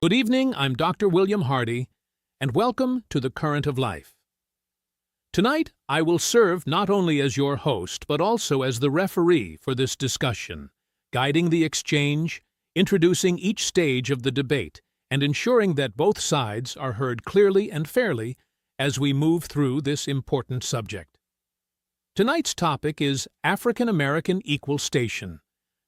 Good evening, I'm Dr. William Hardy, and welcome to The Current of Life. Tonight, I will serve not only as your host, but also as the referee for this discussion, guiding the exchange, introducing each stage of the debate, and ensuring that both sides are heard clearly and fairly as we move through this important subject. Tonight's topic is African American equal station,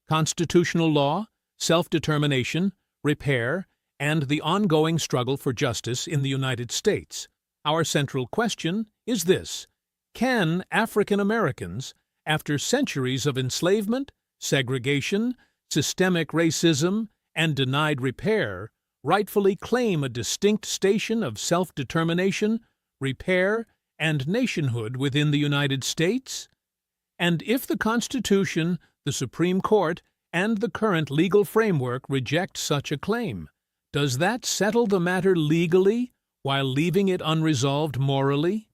constitutional law, self-determination, repair, and the ongoing struggle for justice in the United States. Our central question is this: can African Americans, after centuries of enslavement, segregation, systemic racism, and denied repair, rightfully claim a distinct station of self-determination, repair, and nationhood within the United States? And if the Constitution, the Supreme Court, and the current legal framework reject such a claim, does that settle the matter legally while leaving it unresolved morally?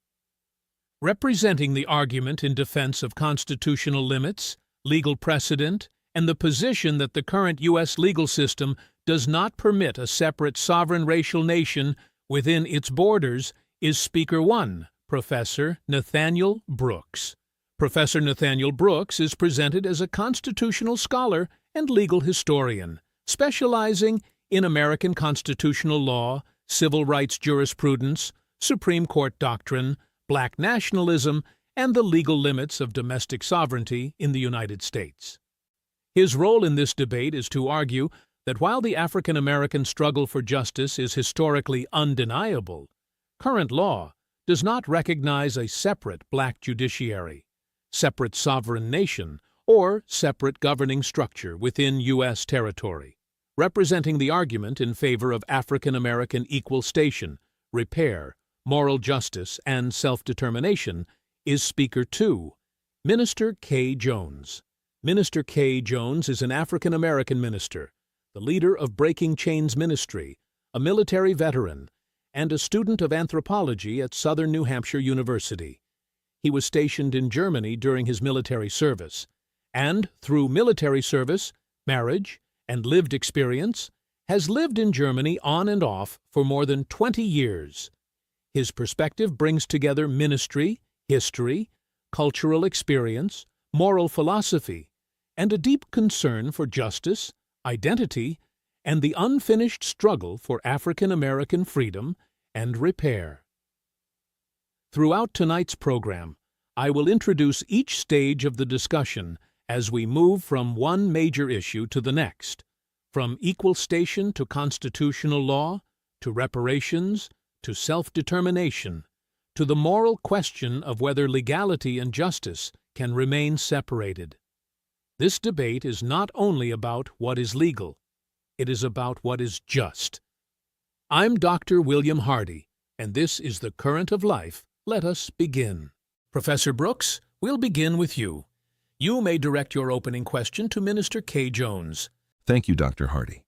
Representing the argument in defense of constitutional limits, legal precedent, and the position that the current U.S. legal system does not permit a separate sovereign racial nation within its borders is Speaker 1, Professor Nathaniel Brooks. Professor Nathaniel Brooks is presented as a constitutional scholar and legal historian, specializing in American constitutional law, civil rights jurisprudence, Supreme Court doctrine, black nationalism, and the legal limits of domestic sovereignty in the United States. His role in this debate is to argue that while the African American struggle for justice is historically undeniable, current law does not recognize a separate black judiciary, separate sovereign nation, or separate governing structure within U.S. territory. Representing the argument in favor of African American equal station, repair, moral justice, and self-determination is Speaker 2, Minister K. Jones. Minister K. Jones is an African American minister, the leader of Breaking Chains Ministry, a military veteran, and a student of anthropology at Southern New Hampshire University. He was stationed in Germany during his military service, and through military service, marriage, and lived experience, has lived in Germany on and off for more than 20 years. His perspective brings together ministry, history, cultural experience, moral philosophy, and a deep concern for justice, identity, and the unfinished struggle for African American freedom and repair. Throughout tonight's program, I will introduce each stage of the discussion as we move from one major issue to the next, from equal station to constitutional law, to reparations, to self-determination, to the moral question of whether legality and justice can remain separated. This debate is not only about what is legal, it is about what is just. I'm Dr. William Hardy, and this is The Current of Life. Let us begin. Professor Brooks, we'll begin with you. You may direct your opening question to Minister K. Jones. Thank you, Dr. Hardy.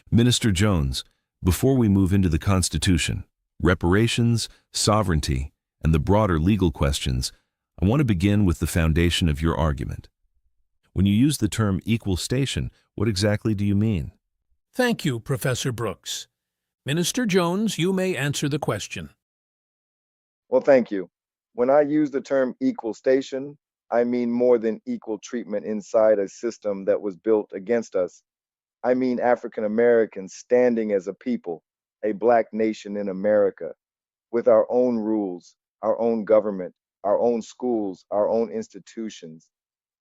Minister Jones, before we move into the Constitution, reparations, sovereignty, and the broader legal questions, I want to begin with the foundation of your argument. When you use the term equal station, what exactly do you mean? Thank you, Professor Brooks. Minister Jones, you may answer the question. Well, thank you. When I use the term equal station, I mean more than equal treatment inside a system that was built against us. I mean African Americans standing as a people, a black nation in America, with our own rules, our own government, our own schools, our own institutions,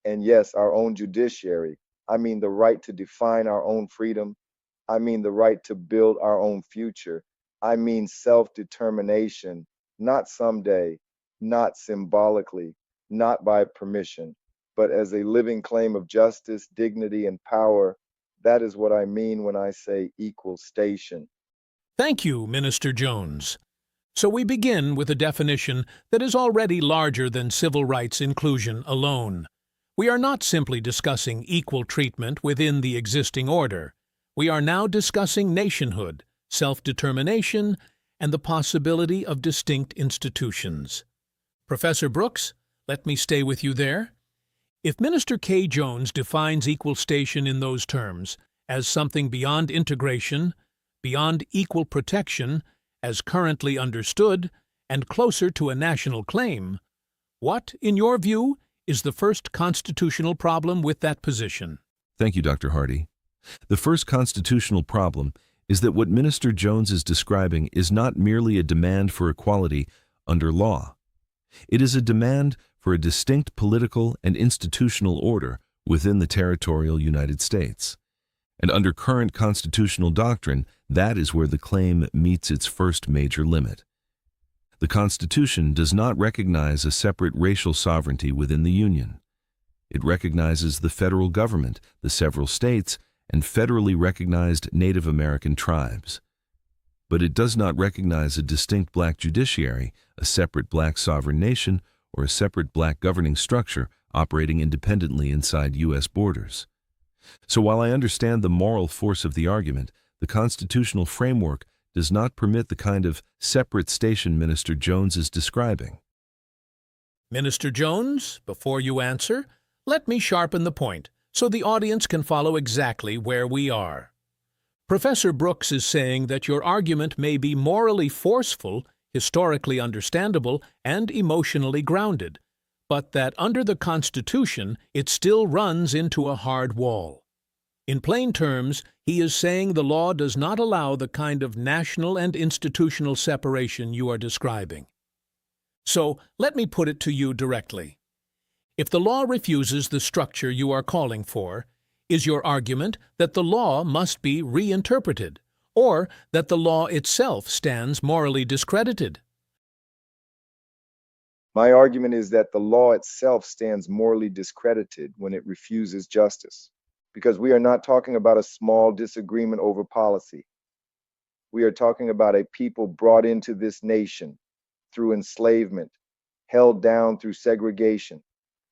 and yes, our own judiciary. I mean the right to define our own freedom. I mean the right to build our own future. I mean self-determination, not someday, not symbolically, not by permission, but as a living claim of justice, dignity, and power. That is what I mean when I say equal station. Thank you, Minister Jones. So we begin with a definition that is already larger than civil rights inclusion alone. We are not simply discussing equal treatment within the existing order. We are now discussing nationhood, self-determination, and the possibility of distinct institutions. Professor Brooks, let me stay with you there. If Minister K. Jones defines equal station in those terms as something beyond integration, beyond equal protection, as currently understood, and closer to a national claim, what, in your view, is the first constitutional problem with that position? Thank you, Dr. Hardy. The first constitutional problem is that what Minister Jones is describing is not merely a demand for equality under law. It is a demand for a distinct political and institutional order within the territorial United States. And under current constitutional doctrine, that is where the claim meets its first major limit. The Constitution does not recognize a separate racial sovereignty within the Union. It recognizes the federal government, the several states, and federally recognized Native American tribes. But it does not recognize a distinct black judiciary, a separate black sovereign nation, or a separate black governing structure operating independently inside U.S. borders. So while I understand the moral force of the argument, the constitutional framework does not permit the kind of separate station Minister Jones is describing. Minister Jones, before you answer, let me sharpen the point so the audience can follow exactly where we are. Professor Brooks is saying that your argument may be morally forceful, historically understandable, and emotionally grounded, but that under the Constitution it still runs into a hard wall. In plain terms, he is saying the law does not allow the kind of national and institutional separation you are describing. So, let me put it to you directly. If the law refuses the structure you are calling for, is your argument that the law must be reinterpreted, or that the law itself stands morally discredited? My argument is that the law itself stands morally discredited when it refuses justice, because we are not talking about a small disagreement over policy. We are talking about a people brought into this nation through enslavement, held down through segregation,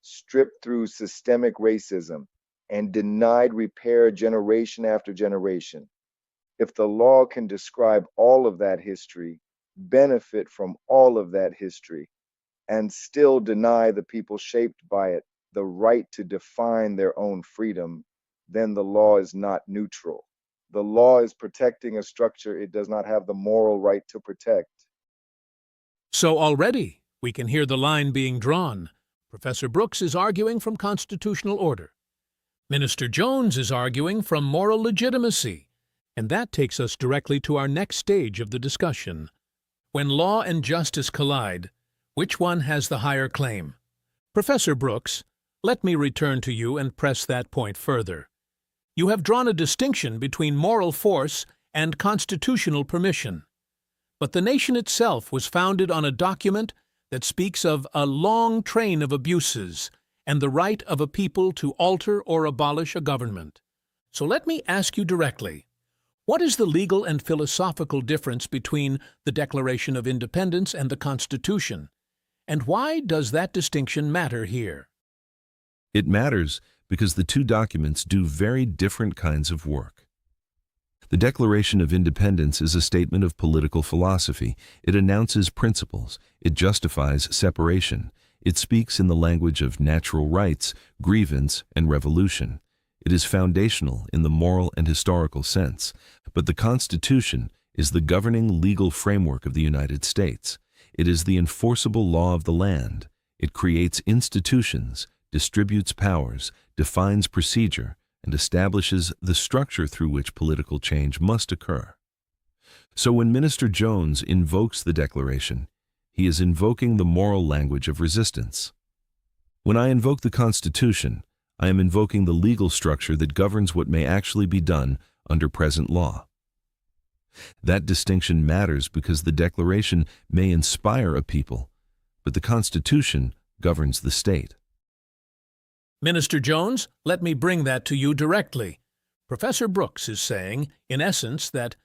stripped through systemic racism, and denied repair generation after generation. If the law can describe all of that history, benefit from all of that history, and still deny the people shaped by it the right to define their own freedom, then the law is not neutral. The law is protecting a structure it does not have the moral right to protect. So already, we can hear the line being drawn. Professor Brooks is arguing from constitutional order. Minister Jones is arguing from moral legitimacy. And that takes us directly to our next stage of the discussion. When law and justice collide, which one has the higher claim? Professor Brooks, let me return to you and press that point further. You have drawn a distinction between moral force and constitutional permission. But the nation itself was founded on a document that speaks of a long train of abuses and the right of a people to alter or abolish a government. So let me ask you directly, what is the legal and philosophical difference between the Declaration of Independence and the Constitution? And why does that distinction matter here? It matters because the two documents do very different kinds of work. The Declaration of Independence is a statement of political philosophy. It announces principles. It justifies separation. It speaks in the language of natural rights, grievance, and revolution. It is foundational in the moral and historical sense. But the Constitution is the governing legal framework of the United States. It is the enforceable law of the land. It creates institutions, distributes powers, defines procedure, and establishes the structure through which political change must occur. So when Minister Jones invokes the Declaration, he is invoking the moral language of resistance. When I invoke the Constitution, I am invoking the legal structure that governs what may actually be done under present law. That distinction matters because the Declaration may inspire a people, but the Constitution governs the state. Minister Jones, let me bring that to you directly. Professor Brooks is saying, in essence, that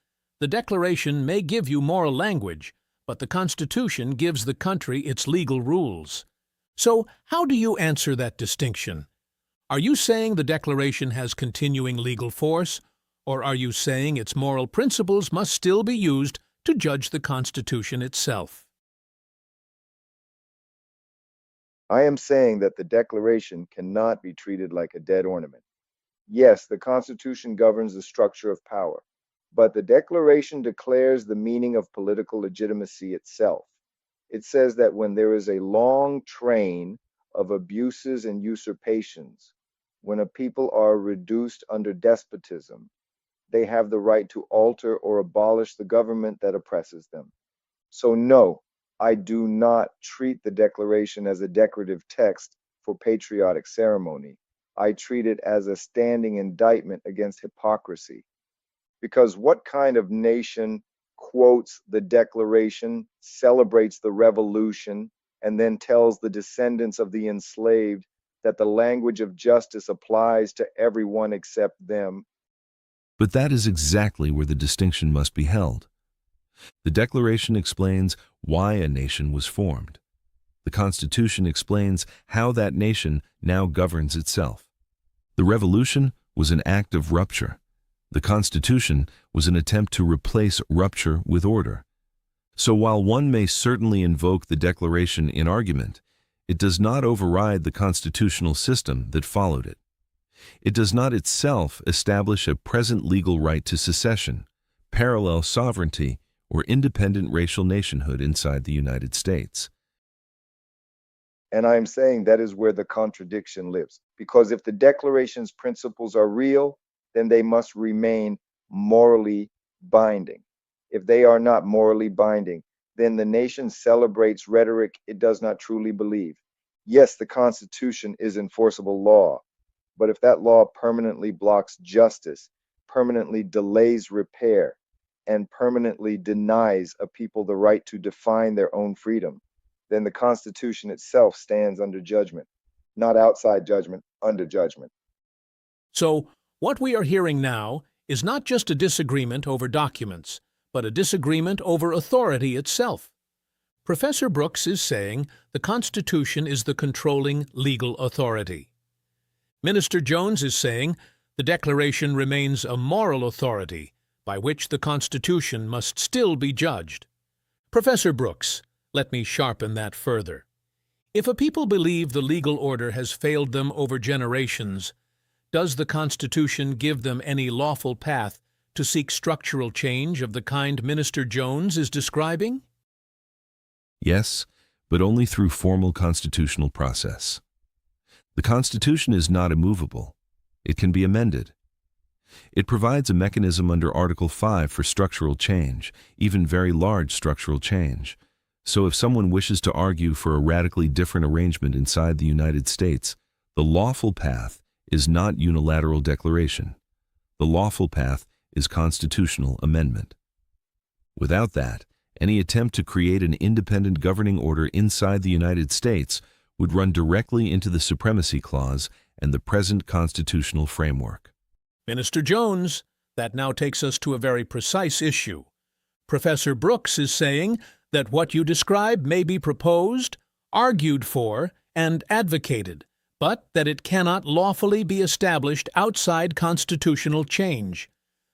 the Declaration may give you moral language, but the Constitution gives the country its legal rules. So, how do you answer that distinction? Are you saying the Declaration has continuing legal force, or are you saying its moral principles must still be used to judge the Constitution itself? I am saying that the Declaration cannot be treated like a dead ornament. Yes, the Constitution governs the structure of power. But the Declaration declares the meaning of political legitimacy itself. It says that when there is a long train of abuses and usurpations, when a people are reduced under despotism, they have the right to alter or abolish the government that oppresses them. So, no, I do not treat the Declaration as a decorative text for patriotic ceremony. I treat it as a standing indictment against hypocrisy. Because what kind of nation quotes the Declaration, celebrates the revolution, and then tells the descendants of the enslaved that the language of justice applies to everyone except them? But that is exactly where the distinction must be held. The Declaration explains why a nation was formed. The Constitution explains how that nation now governs itself. The Revolution was an act of rupture. The Constitution was an attempt to replace rupture with order. So while one may certainly invoke the Declaration in argument, it does not override the constitutional system that followed it. It does not itself establish a present legal right to secession, parallel sovereignty, or independent racial nationhood inside the United States. And I'm saying that is where the contradiction lives. Because if the Declaration's principles are real, then they must remain morally binding. If they are not morally binding, then the nation celebrates rhetoric it does not truly believe. Yes, the Constitution is enforceable law, but if that law permanently blocks justice, permanently delays repair, and permanently denies a people the right to define their own freedom, then the Constitution itself stands under judgment. Not outside judgment, under judgment. So, what we are hearing now is not just a disagreement over documents, but a disagreement over authority itself. Professor Brooks is saying the Constitution is the controlling legal authority. Minister Jones is saying the Declaration remains a moral authority by which the Constitution must still be judged. Professor Brooks, let me sharpen that further. If a people believe the legal order has failed them over generations, does the Constitution give them any lawful path to seek structural change of the kind Minister Jones is describing? Yes, but only through formal constitutional process. The Constitution is not immovable. It can be amended. It provides a mechanism under Article 5 for structural change, even very large structural change. So if someone wishes to argue for a radically different arrangement inside the United States, the lawful path is not unilateral declaration. The lawful path is constitutional amendment. Without that, any attempt to create an independent governing order inside the United States would run directly into the Supremacy Clause and the present constitutional framework. Minister Jones, that now takes us to a very precise issue. Professor Brooks is saying that what you describe may be proposed, argued for, and advocated, but that it cannot lawfully be established outside constitutional change.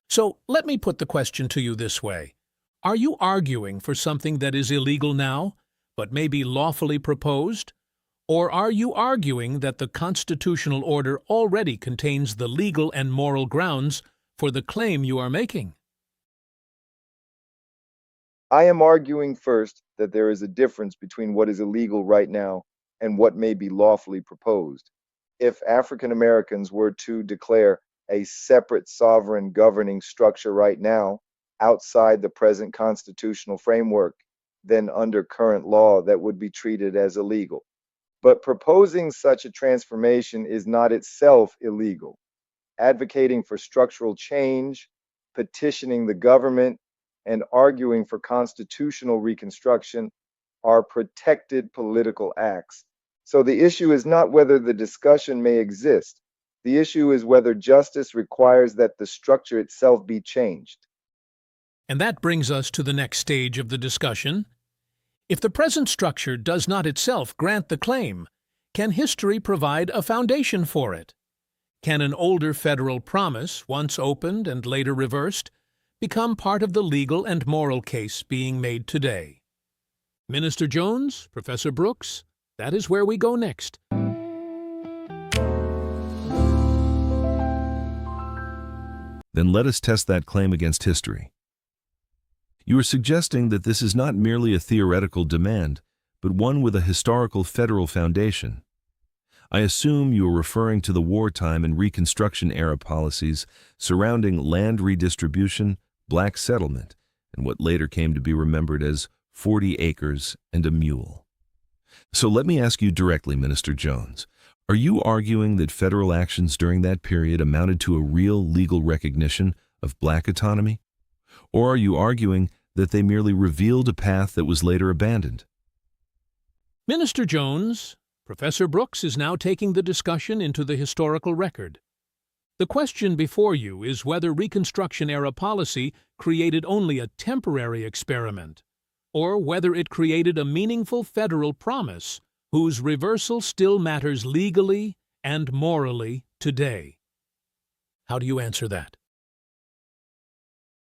So let me put the question to you this way. Are you arguing for something that is illegal now, but may be lawfully proposed? Or are you arguing that the constitutional order already contains the legal and moral grounds for the claim you are making? I am arguing first that there is a difference between what is illegal right now and what may be lawfully proposed. If African Americans were to declare a separate sovereign governing structure right now, outside the present constitutional framework, then under current law that would be treated as illegal. But proposing such a transformation is not itself illegal. Advocating for structural change, petitioning the government, and arguing for constitutional reconstruction are protected political acts. So the issue is not whether the discussion may exist. The issue is whether justice requires that the structure itself be changed. And that brings us to the next stage of the discussion. If the present structure does not itself grant the claim, can history provide a foundation for it? Can an older federal promise, once opened and later reversed, become part of the legal and moral case being made today? Minister Jones, Professor Brooks, that is where we go next. Then let us test that claim against history. You are suggesting that this is not merely a theoretical demand, but one with a historical federal foundation. I assume you are referring to the wartime and Reconstruction-era policies surrounding land redistribution, black settlement, and what later came to be remembered as 40 acres and a mule. So let me ask you directly, Minister Jones, are you arguing that federal actions during that period amounted to a real legal recognition of black autonomy? Or are you arguing that they merely revealed a path that was later abandoned? Minister Jones, Professor Brooks is now taking the discussion into the historical record. The question before you is whether Reconstruction-era policy created only a temporary experiment, or whether it created a meaningful federal promise whose reversal still matters legally and morally today. How do you answer that?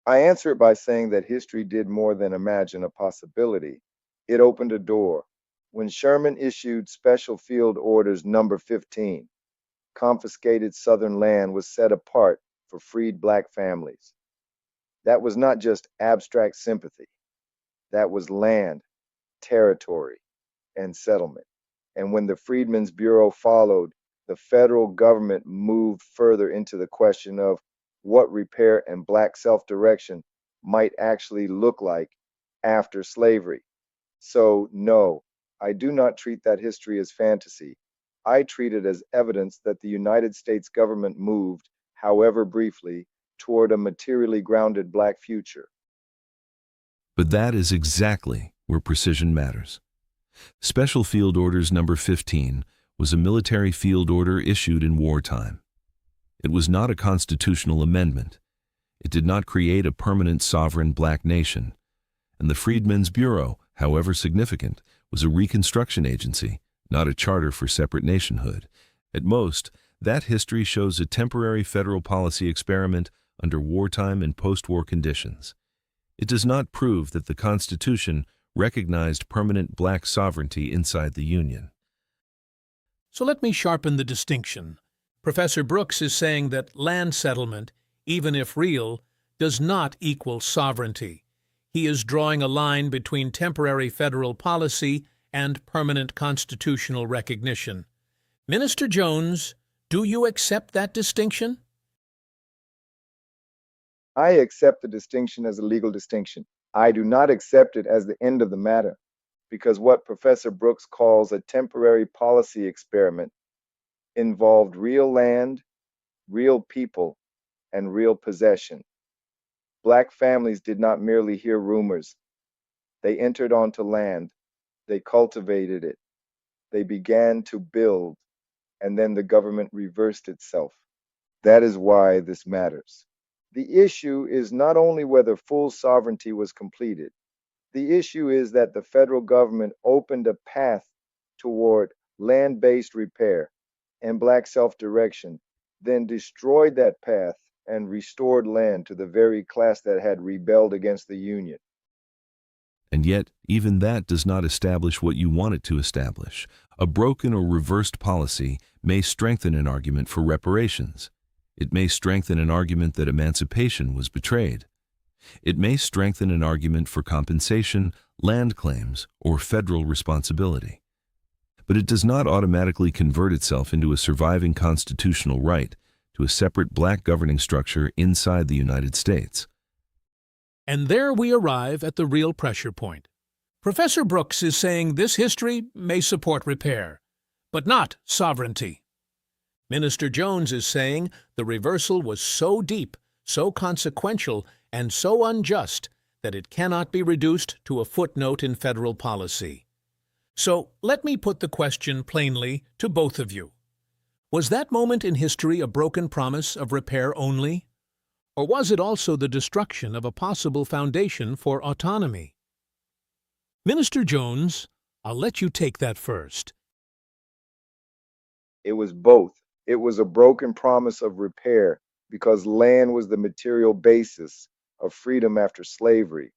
I answer it by saying that history did more than imagine a possibility. It opened a door. When Sherman issued Special Field Orders Number 15, confiscated Southern land was set apart for freed black families. That was not just abstract sympathy. That was land, territory, and settlement. And when the Freedmen's Bureau followed, the federal government moved further into the question of what repair and black self-direction might actually look like after slavery. So, no, I do not treat that history as fantasy. I treat it as evidence that the United States government moved, however briefly, toward a materially grounded black future. But that is exactly where precision matters. Special Field Orders Number 15 was a military field order issued in wartime. It was not a constitutional amendment. It did not create a permanent sovereign black nation. And the Freedmen's Bureau, however significant, was a reconstruction agency, not a charter for separate nationhood. At most, that history shows a temporary federal policy experiment under wartime and post-war conditions. It does not prove that the Constitution recognized permanent black sovereignty inside the Union. So let me sharpen the distinction. Professor Brooks is saying that land settlement, even if real, does not equal sovereignty. He is drawing a line between temporary federal policy and permanent constitutional recognition. Minister Jones, do you accept that distinction? I accept the distinction as a legal distinction. I do not accept it as the end of the matter, because what Professor Brooks calls a temporary policy experiment involved real land, real people, and real possession. Black families did not merely hear rumors. They entered onto land, they cultivated it, they began to build, and then the government reversed itself. That is why this matters. The issue is not only whether full sovereignty was completed. The issue is that the federal government opened a path toward land-based repair and black self-direction, then destroyed that path and restored land to the very class that had rebelled against the Union. And yet, even that does not establish what you want it to establish. A broken or reversed policy may strengthen an argument for reparations. It may strengthen an argument that emancipation was betrayed. It may strengthen an argument for compensation, land claims, or federal responsibility. But it does not automatically convert itself into a surviving constitutional right to a separate black governing structure inside the United States. And there we arrive at the real pressure point. Professor Brooks is saying this history may support repair, but not sovereignty. Minister Jones is saying the reversal was so deep, so consequential, and so unjust that it cannot be reduced to a footnote in federal policy. So let me put the question plainly to both of you. Was that moment in history a broken promise of repair only? Or was it also the destruction of a possible foundation for autonomy? Minister Jones, I'll let you take that first. It was both. It was a broken promise of repair because land was the material basis of freedom after slavery.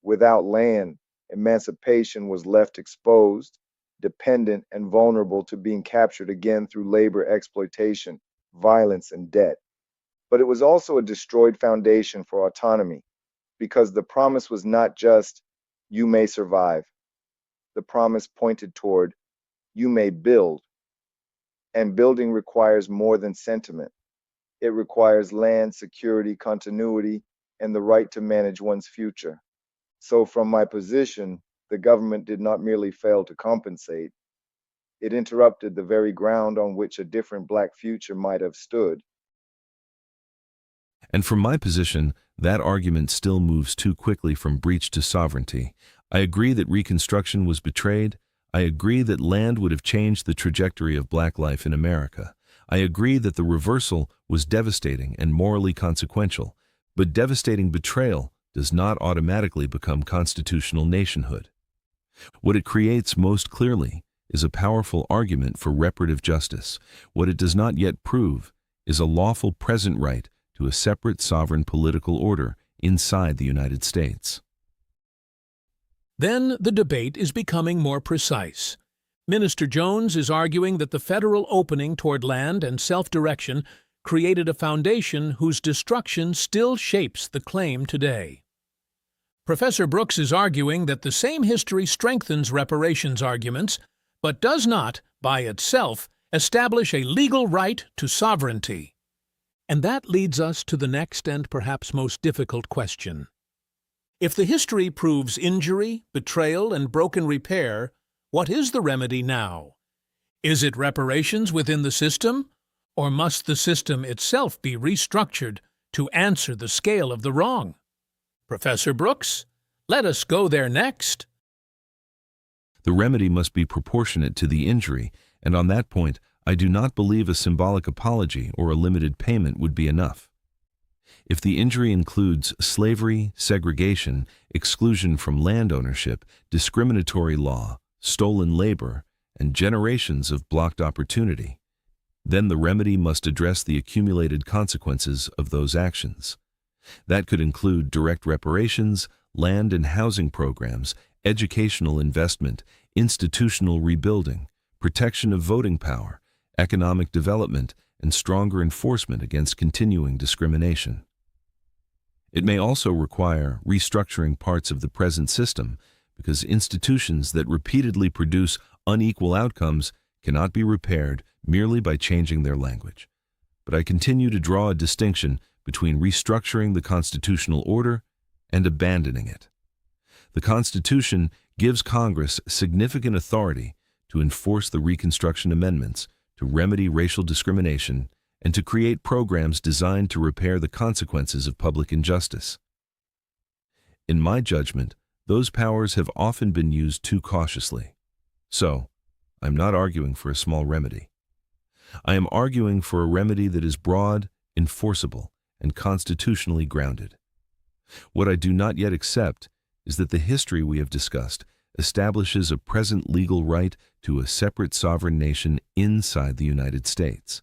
Without land, emancipation was left exposed, dependent, and vulnerable to being captured again through labor exploitation, violence, and debt. But it was also a destroyed foundation for autonomy, because the promise was not just, you may survive. The promise pointed toward, you may build. And building requires more than sentiment. It requires land, security, continuity, and the right to manage one's future. So, from my position, the government did not merely fail to compensate, it interrupted the very ground on which a different Black future might have stood. And from my position, that argument still moves too quickly from breach to sovereignty. I agree that Reconstruction was betrayed. I agree that land would have changed the trajectory of Black life in America. I agree that the reversal was devastating and morally consequential, but devastating betrayal does not automatically become constitutional nationhood. What it creates most clearly is a powerful argument for reparative justice. What it does not yet prove is a lawful present right to a separate sovereign political order inside the United States. Then the debate is becoming more precise. Minister Jones is arguing that the federal opening toward land and self-direction created a foundation whose destruction still shapes the claim today. Professor Brooks is arguing that the same history strengthens reparations arguments, but does not, by itself, establish a legal right to sovereignty. And that leads us to the next and perhaps most difficult question. If the history proves injury, betrayal, and broken repair, what is the remedy now? Is it reparations within the system, or must the system itself be restructured to answer the scale of the wrong? Professor Brooks, let us go there next. The remedy must be proportionate to the injury, and on that point, I do not believe a symbolic apology or a limited payment would be enough. If the injury includes slavery, segregation, exclusion from land ownership, discriminatory law, stolen labor, and generations of blocked opportunity, then the remedy must address the accumulated consequences of those actions. That could include direct reparations, land and housing programs, educational investment, institutional rebuilding, protection of voting power, economic development, and stronger enforcement against continuing discrimination. It may also require restructuring parts of the present system, because institutions that repeatedly produce unequal outcomes cannot be repaired merely by changing their language. But I continue to draw a distinction between restructuring the constitutional order and abandoning it. The Constitution gives Congress significant authority to enforce the Reconstruction Amendments, to remedy racial discrimination, and to create programs designed to repair the consequences of public injustice. In my judgment, those powers have often been used too cautiously. So, I'm not arguing for a small remedy. I am arguing for a remedy that is broad, enforceable, and constitutionally grounded. What I do not yet accept is that the history we have discussed establishes a present legal right to a separate sovereign nation inside the United States.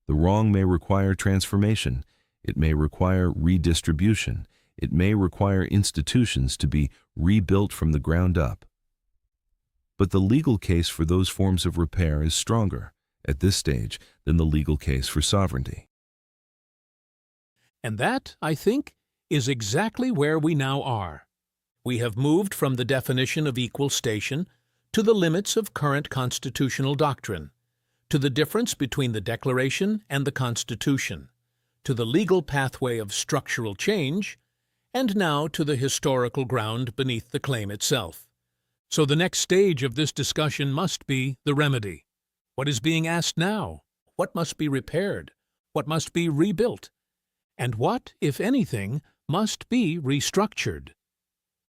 The wrong may require transformation, it may require redistribution, it may require institutions to be rebuilt from the ground up. But the legal case for those forms of repair is stronger, at this stage, than the legal case for sovereignty. And that, I think, is exactly where we now are. We have moved from the definition of equal station to the limits of current constitutional doctrine, to the difference between the Declaration and the Constitution, to the legal pathway of structural change, and now to the historical ground beneath the claim itself. So the next stage of this discussion must be the remedy. What is being asked now? What must be repaired? What must be rebuilt? And what, if anything, must be restructured?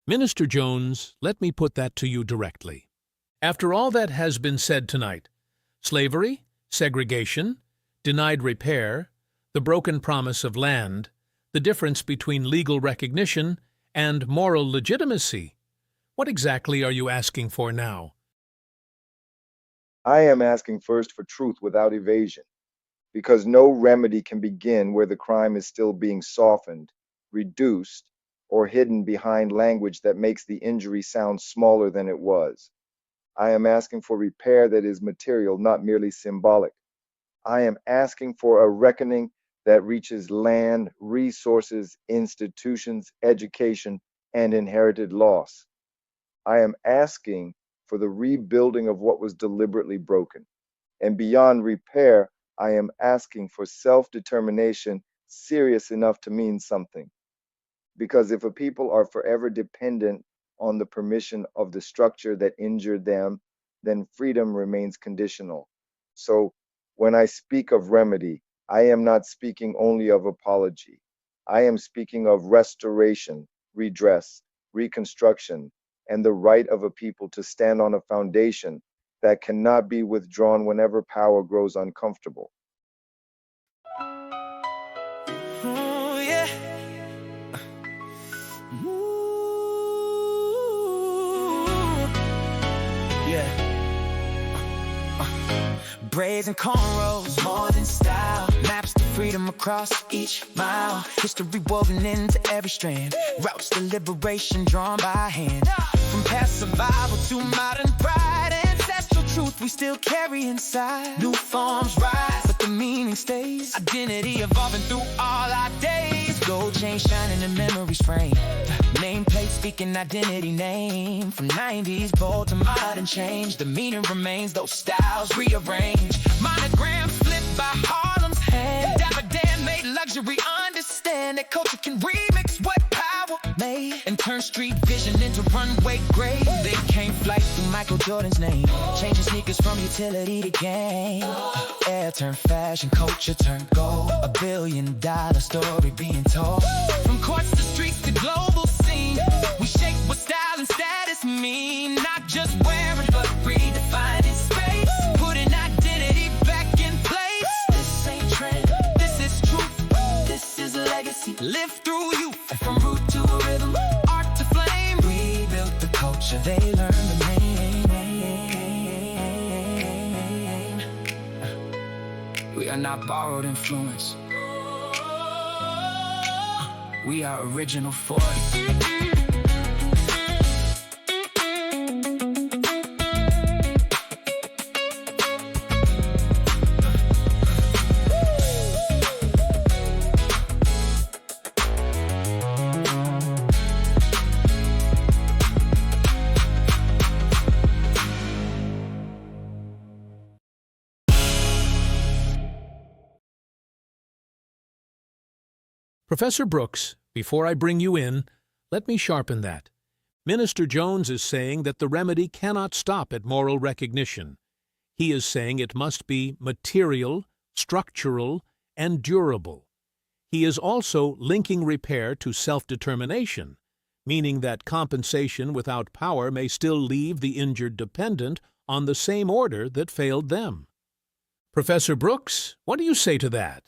Minister Jones, let me put that to you directly. After all that has been said tonight, slavery, segregation, denied repair, the broken promise of land, the difference between legal recognition and moral legitimacy, what exactly are you asking for now? I am asking first for truth without evasion, because no remedy can begin where the crime is still being softened, reduced, or hidden behind language that makes the injury sound smaller than it was. I am asking for repair that is material, not merely symbolic. I am asking for a reckoning that reaches land, resources, institutions, education, and inherited loss. I am asking for the rebuilding of what was deliberately broken. And beyond repair, I am asking for self determination serious enough to mean something. Because if a people are forever dependent on the permission of the structure that injured them, then freedom remains conditional. So when I speak of remedy, I am not speaking only of apology. I am speaking of restoration, redress, reconstruction, and the right of a people to stand on a foundation that cannot be withdrawn whenever power grows uncomfortable. Oh, yeah. Ooh. Yeah. Braids and cornrows, more than style. Maps to freedom across each mile. History woven into every strand. Routes to liberation drawn by hand. From past survival to modern pride. Ancestral truth we still carry inside. New forms rise, but the meaning stays. Identity evolving through all our days. Gold chain shining in memories frame. Nameplate speaking identity name. From 90s bold to modern change. The meaning remains, those styles rearrange. Monograms flipped by Harlem's hand. Dapper Dan made luxury understand that culture can remix what power made. And turn street vision into runway grade. Then came flight through Michael Jordan's name. Changing sneakers from utility to game. Air turned fashion, culture turned gold. $1 billion story being told. From courts to streets to global scene. We shape what style and status mean. Not just wearing, but redefining space. Putting identity back in place. This ain't trend, this is truth. This is legacy. Live through you. From root to rhythm, art to flame. Rebuilt the culture, they learned the name. We are not borrowed influence. We are original force. Professor Brooks, before I bring you in, let me sharpen that. Minister Jones is saying that the remedy cannot stop at moral recognition. He is saying it must be material, structural, and durable. He is also linking repair to self-determination, meaning that compensation without power may still leave the injured dependent on the same order that failed them. Professor Brooks, what do you say to that?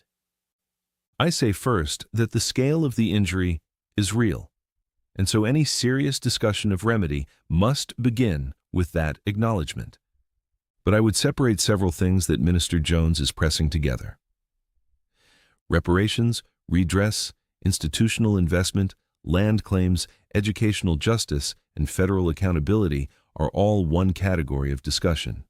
I say first that the scale of the injury is real, and so any serious discussion of remedy must begin with that acknowledgement. But I would separate several things that Minister Jones is pressing together. Reparations, redress, institutional investment, land claims, educational justice, and federal accountability are all one category of discussion.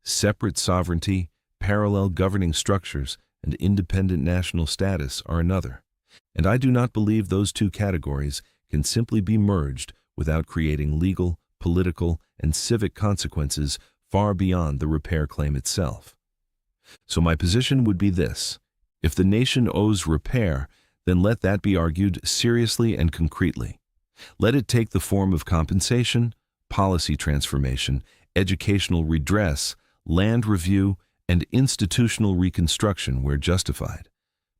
Separate sovereignty, parallel governing structures, and independent national status are another. And I do not believe those two categories can simply be merged without creating legal, political, and civic consequences far beyond the repair claim itself. So my position would be this: if the nation owes repair, then let that be argued seriously and concretely. Let it take the form of compensation, policy transformation, educational redress, land review, and institutional reconstruction where justified.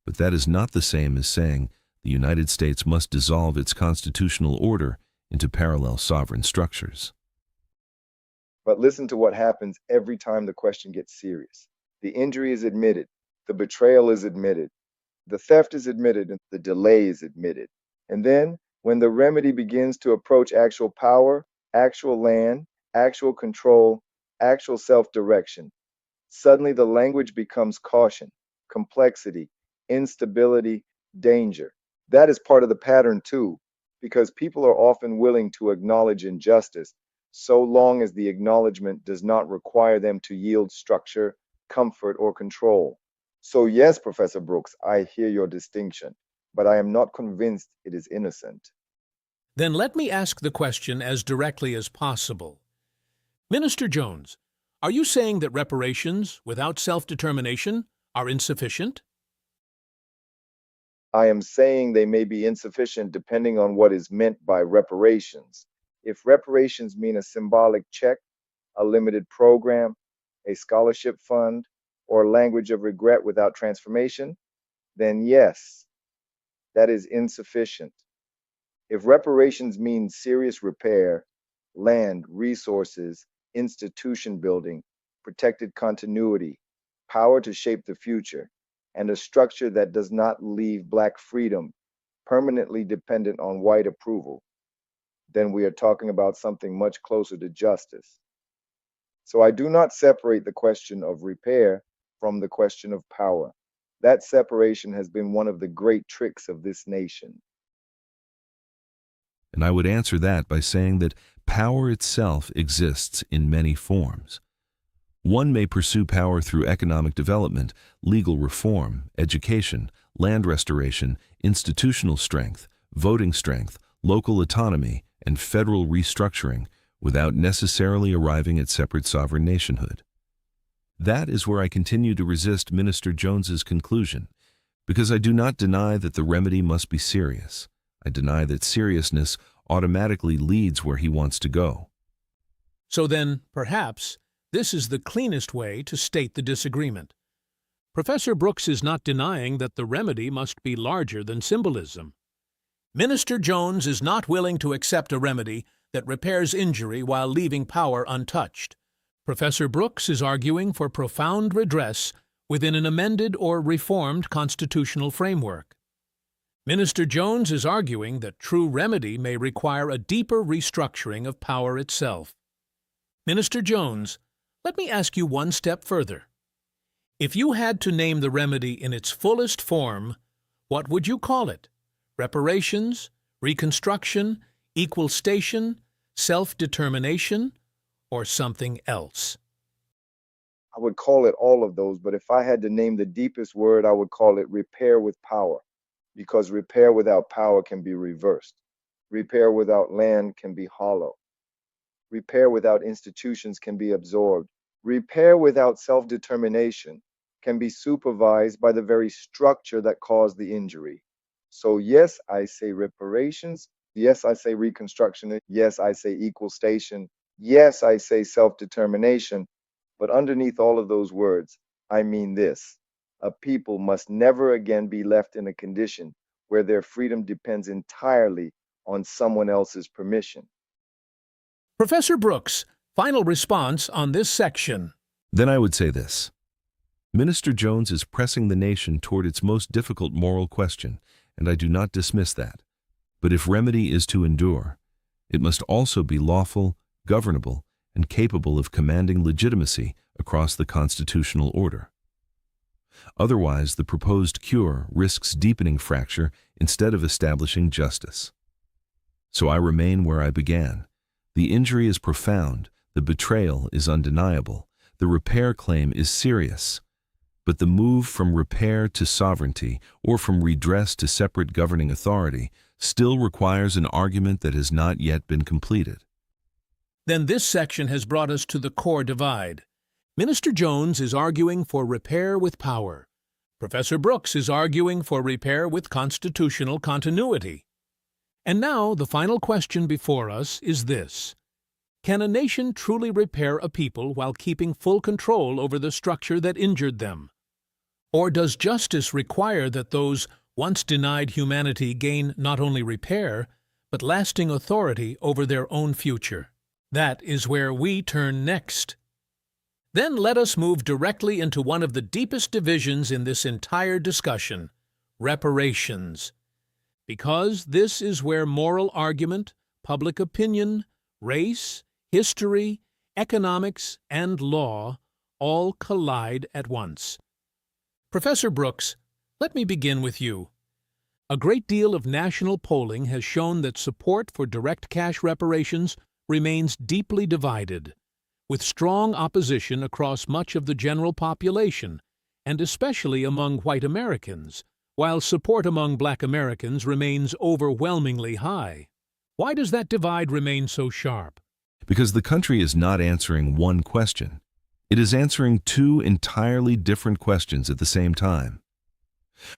But that is not the same as saying the United States must dissolve its constitutional order into parallel sovereign structures. But listen to what happens every time the question gets serious. The injury is admitted, the betrayal is admitted, the theft is admitted, and the delay is admitted. And then, when the remedy begins to approach actual power, actual land, actual control, actual self-direction, suddenly the language becomes caution, complexity, instability, danger. That is part of the pattern too, because people are often willing to acknowledge injustice so long as the acknowledgement does not require them to yield structure, comfort, or control. So, yes, Professor Brooks, I hear your distinction, but I am not convinced it is innocent. Then let me ask the question as directly as possible. Minister Jones, are you saying that reparations without self-determination are insufficient? I am saying they may be insufficient depending on what is meant by reparations. If reparations mean a symbolic check, a limited program, a scholarship fund, or language of regret without transformation, then yes, that is insufficient. If reparations mean serious repair, land, resources, institution building, protected continuity, power to shape the future, and a structure that does not leave Black freedom permanently dependent on white approval, then we are talking about something much closer to justice. So I do not separate the question of repair from the question of power. That separation has been one of the great tricks of this nation. And I would answer that by saying that power itself exists in many forms. One may pursue power through economic development, legal reform, education, land restoration, institutional strength, voting strength, local autonomy, and federal restructuring without necessarily arriving at separate sovereign nationhood. That is where I continue to resist Minister Jones's conclusion, because I do not deny that the remedy must be serious. I deny that seriousness automatically leads where he wants to go. So then, perhaps, this is the cleanest way to state the disagreement. Professor Brooks is not denying that the remedy must be larger than symbolism. Minister Jones is not willing to accept a remedy that repairs injury while leaving power untouched. Professor Brooks is arguing for profound redress within an amended or reformed constitutional framework. Minister Jones is arguing that true remedy may require a deeper restructuring of power itself. Minister Jones, let me ask you one step further. If you had to name the remedy in its fullest form, what would you call it? Reparations, reconstruction, equal station, self-determination, or something else? I would call it all of those, but if I had to name the deepest word, I would call it repair with power, because repair without power can be reversed. Repair without land can be hollow. Repair without institutions can be absorbed. Repair without self-determination can be supervised by the very structure that caused the injury. So yes, I say reparations. Yes, I say reconstruction. Yes, I say equal station. Yes, I say self-determination. But underneath all of those words, I mean this: a people must never again be left in a condition where their freedom depends entirely on someone else's permission. Professor Brooks, final response on this section. Then I would say this. Minister Jones is pressing the nation toward its most difficult moral question, and I do not dismiss that. But if remedy is to endure, it must also be lawful, governable, and capable of commanding legitimacy across the constitutional order. Otherwise, the proposed cure risks deepening fracture instead of establishing justice. So I remain where I began. The injury is profound, the betrayal is undeniable, the repair claim is serious. But the move from repair to sovereignty, or from redress to separate governing authority, still requires an argument that has not yet been completed. Then this section has brought us to the core divide. Minister Jones is arguing for repair with power. Professor Brooks is arguing for repair with constitutional continuity. And now the final question before us is this: can a nation truly repair a people while keeping full control over the structure that injured them? Or does justice require that those once denied humanity gain not only repair, but lasting authority over their own future? That is where we turn next. Then let us move directly into one of the deepest divisions in this entire discussion: reparations. Because this is where moral argument, public opinion, race, history, economics, and law all collide at once. Professor Brooks, let me begin with you. A great deal of national polling has shown that support for direct cash reparations remains deeply divided, with strong opposition across much of the general population and especially among white Americans, while support among black Americans remains overwhelmingly high. Why does that divide remain so sharp? Because the country is not answering one question. It is answering two entirely different questions at the same time.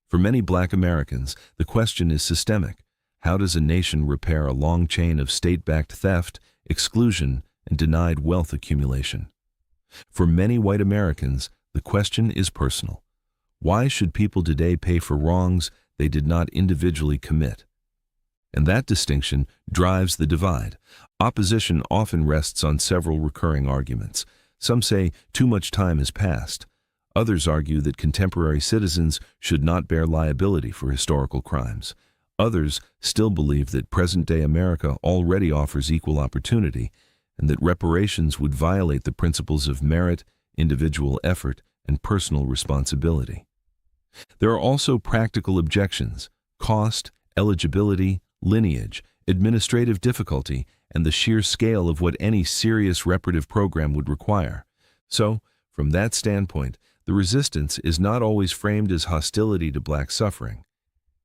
For many black Americans, the question is systemic. How does a nation repair a long chain of state-backed theft, exclusion, and denied wealth accumulation? For many white Americans, the question is personal. Why should people today pay for wrongs they did not individually commit? And that distinction drives the divide. Opposition often rests on several recurring arguments. Some say too much time has passed. Others argue that contemporary citizens should not bear liability for historical crimes. Others still believe that present-day America already offers equal opportunity and that reparations would violate the principles of merit, individual effort, and personal responsibility. There are also practical objections: cost, eligibility, lineage, administrative difficulty, and the sheer scale of what any serious reparative program would require. So, from that standpoint, the resistance is not always framed as hostility to black suffering.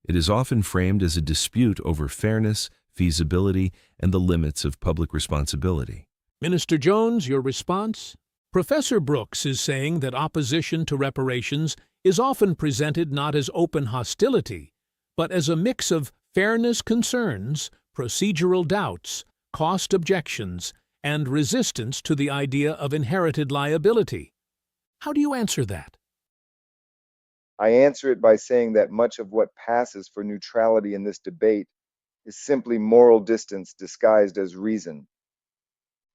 It is often framed as a dispute over fairness, feasibility, and the limits of public responsibility. Minister Jones, your response? Professor Brooks is saying that opposition to reparations is often presented not as open hostility, but as a mix of fairness concerns, procedural doubts, cost objections, and resistance to the idea of inherited liability. How do you answer that? I answer it by saying that much of what passes for neutrality in this debate is simply moral distance disguised as reason.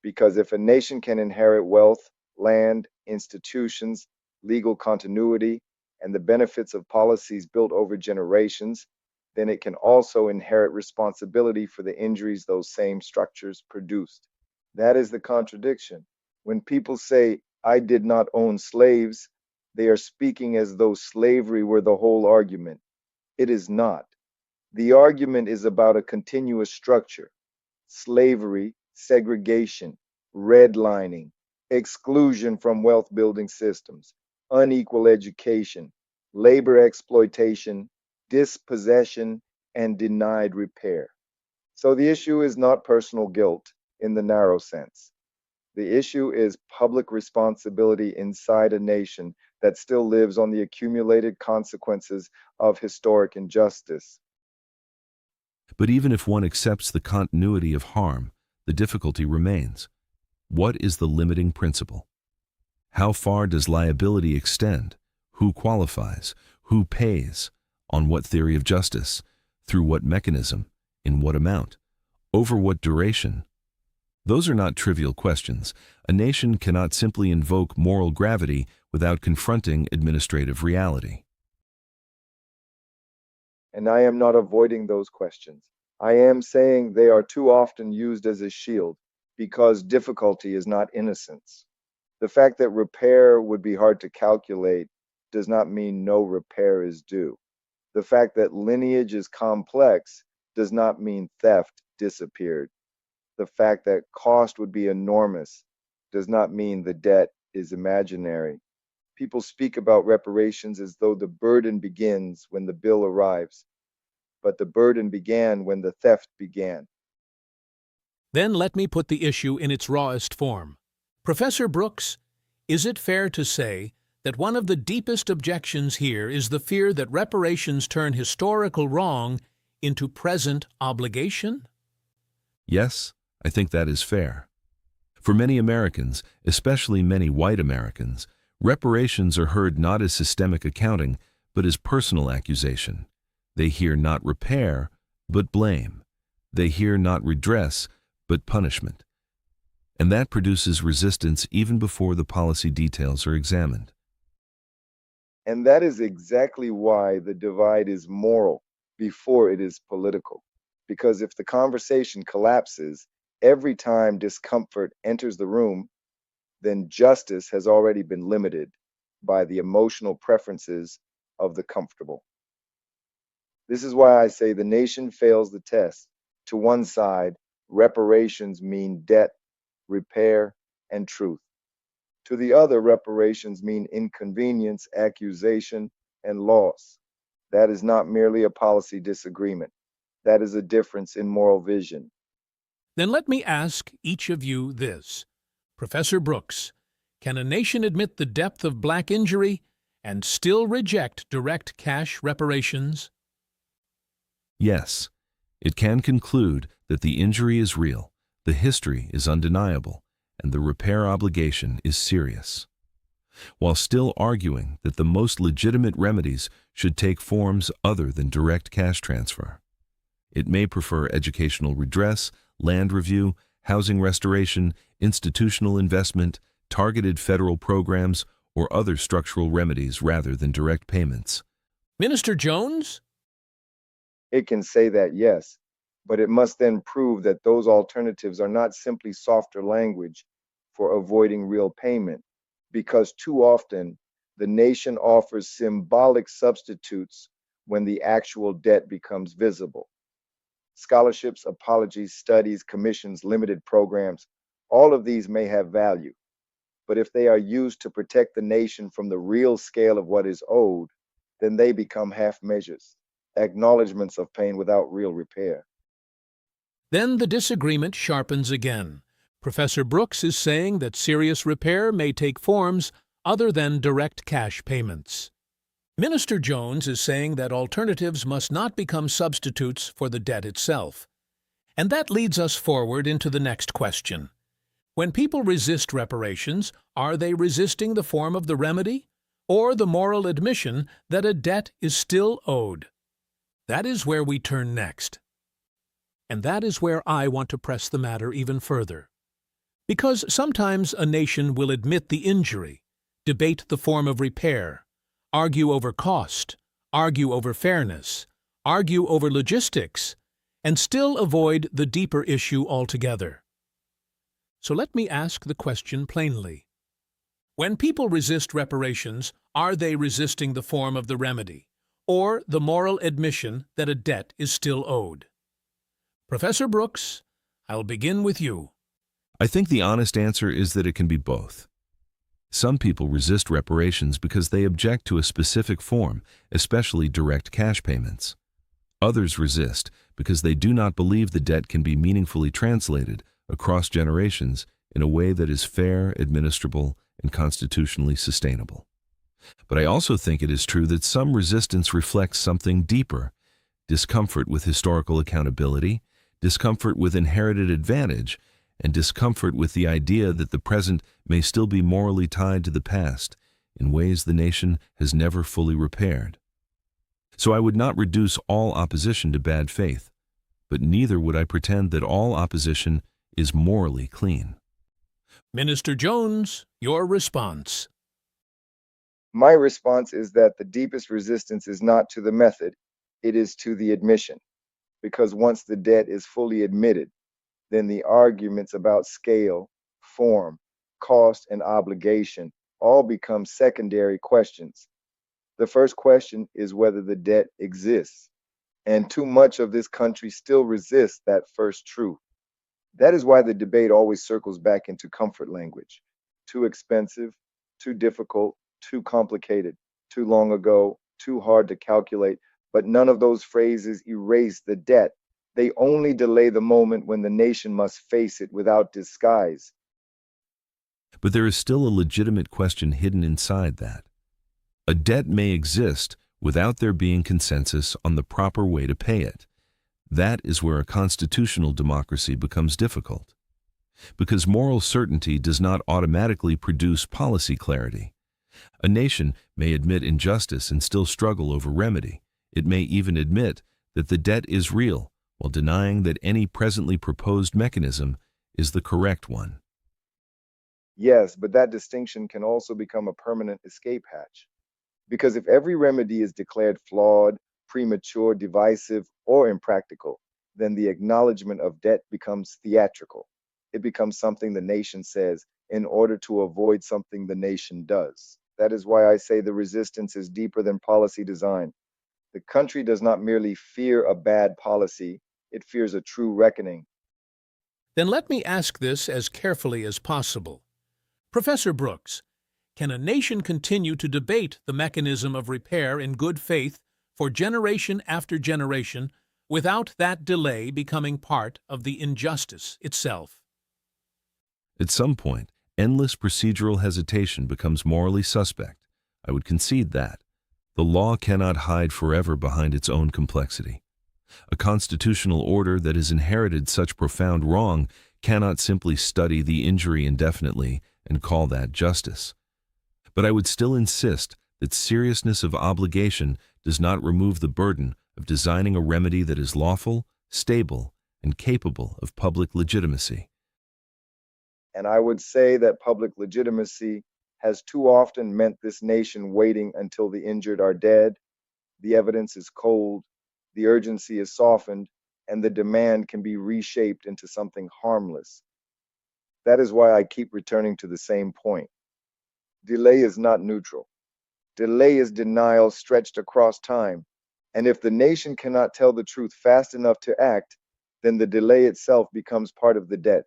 Because if a nation can inherit wealth, land, institutions, legal continuity, and the benefits of policies built over generations, then it can also inherit responsibility for the injuries those same structures produced. That is the contradiction. When people say, "I did not own slaves," they are speaking as though slavery were the whole argument. It is not. The argument is about a continuous structure: slavery, segregation, redlining, exclusion from wealth building systems, unequal education, labor exploitation, dispossession, and denied repair. So the issue is not personal guilt in the narrow sense. The issue is public responsibility inside a nation that still lives on the accumulated consequences of historic injustice. But even if one accepts the continuity of harm, the difficulty remains. What is the limiting principle? How far does liability extend? Who qualifies? Who pays? On what theory of justice? Through what mechanism? In what amount? Over what duration? Those are not trivial questions. A nation cannot simply invoke moral gravity without confronting administrative reality. And I am not avoiding those questions. I am saying they are too often used as a shield because difficulty is not innocence. The fact that repair would be hard to calculate does not mean no repair is due. The fact that lineage is complex does not mean theft disappeared. The fact that cost would be enormous does not mean the debt is imaginary. People speak about reparations as though the burden begins when the bill arrives, but the burden began when the theft began. Then let me put the issue in its rawest form. Professor Brooks, is it fair to say that one of the deepest objections here is the fear that reparations turn historical wrong into present obligation? Yes, I think that is fair. For many Americans, especially many white Americans, reparations are heard not as systemic accounting, but as personal accusation. They hear not repair, but blame. They hear not redress, but punishment. And that produces resistance even before the policy details are examined. And that is exactly why the divide is moral before it is political. Because if the conversation collapses every time discomfort enters the room, then justice has already been limited by the emotional preferences of the comfortable. This is why I say the nation fails the test. To one side, reparations mean debt, repair, and truth. To the other, reparations mean inconvenience, accusation, and loss. That is not merely a policy disagreement. That is a difference in moral vision. Then let me ask each of you this. Professor Brooks, can a nation admit the depth of black injury and still reject direct cash reparations? Yes, it can conclude that the injury is real, the history is undeniable, and the repair obligation is serious, while still arguing that the most legitimate remedies should take forms other than direct cash transfer. It may prefer educational redress, land review, housing restoration, institutional investment, targeted federal programs, or other structural remedies rather than direct payments. Minister Jones? It can say that, yes, but it must then prove that those alternatives are not simply softer language for avoiding real payment, because too often the nation offers symbolic substitutes when the actual debt becomes visible. Scholarships, apologies, studies, commissions, limited programs, all of these may have value. But if they are used to protect the nation from the real scale of what is owed, then they become half measures, acknowledgments of pain without real repair. Then the disagreement sharpens again. Professor Brooks is saying that serious repair may take forms other than direct cash payments. Minister Jones is saying that alternatives must not become substitutes for the debt itself. And that leads us forward into the next question. When people resist reparations, are they resisting the form of the remedy or the moral admission that a debt is still owed? That is where we turn next. And that is where I want to press the matter even further. Because sometimes a nation will admit the injury, debate the form of repair, argue over cost, argue over fairness, argue over logistics, and still avoid the deeper issue altogether. So let me ask the question plainly. When people resist reparations, are they resisting the form of the remedy, or the moral admission that a debt is still owed? Professor Brooks, I'll begin with you. I think the honest answer is that it can be both. Some people resist reparations because they object to a specific form, especially direct cash payments. Others resist because they do not believe the debt can be meaningfully translated across generations in a way that is fair, administrable, and constitutionally sustainable. But I also think it is true that some resistance reflects something deeper: discomfort with historical accountability, discomfort with inherited advantage, and discomfort with the idea that the present may still be morally tied to the past in ways the nation has never fully repaired. So I would not reduce all opposition to bad faith, but neither would I pretend that all opposition is morally clean. Minister Jones, your response. My response is that the deepest resistance is not to the method, it is to the admission. Because once the debt is fully admitted, then the arguments about scale, form, cost, and obligation all become secondary questions. The first question is whether the debt exists, and too much of this country still resists that first truth. That is why the debate always circles back into comfort language. Too expensive, too difficult, too complicated, too long ago, too hard to calculate. But none of those phrases erase the debt. They only delay the moment when the nation must face it without disguise. But there is still a legitimate question hidden inside that. A debt may exist without there being consensus on the proper way to pay it. That is where a constitutional democracy becomes difficult. Because moral certainty does not automatically produce policy clarity. A nation may admit injustice and still struggle over remedy. It may even admit that the debt is real, while denying that any presently proposed mechanism is the correct one. Yes, but that distinction can also become a permanent escape hatch. Because if every remedy is declared flawed, premature, divisive, or impractical, then the acknowledgement of debt becomes theatrical. It becomes something the nation says in order to avoid something the nation does. That is why I say the resistance is deeper than policy design. The country does not merely fear a bad policy, it fears a true reckoning. Then let me ask this as carefully as possible. Professor Brooks, can a nation continue to debate the mechanism of repair in good faith for generation after generation without that delay becoming part of the injustice itself? At some point, endless procedural hesitation becomes morally suspect. I would concede that. The law cannot hide forever behind its own complexity. A constitutional order that has inherited such profound wrong cannot simply study the injury indefinitely and call that justice. But I would still insist that seriousness of obligation does not remove the burden of designing a remedy that is lawful, stable, and capable of public legitimacy. And I would say that public legitimacy has too often meant this nation waiting until the injured are dead, the evidence is cold, the urgency is softened, and the demand can be reshaped into something harmless. That is why I keep returning to the same point. Delay is not neutral. Delay is denial stretched across time. And if the nation cannot tell the truth fast enough to act, then the delay itself becomes part of the debt.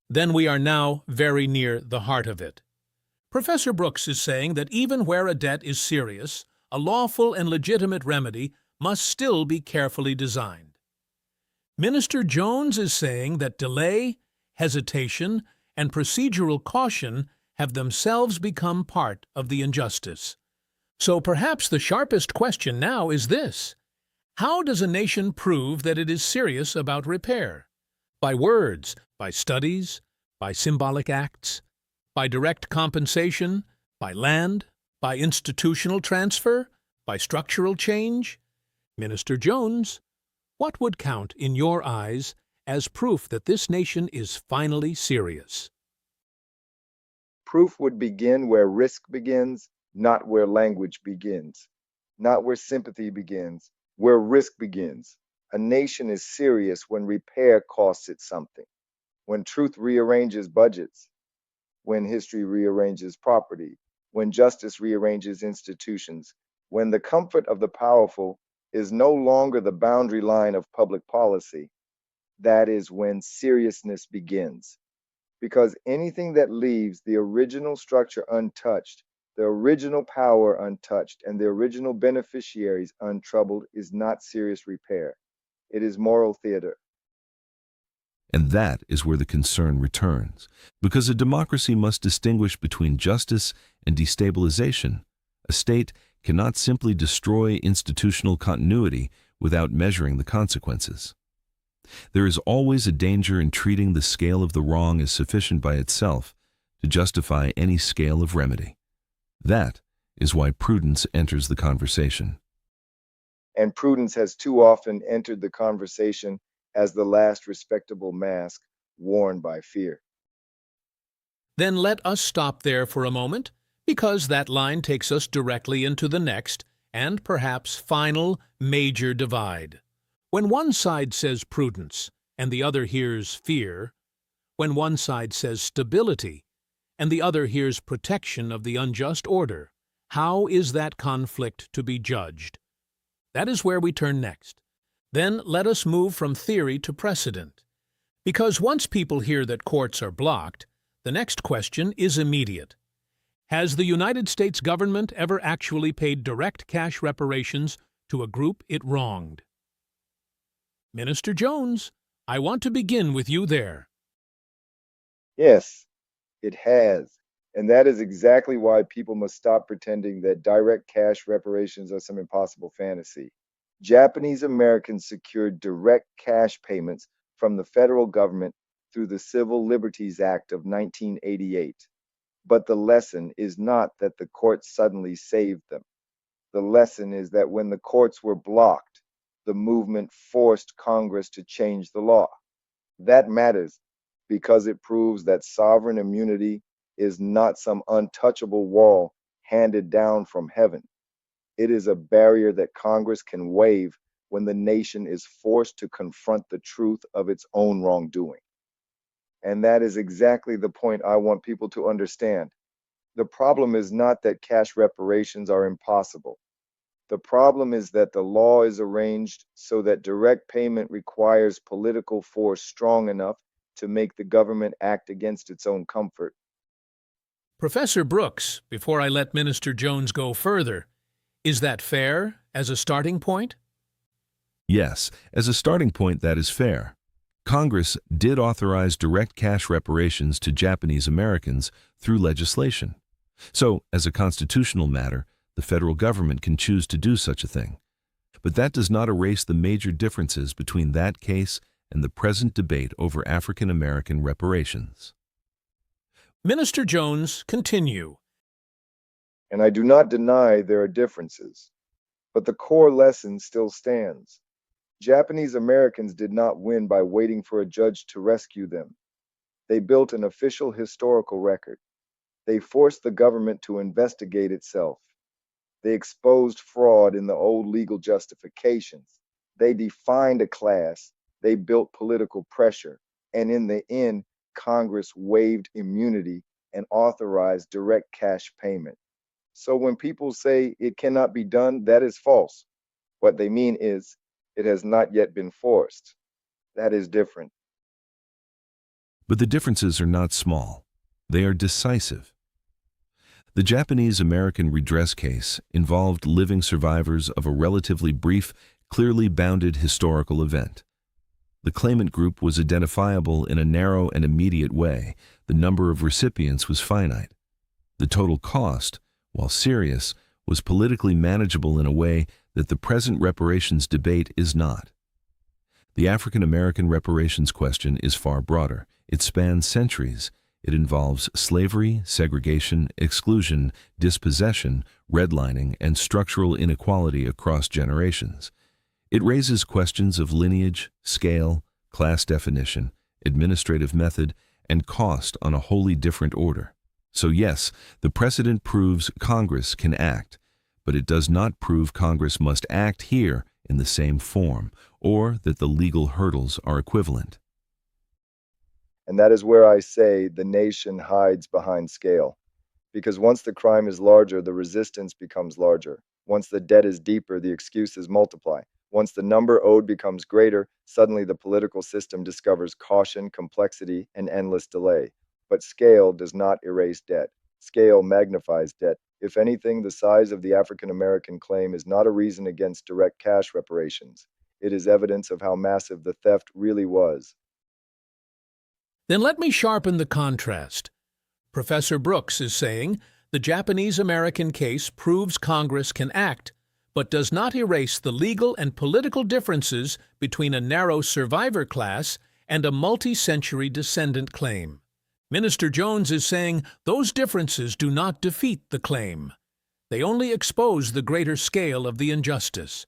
Then we are now very near the heart of it. Professor Brooks is saying that even where a debt is serious, a lawful and legitimate remedy must still be carefully designed. Minister Jones is saying that delay, hesitation, and procedural caution have themselves become part of the injustice. So perhaps the sharpest question now is this: how does a nation prove that it is serious about repair? By words, by studies, by symbolic acts, by direct compensation, by land, by institutional transfer, by structural change? Minister Jones, what would count in your eyes as proof that this nation is finally serious? Proof would begin where risk begins, not where language begins, not where sympathy begins, where risk begins. A nation is serious when repair costs it something, when truth rearranges budgets, when history rearranges property, when justice rearranges institutions, when the comfort of the powerful is no longer the boundary line of public policy. That is when seriousness begins. Because anything that leaves the original structure untouched, the original power untouched, and the original beneficiaries untroubled is not serious repair. It is moral theater. And that is where the concern returns, because a democracy must distinguish between justice and destabilization. A state cannot simply destroy institutional continuity without measuring the consequences. There is always a danger in treating the scale of the wrong as sufficient by itself to justify any scale of remedy. That is why prudence enters the conversation. And prudence has too often entered the conversation as the last respectable mask worn by fear. Then let us stop there for a moment, because that line takes us directly into the next and perhaps final major divide. When one side says prudence and the other hears fear, when one side says stability and the other hears protection of the unjust order, how is that conflict to be judged? That is where we turn next. Then let us move from theory to precedent. Because once people hear that courts are blocked, the next question is immediate. Has the United States government ever actually paid direct cash reparations to a group it wronged? Minister Jones, I want to begin with you there. Yes, it has. And that is exactly why people must stop pretending that direct cash reparations are some impossible fantasy. Japanese Americans secured direct cash payments from the federal government through the Civil Liberties Act of 1988. But the lesson is not that the courts suddenly saved them. The lesson is that when the courts were blocked, the movement forced Congress to change the law. That matters because it proves that sovereign immunity is not some untouchable wall handed down from heaven. It is a barrier that Congress can waive when the nation is forced to confront the truth of its own wrongdoing. And that is exactly the point I want people to understand. The problem is not that cash reparations are impossible. The problem is that the law is arranged so that direct payment requires political force strong enough to make the government act against its own comfort. Professor Brooks, before I let Minister Jones go further, is that fair as a starting point? Yes, as a starting point, that is fair. Congress did authorize direct cash reparations to Japanese Americans through legislation. So, as a constitutional matter, the federal government can choose to do such a thing. But that does not erase the major differences between that case and the present debate over African American reparations. Minister Jones, continue. And I do not deny there are differences, but the core lesson still stands. Japanese Americans did not win by waiting for a judge to rescue them. They built an official historical record. They forced the government to investigate itself. They exposed fraud in the old legal justifications. They defined a class. They built political pressure. And in the end, Congress waived immunity and authorized direct cash payment. So when people say it cannot be done, that is false. What they mean is it has not yet been forced. That is different. But the differences are not small. They are decisive. The Japanese American redress case involved living survivors of a relatively brief, clearly bounded historical event. The claimant group was identifiable in a narrow and immediate way. The number of recipients was finite. The total cost, while serious, was politically manageable in a way that the present reparations debate is not. The African American reparations question is far broader. It spans centuries. It involves slavery, segregation, exclusion, dispossession, redlining, and structural inequality across generations. It raises questions of lineage, scale, class definition, administrative method, and cost on a wholly different order. So yes, the precedent proves Congress can act, but it does not prove Congress must act here in the same form, or that the legal hurdles are equivalent. And that is where I say the nation hides behind scale. Because once the crime is larger, the resistance becomes larger. Once the debt is deeper, the excuses multiply. Once the number owed becomes greater, suddenly the political system discovers caution, complexity, and endless delay. But scale does not erase debt. Scale magnifies debt. If anything, the size of the African American claim is not a reason against direct cash reparations. It is evidence of how massive the theft really was. Then let me sharpen the contrast. Professor Brooks is saying the Japanese American case proves Congress can act, but does not erase the legal and political differences between a narrow survivor class and a multi-century descendant claim. Minister Jones is saying those differences do not defeat the claim. They only expose the greater scale of the injustice.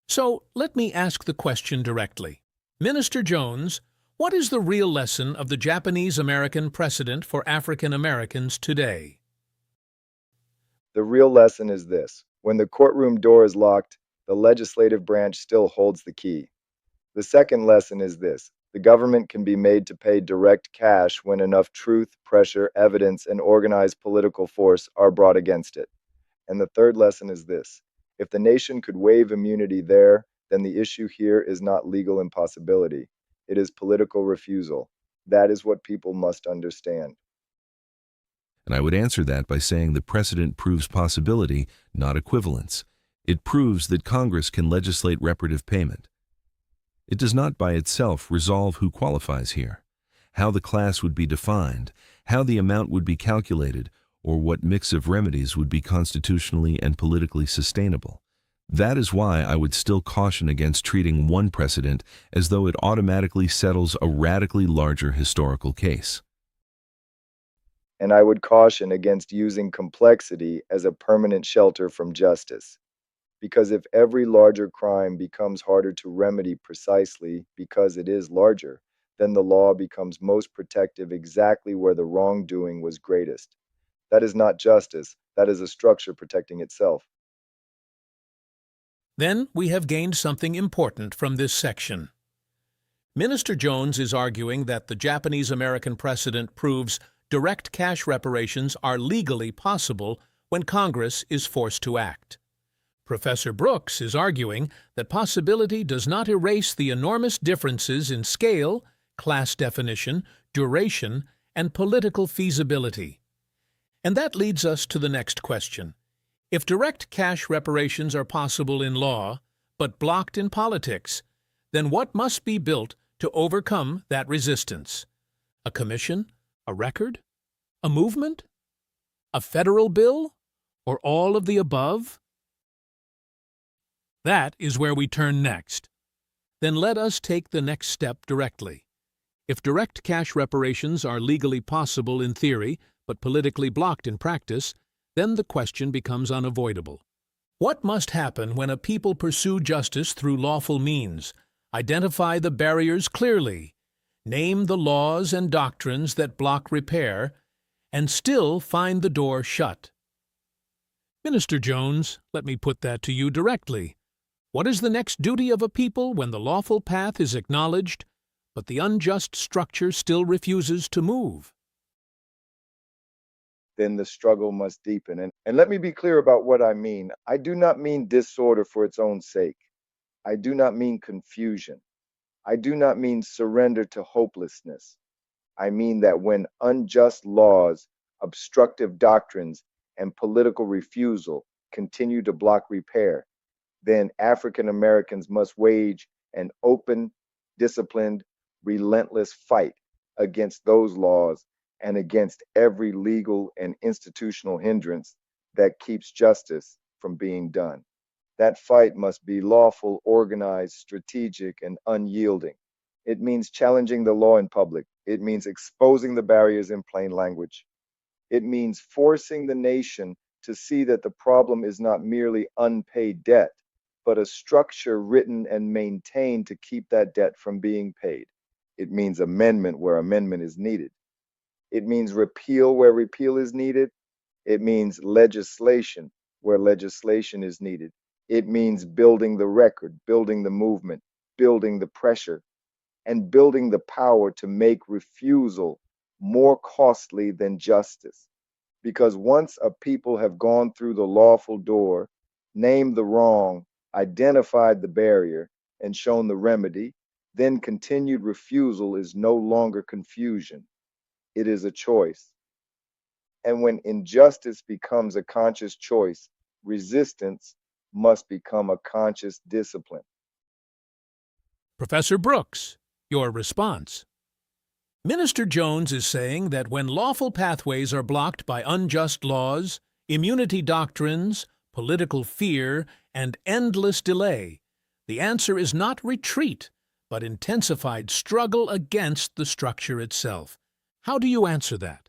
So let me ask the question directly. Minister Jones, what is the real lesson of the Japanese American precedent for African Americans today? The real lesson is this. When the courtroom door is locked, the legislative branch still holds the key. The second lesson is this. The government can be made to pay direct cash when enough truth, pressure, evidence, and organized political force are brought against it. And the third lesson is this. If the nation could waive immunity there, then the issue here is not legal impossibility. It is political refusal. That is what people must understand. And I would answer that by saying the precedent proves possibility, not equivalence. It proves that Congress can legislate reparative payment. It does not by itself resolve who qualifies here, how the class would be defined, how the amount would be calculated, or what mix of remedies would be constitutionally and politically sustainable. That is why I would still caution against treating one precedent as though it automatically settles a radically larger historical case. And I would caution against using complexity as a permanent shelter from justice. Because if every larger crime becomes harder to remedy precisely because it is larger, then the law becomes most protective exactly where the wrongdoing was greatest. That is not justice, that is a structure protecting itself. Then we have gained something important from this section. Minister Jones is arguing that the Japanese American precedent proves direct cash reparations are legally possible when Congress is forced to act. Professor Brooks is arguing that possibility does not erase the enormous differences in scale, class definition, duration, and political feasibility. And that leads us to the next question. If direct cash reparations are possible in law, but blocked in politics, then what must be built to overcome that resistance? A commission? A record? A movement? A federal bill? Or all of the above? That is where we turn next. Then let us take the next step directly. If direct cash reparations are legally possible in theory, but politically blocked in practice, then the question becomes unavoidable. What must happen when a people pursue justice through lawful means, identify the barriers clearly, name the laws and doctrines that block repair, and still find the door shut? Minister Jones, let me put that to you directly. What is the next duty of a people when the lawful path is acknowledged, but the unjust structure still refuses to move? Then the struggle must deepen. And let me be clear about what I mean. I do not mean disorder for its own sake. I do not mean confusion. I do not mean surrender to hopelessness. I mean that when unjust laws, obstructive doctrines, and political refusal continue to block repair, then African Americans must wage an open, disciplined, relentless fight against those laws and against every legal and institutional hindrance that keeps justice from being done. That fight must be lawful, organized, strategic, and unyielding. It means challenging the law in public. It means exposing the barriers in plain language. It means forcing the nation to see that the problem is not merely unpaid debt, but a structure written and maintained to keep that debt from being paid. It means amendment where amendment is needed. It means repeal where repeal is needed. It means legislation where legislation is needed. It means building the record, building the movement, building the pressure, and building the power to make refusal more costly than justice. Because once a people have gone through the lawful door, named the wrong, identified the barrier, and shown the remedy, then continued refusal is no longer confusion. It is a choice. And when injustice becomes a conscious choice, resistance must become a conscious discipline. Professor Brooks, your response. Minister Jones is saying that when lawful pathways are blocked by unjust laws, immunity doctrines, political fear, and endless delay, the answer is not retreat, but intensified struggle against the structure itself. How do you answer that?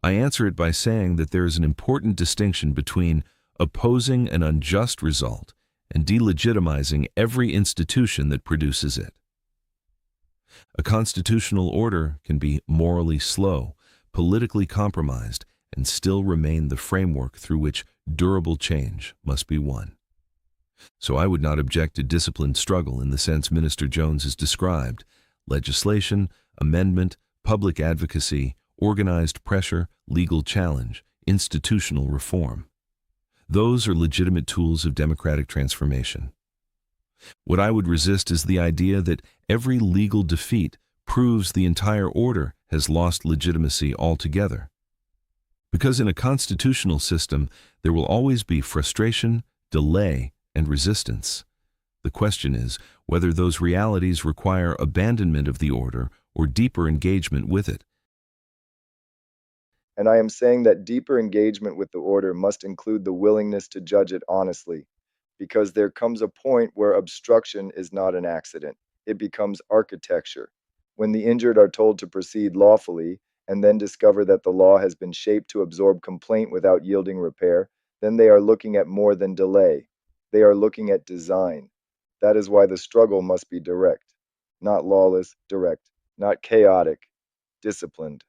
I answer it by saying that there is an important distinction between opposing an unjust result and delegitimizing every institution that produces it. A constitutional order can be morally slow, politically compromised, and still remain the framework through which durable change must be won. So I would not object to disciplined struggle in the sense Minister Jones has described: legislation, amendment, public advocacy, organized pressure, legal challenge, institutional reform. Those are legitimate tools of democratic transformation. What I would resist is the idea that every legal defeat proves the entire order has lost legitimacy altogether. Because in a constitutional system, there will always be frustration, delay, and resistance. The question is whether those realities require abandonment of the order or deeper engagement with it. And I am saying that deeper engagement with the order must include the willingness to judge it honestly, because there comes a point where obstruction is not an accident. It becomes architecture. When the injured are told to proceed lawfully and then discover that the law has been shaped to absorb complaint without yielding repair, then they are looking at more than delay. They are looking at design. That is why the struggle must be direct, not lawless, direct, not chaotic, disciplined,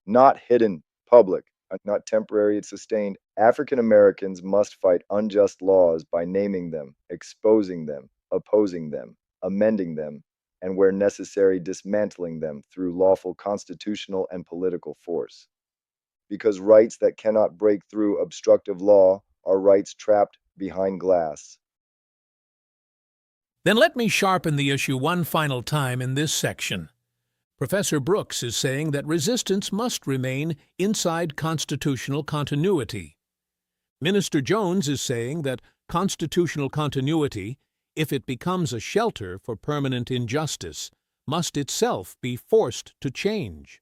not hidden, public, not temporary and sustained. African Americans must fight unjust laws by naming them, exposing them, opposing them, amending them, and where necessary, dismantling them through lawful constitutional and political force. Because rights that cannot break through obstructive law are rights trapped behind glass. Then let me sharpen the issue one final time in this section. Professor Brooks is saying that resistance must remain inside constitutional continuity. Minister Jones is saying that constitutional continuity, if it becomes a shelter for permanent injustice, must itself be forced to change.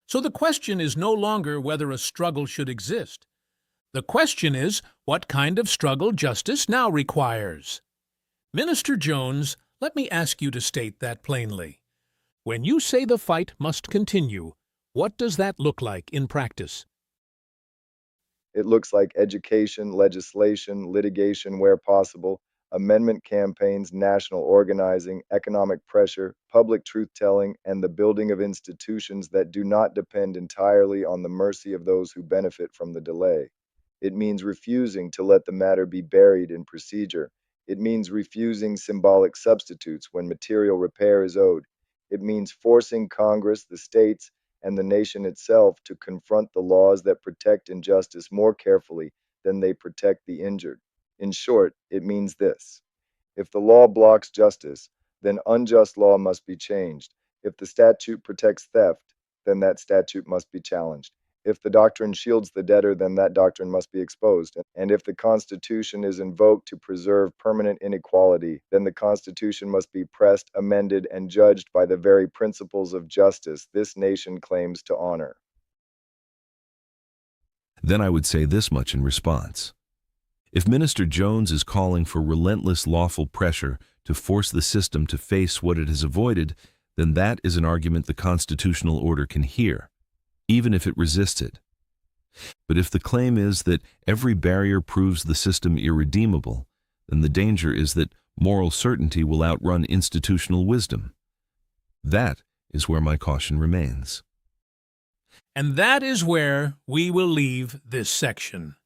So the question is no longer whether a struggle should exist. The question is what kind of struggle justice now requires. Minister Jones, let me ask you to state that plainly. When you say the fight must continue, what does that look like in practice? It looks like education, legislation, litigation where possible, amendment campaigns, national organizing, economic pressure, public truth-telling, and the building of institutions that do not depend entirely on the mercy of those who benefit from the delay. It means refusing to let the matter be buried in procedure. It means refusing symbolic substitutes when material repair is owed. It means forcing Congress, the states, and the nation itself to confront the laws that protect injustice more carefully than they protect the injured. In short, it means this: if the law blocks justice, then unjust law must be changed. If the statute protects theft, then that statute must be challenged. If the doctrine shields the debtor, then that doctrine must be exposed. And if the Constitution is invoked to preserve permanent inequality, then the Constitution must be pressed, amended, and judged by the very principles of justice this nation claims to honor. Then I would say this much in response. If Minister Jones is calling for relentless lawful pressure to force the system to face what it has avoided, then that is an argument the constitutional order can hear, even if it resists it. But if the claim is that every barrier proves the system irredeemable, then the danger is that moral certainty will outrun institutional wisdom. That is where my caution remains. And that is where we will leave this section.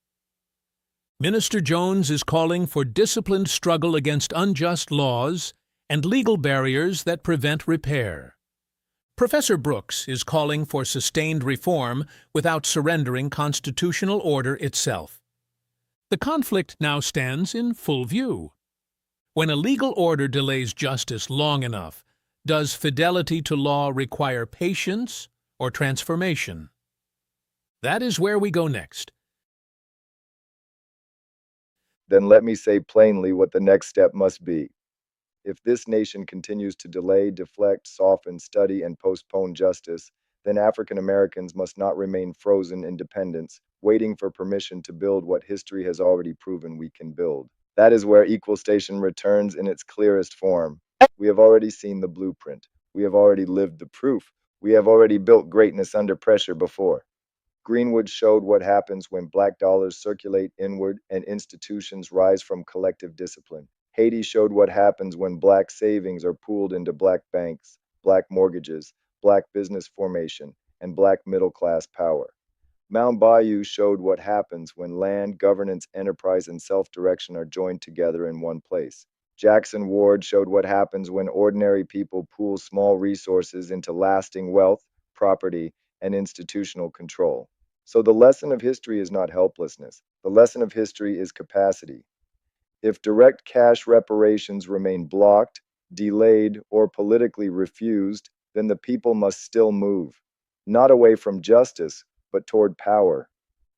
Minister Jones is calling for disciplined struggle against unjust laws and legal barriers that prevent repair. Professor Brooks is calling for sustained reform without surrendering constitutional order itself. The conflict now stands in full view. When a legal order delays justice long enough, does fidelity to law require patience or transformation? That is where we go next. Then let me say plainly what the next step must be. If this nation continues to delay, deflect, soften, study, and postpone justice, then African Americans must not remain frozen in dependence, waiting for permission to build what history has already proven we can build. That is where Equal Station returns in its clearest form. We have already seen the blueprint. We have already lived the proof. We have already built greatness under pressure before. Greenwood showed what happens when black dollars circulate inward and institutions rise from collective discipline. Haiti showed what happens when black savings are pooled into black banks, black mortgages, black business formation, and black middle-class power. Mount Bayou showed what happens when land, governance, enterprise, and self-direction are joined together in one place. Jackson Ward showed what happens when ordinary people pool small resources into lasting wealth, property, and institutional control. So the lesson of history is not helplessness. The lesson of history is capacity. If direct cash reparations remain blocked, delayed, or politically refused, then the people must still move, not away from justice, but toward power.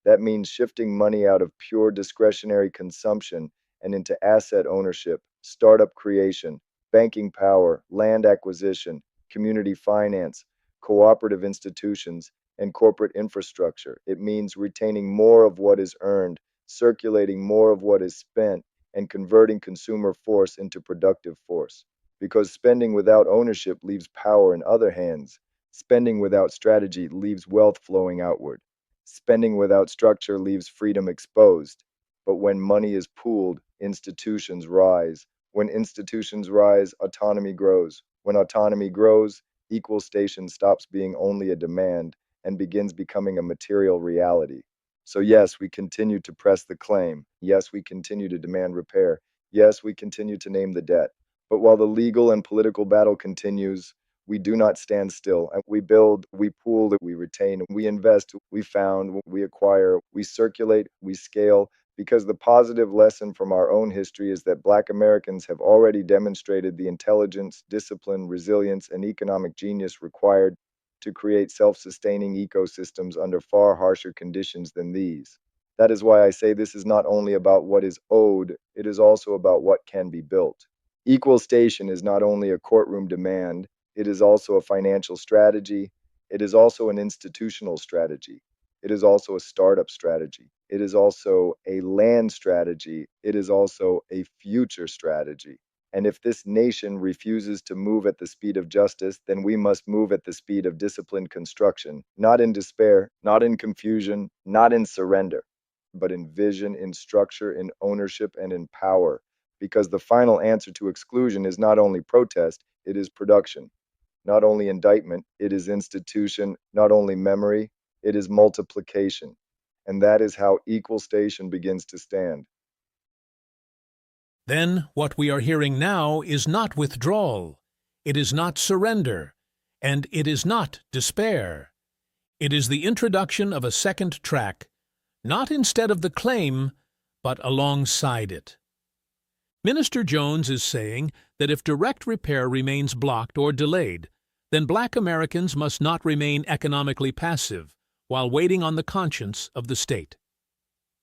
That means shifting money out of pure discretionary consumption and into asset ownership, startup creation, banking power, land acquisition, community finance, cooperative institutions, and corporate infrastructure. It means retaining more of what is earned, circulating more of what is spent, and converting consumer force into productive force. Because spending without ownership leaves power in other hands. Spending without strategy leaves wealth flowing outward. Spending without structure leaves freedom exposed. But when money is pooled, institutions rise. When institutions rise, autonomy grows. When autonomy grows, Equal Station stops being only a demand and begins becoming a material reality. So yes, we continue to press the claim. Yes, we continue to demand repair. Yes, we continue to name the debt. But while the legal and political battle continues, we do not stand still. And we build, we pool, we retain, we invest, we found, we acquire, we circulate, we scale, because the positive lesson from our own history is that Black Americans have already demonstrated the intelligence, discipline, resilience, and economic genius required to create self-sustaining ecosystems under far harsher conditions than these. That is why I say this is not only about what is owed, it is also about what can be built. Equal station is not only a courtroom demand, it is also a financial strategy, it is also an institutional strategy, it is also a startup strategy, it is also a land strategy, it is also a future strategy. And if this nation refuses to move at the speed of justice, then we must move at the speed of disciplined construction, not in despair, not in confusion, not in surrender, but in vision, in structure, in ownership, and in power. Because the final answer to exclusion is not only protest, it is production. Not only indictment, it is institution. Not only memory, it is multiplication. And that is how equal station begins to stand. Then what we are hearing now is not withdrawal, it is not surrender, and it is not despair. It is the introduction of a second track, not instead of the claim, but alongside it. Minister Jones is saying that if direct repair remains blocked or delayed, then Black Americans must not remain economically passive while waiting on the conscience of the state.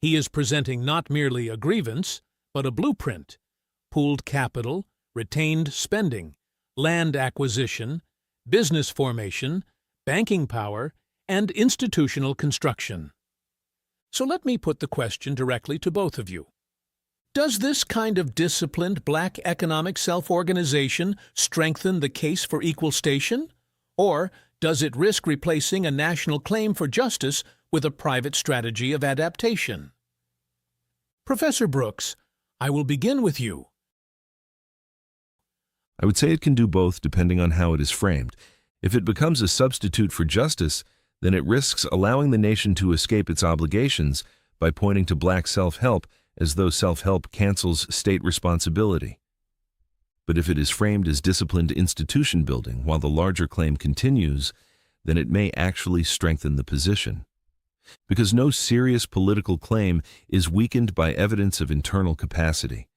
He is presenting not merely a grievance, but a blueprint: pooled capital, retained spending, land acquisition, business formation, banking power, and institutional construction. So let me put the question directly to both of you. Does this kind of disciplined Black economic self-organization strengthen the case for equal station? Or does it risk replacing a national claim for justice with a private strategy of adaptation? Professor Brooks, I will begin with you. I would say it can do both depending on how it is framed. If it becomes a substitute for justice, then it risks allowing the nation to escape its obligations by pointing to Black self-help as though self-help cancels state responsibility. But if it is framed as disciplined institution building while the larger claim continues, then it may actually strengthen the position. Because no serious political claim is weakened by evidence of internal capacity.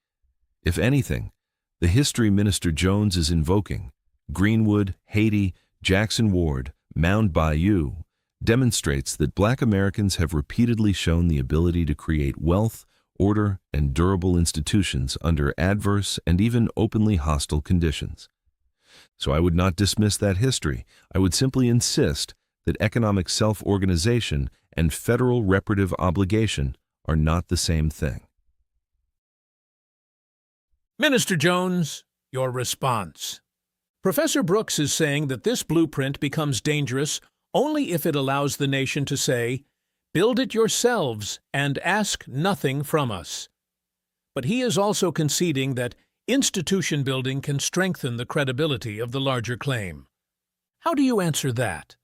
If anything, the history Minister Jones is invoking, Greenwood, Haiti, Jackson Ward, Mound Bayou, demonstrates that Black Americans have repeatedly shown the ability to create wealth, order, and durable institutions under adverse and even openly hostile conditions. So I would not dismiss that history. I would simply insist that economic self-organization and federal reparative obligation are not the same thing. Minister Jones, your response. Professor Brooks is saying that this blueprint becomes dangerous only if it allows the nation to say, "Build it yourselves and ask nothing from us." But he is also conceding that institution building can strengthen the credibility of the larger claim. How do you answer that?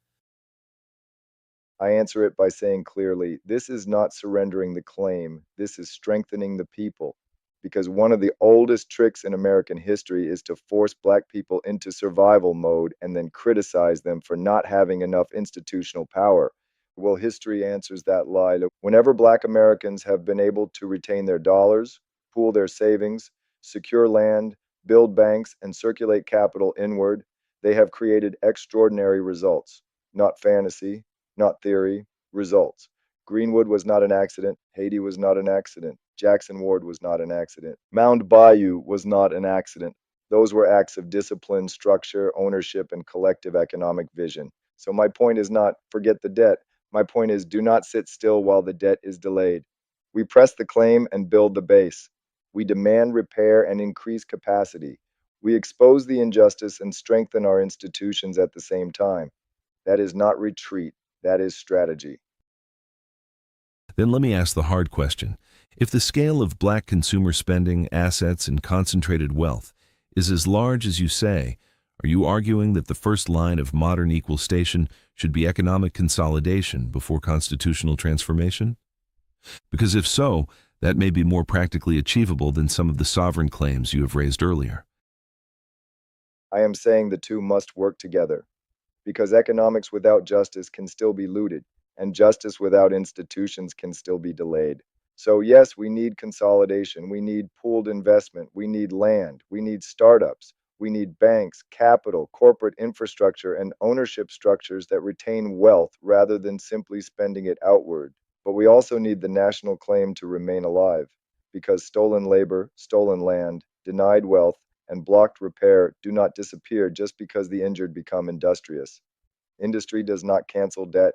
I answer it by saying clearly, this is not surrendering the claim, this is strengthening the people. Because one of the oldest tricks in American history is to force Black people into survival mode and then criticize them for not having enough institutional power. Well, history answers that lie. Whenever Black Americans have been able to retain their dollars, pool their savings, secure land, build banks, and circulate capital inward, they have created extraordinary results. Not fantasy, not theory, results. Greenwood was not an accident. Haiti was not an accident. Jackson Ward was not an accident. Mound Bayou was not an accident. Those were acts of discipline, structure, ownership, and collective economic vision. So my point is not forget the debt. My point is do not sit still while the debt is delayed. We press the claim and build the base. We demand repair and increase capacity. We expose the injustice and strengthen our institutions at the same time. That is not retreat. That is strategy. Then let me ask the hard question. If the scale of Black consumer spending, assets, and concentrated wealth is as large as you say, are you arguing that the first line of modern equal station should be economic consolidation before constitutional transformation? Because if so, that may be more practically achievable than some of the sovereign claims you have raised earlier. I am saying the two must work together, because economics without justice can still be looted, and justice without institutions can still be delayed. So, yes, we need consolidation. We need pooled investment. We need land. We need startups. We need banks, capital, corporate infrastructure, and ownership structures that retain wealth rather than simply spending it outward. But we also need the national claim to remain alive, because stolen labor, stolen land, denied wealth, and blocked repair do not disappear just because the injured become industrious. Industry does not cancel debt.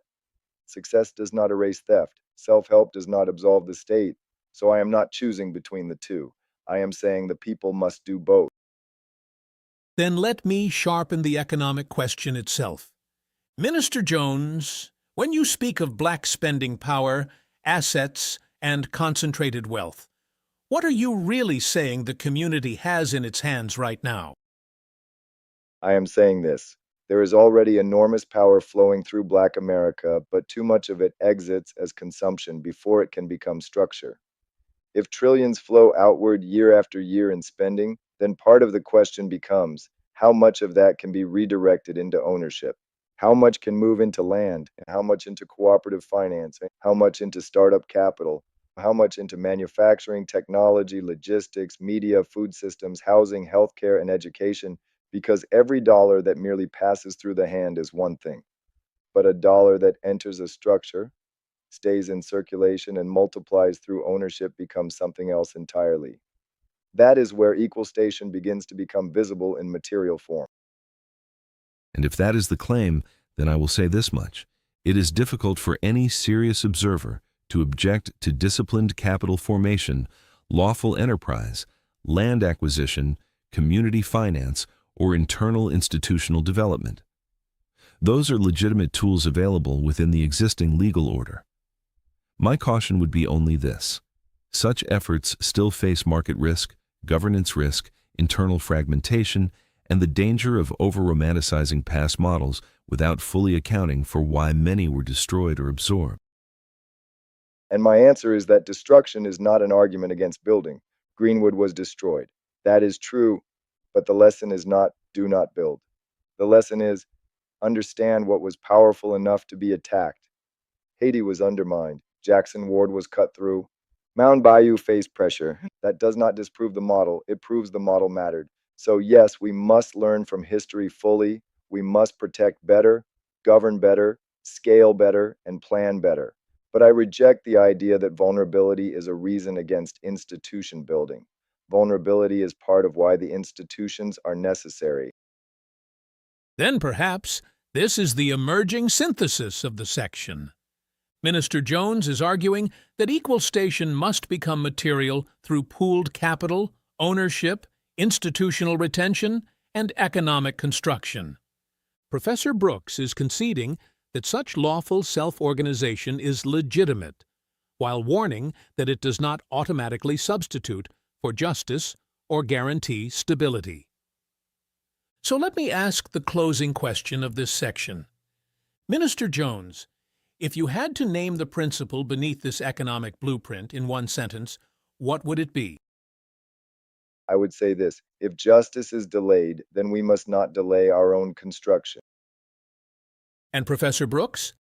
Success does not erase theft. Self-help does not absolve the state. So I am not choosing between the two. I am saying the people must do both. Then let me sharpen the economic question itself. Minister Jones, when you speak of black spending power, assets, and concentrated wealth, what are you really saying the community has in its hands right now? I am saying this. There is already enormous power flowing through Black America, but too much of it exits as consumption before it can become structure. If trillions flow outward year after year in spending, then part of the question becomes how much of that can be redirected into ownership? How much can move into land? How much into cooperative financing? How much into startup capital? How much into manufacturing, technology, logistics, media, food systems, housing, healthcare, and education? Because every dollar that merely passes through the hand is one thing, but a dollar that enters a structure, stays in circulation, and multiplies through ownership becomes something else entirely. That is where equal station begins to become visible in material form. And if that is the claim, then I will say this much. It is difficult for any serious observer to object to disciplined capital formation, lawful enterprise, land acquisition, community finance, or internal institutional development. Those are legitimate tools available within the existing legal order. My caution would be only this. Such efforts still face market risk, governance risk, internal fragmentation, and the danger of over-romanticizing past models without fully accounting for why many were destroyed or absorbed. And my answer is that destruction is not an argument against building. Greenwood was destroyed. That is true, but the lesson is not do not build. The lesson is understand what was powerful enough to be attacked. Haiti was undermined. Jackson Ward was cut through. Mound Bayou faced pressure. That does not disprove the model. It proves the model mattered. So yes, we must learn from history fully. We must protect better, govern better, scale better, and plan better. But I reject the idea that vulnerability is a reason against institution building. Vulnerability is part of why the institutions are necessary. Then perhaps this is the emerging synthesis of the section. Minister Jones is arguing that equal station must become material through pooled capital, ownership, institutional retention, and economic construction. Professor Brooks is conceding that such lawful self-organization is legitimate, while warning that it does not automatically substitute for justice or guarantee stability. So let me ask the closing question of this section. Minister Jones, if you had to name the principle beneath this economic blueprint in one sentence, what would it be? I would say this: if justice is delayed, then we must not delay our own construction. And Professor Brooks?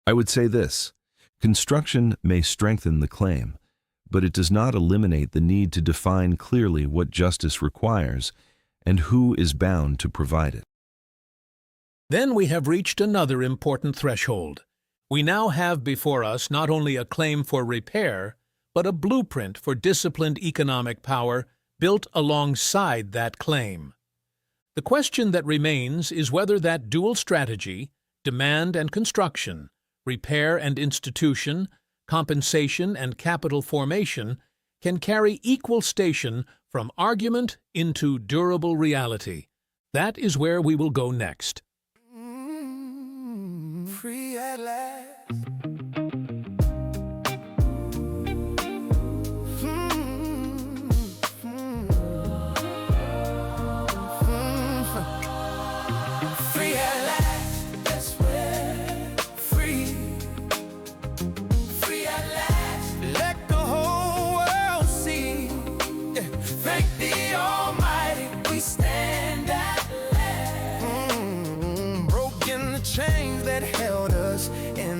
I would say this. Construction may strengthen the claim, but it does not eliminate the need to define clearly what justice requires and who is bound to provide it. Then we have reached another important threshold. We now have before us not only a claim for repair, but a blueprint for disciplined economic power built alongside that claim. The question that remains is whether that dual strategy, demand and construction, repair and institution, compensation and capital formation, can carry equal station from argument into durable reality. That is where we will go next. Free at last. Free at last. That's where free. Free at last. Let the whole world see. Yeah. Thank the Almighty, we stand at last. Broken the chains that held us in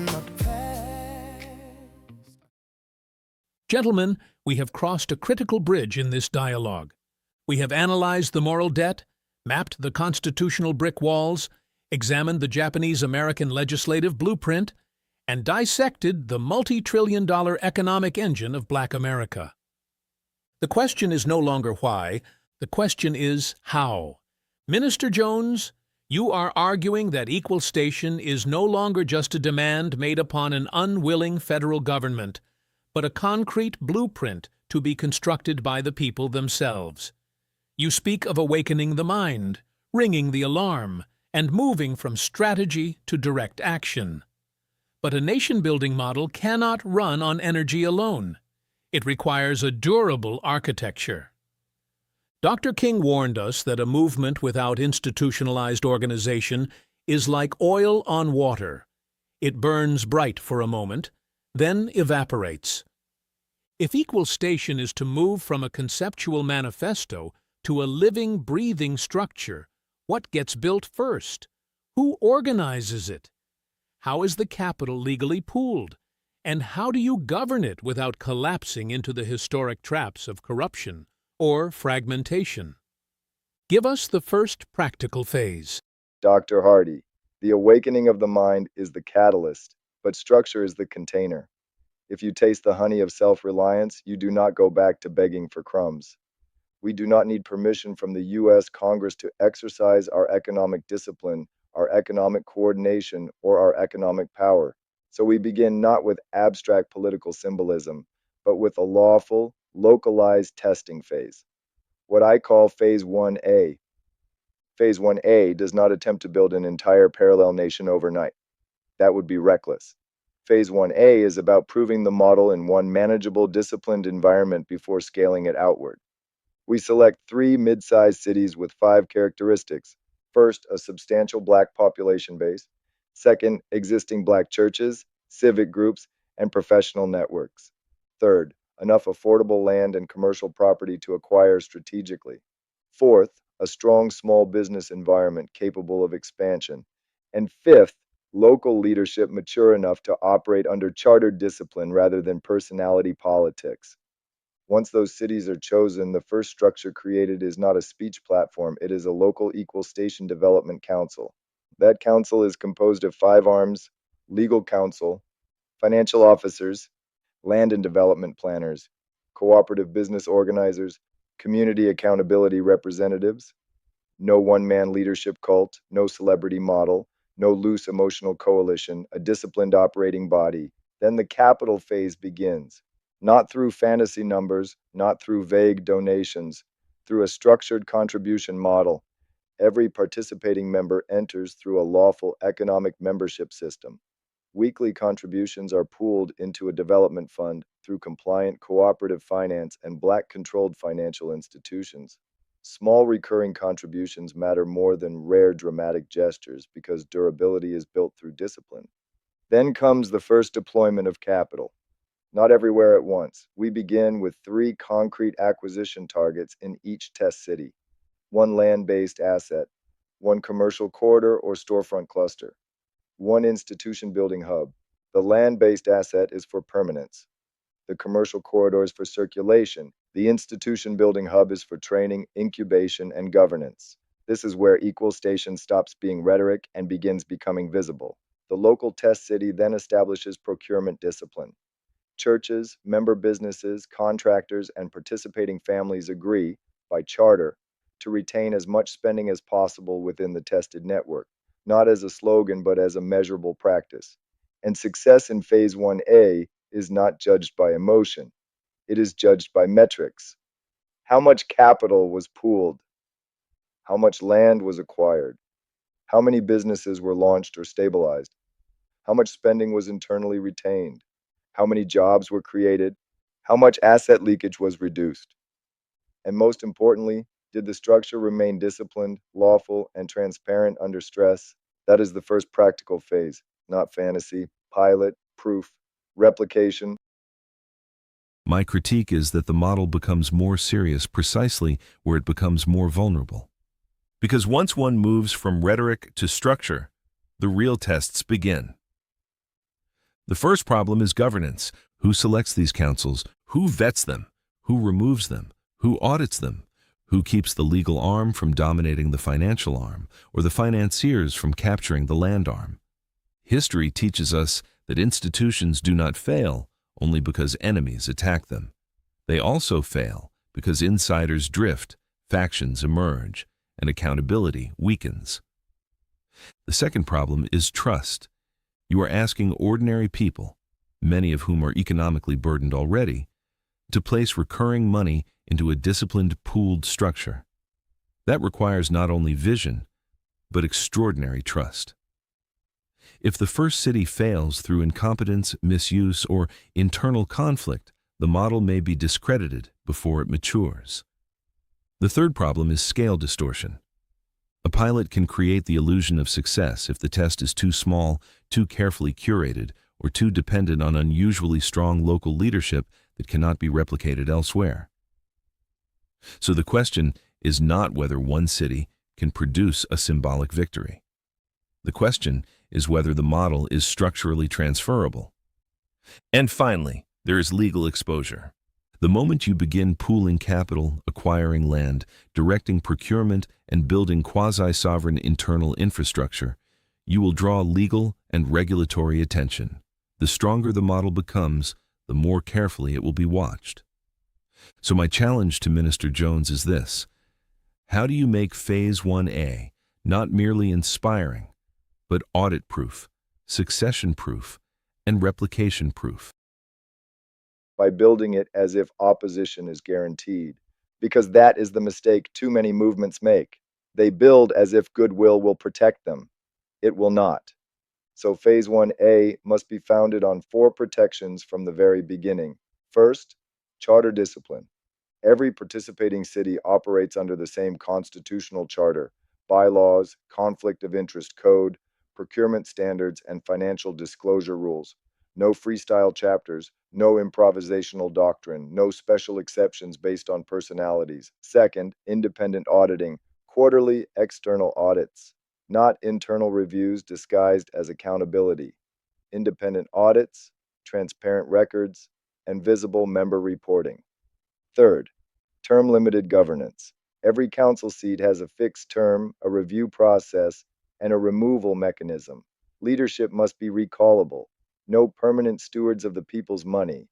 Gentlemen, we have crossed a critical bridge in this dialogue. We have analyzed the moral debt, mapped the constitutional brick walls, examined the Japanese-American legislative blueprint, and dissected the multi-trillion-dollar economic engine of Black America. The question is no longer why, the question is how. Minister Jones, you are arguing that equal station is no longer just a demand made upon an unwilling federal government, but a concrete blueprint to be constructed by the people themselves. You speak of awakening the mind, ringing the alarm, and moving from strategy to direct action. But a nation-building model cannot run on energy alone. It requires a durable architecture. Dr. King warned us that a movement without institutionalized organization is like oil on water. It burns bright for a moment, then evaporates. If equal station is to move from a conceptual manifesto to a living, breathing structure, what gets built first? Who organizes it? How is the capital legally pooled? And how do you govern it without collapsing into the historic traps of corruption or fragmentation? Give us the first practical phase. Dr. Hardy, the awakening of the mind is the catalyst, but structure is the container. If you taste the honey of self-reliance, you do not go back to begging for crumbs. We do not need permission from the U.S. Congress to exercise our economic discipline, our economic coordination, or our economic power. So we begin not with abstract political symbolism, but with a lawful, localized testing phase, what I call Phase 1A. Phase 1A does not attempt to build an entire parallel nation overnight. That would be reckless. Phase 1A is about proving the model in one manageable, disciplined environment before scaling it outward. We select 3 mid-sized cities with 5 characteristics. First, a substantial Black population base. Second, existing Black churches, civic groups, and professional networks. Third, enough affordable land and commercial property to acquire strategically. Fourth, a strong small business environment capable of expansion. And fifth, local leadership mature enough to operate under chartered discipline rather than personality politics. Once those cities are chosen, the first structure created is not a speech platform, it is a local equal station development council. That council is composed of 5 arms: legal counsel, financial officers, land and development planners, cooperative business organizers, community accountability representatives, no one-man leadership cult, no celebrity model, no loose emotional coalition, a disciplined operating body. Then the capital phase begins. Not through fantasy numbers, not through vague donations, through a structured contribution model. Every participating member enters through a lawful economic membership system. Weekly contributions are pooled into a development fund through compliant cooperative finance and Black-controlled financial institutions. Small recurring contributions matter more than rare dramatic gestures because durability is built through discipline. Then comes the first deployment of capital. Not everywhere at once. We begin with 3 concrete acquisition targets in each test city: 1 land-based asset, 1 commercial corridor or storefront cluster, 1 institution-building hub. The land-based asset is for permanence. The commercial corridor is for circulation. The institution-building hub is for training, incubation, and governance. This is where equal station stops being rhetoric and begins becoming visible. The local test city then establishes procurement discipline. Churches, member businesses, contractors, and participating families agree, by charter, to retain as much spending as possible within the tested network, not as a slogan but as a measurable practice. And success in Phase 1A is not judged by emotion. It is judged by metrics. How much capital was pooled? How much land was acquired? How many businesses were launched or stabilized? How much spending was internally retained? How many jobs were created? How much asset leakage was reduced? And most importantly, did the structure remain disciplined, lawful, and transparent under stress? That is the first practical phase, not fantasy, pilot, proof, replication. My critique is that the model becomes more serious precisely where it becomes more vulnerable. Because once one moves from rhetoric to structure, the real tests begin. The first problem is governance. Who selects these councils? Who vets them? Who removes them? Who audits them? Who keeps the legal arm from dominating the financial arm, or the financiers from capturing the land arm? History teaches us that institutions do not fail only because enemies attack them. They also fail because insiders drift, factions emerge, and accountability weakens. The second problem is trust. You are asking ordinary people, many of whom are economically burdened already, to place recurring money into a disciplined, pooled structure. That requires not only vision, but extraordinary trust. If the first city fails through incompetence, misuse, or internal conflict, the model may be discredited before it matures. The third problem is scale distortion. A pilot can create the illusion of success if the test is too small, too carefully curated, or too dependent on unusually strong local leadership that cannot be replicated elsewhere. So the question is not whether one city can produce a symbolic victory. The question is whether the model is structurally transferable. And finally, there is legal exposure. The moment you begin pooling capital, acquiring land, directing procurement, and building quasi-sovereign internal infrastructure, you will draw legal and regulatory attention. The stronger the model becomes, the more carefully it will be watched. So my challenge to Minister Jones is this: how do you make Phase 1A not merely inspiring, but audit-proof, succession-proof, and replication-proof? By building it as if opposition is guaranteed, because that is the mistake too many movements make. They build as if goodwill will protect them. It will not. So Phase 1A must be founded on 4 protections from the very beginning. First, charter discipline. Every participating city operates under the same constitutional charter, bylaws, conflict of interest code, procurement standards, and financial disclosure rules. No freestyle chapters, no improvisational doctrine, no special exceptions based on personalities. Second, independent auditing, quarterly external audits, not internal reviews disguised as accountability. Independent audits, transparent records, and visible member reporting. Third, term-limited governance. Every council seat has a fixed term, a review process, and a removal mechanism. Leadership must be recallable. No permanent stewards of the people's money.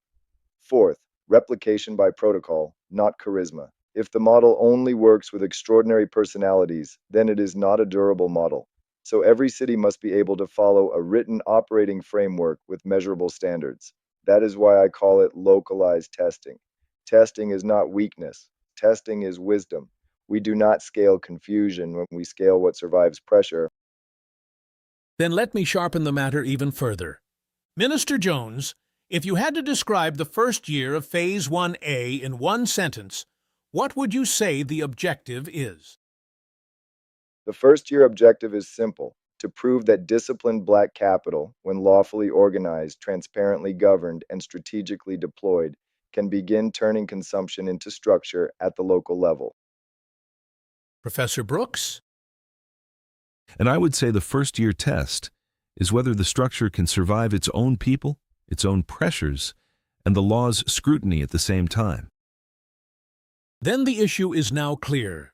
Fourth, replication by protocol, not charisma. If the model only works with extraordinary personalities, then it is not a durable model. So every city must be able to follow a written operating framework with measurable standards. That is why I call it localized testing. Testing is not weakness. Testing is wisdom. We do not scale confusion when we scale what survives pressure. Then let me sharpen the matter even further. Minister Jones, if you had to describe the first year of Phase 1A in one sentence, what would you say the objective is? The first year objective is simple: to prove that disciplined Black capital, when lawfully organized, transparently governed, and strategically deployed, can begin turning consumption into structure at the local level. Professor Brooks? And I would say the first-year test is whether the structure can survive its own people, its own pressures, and the law's scrutiny at the same time. Then the issue is now clear.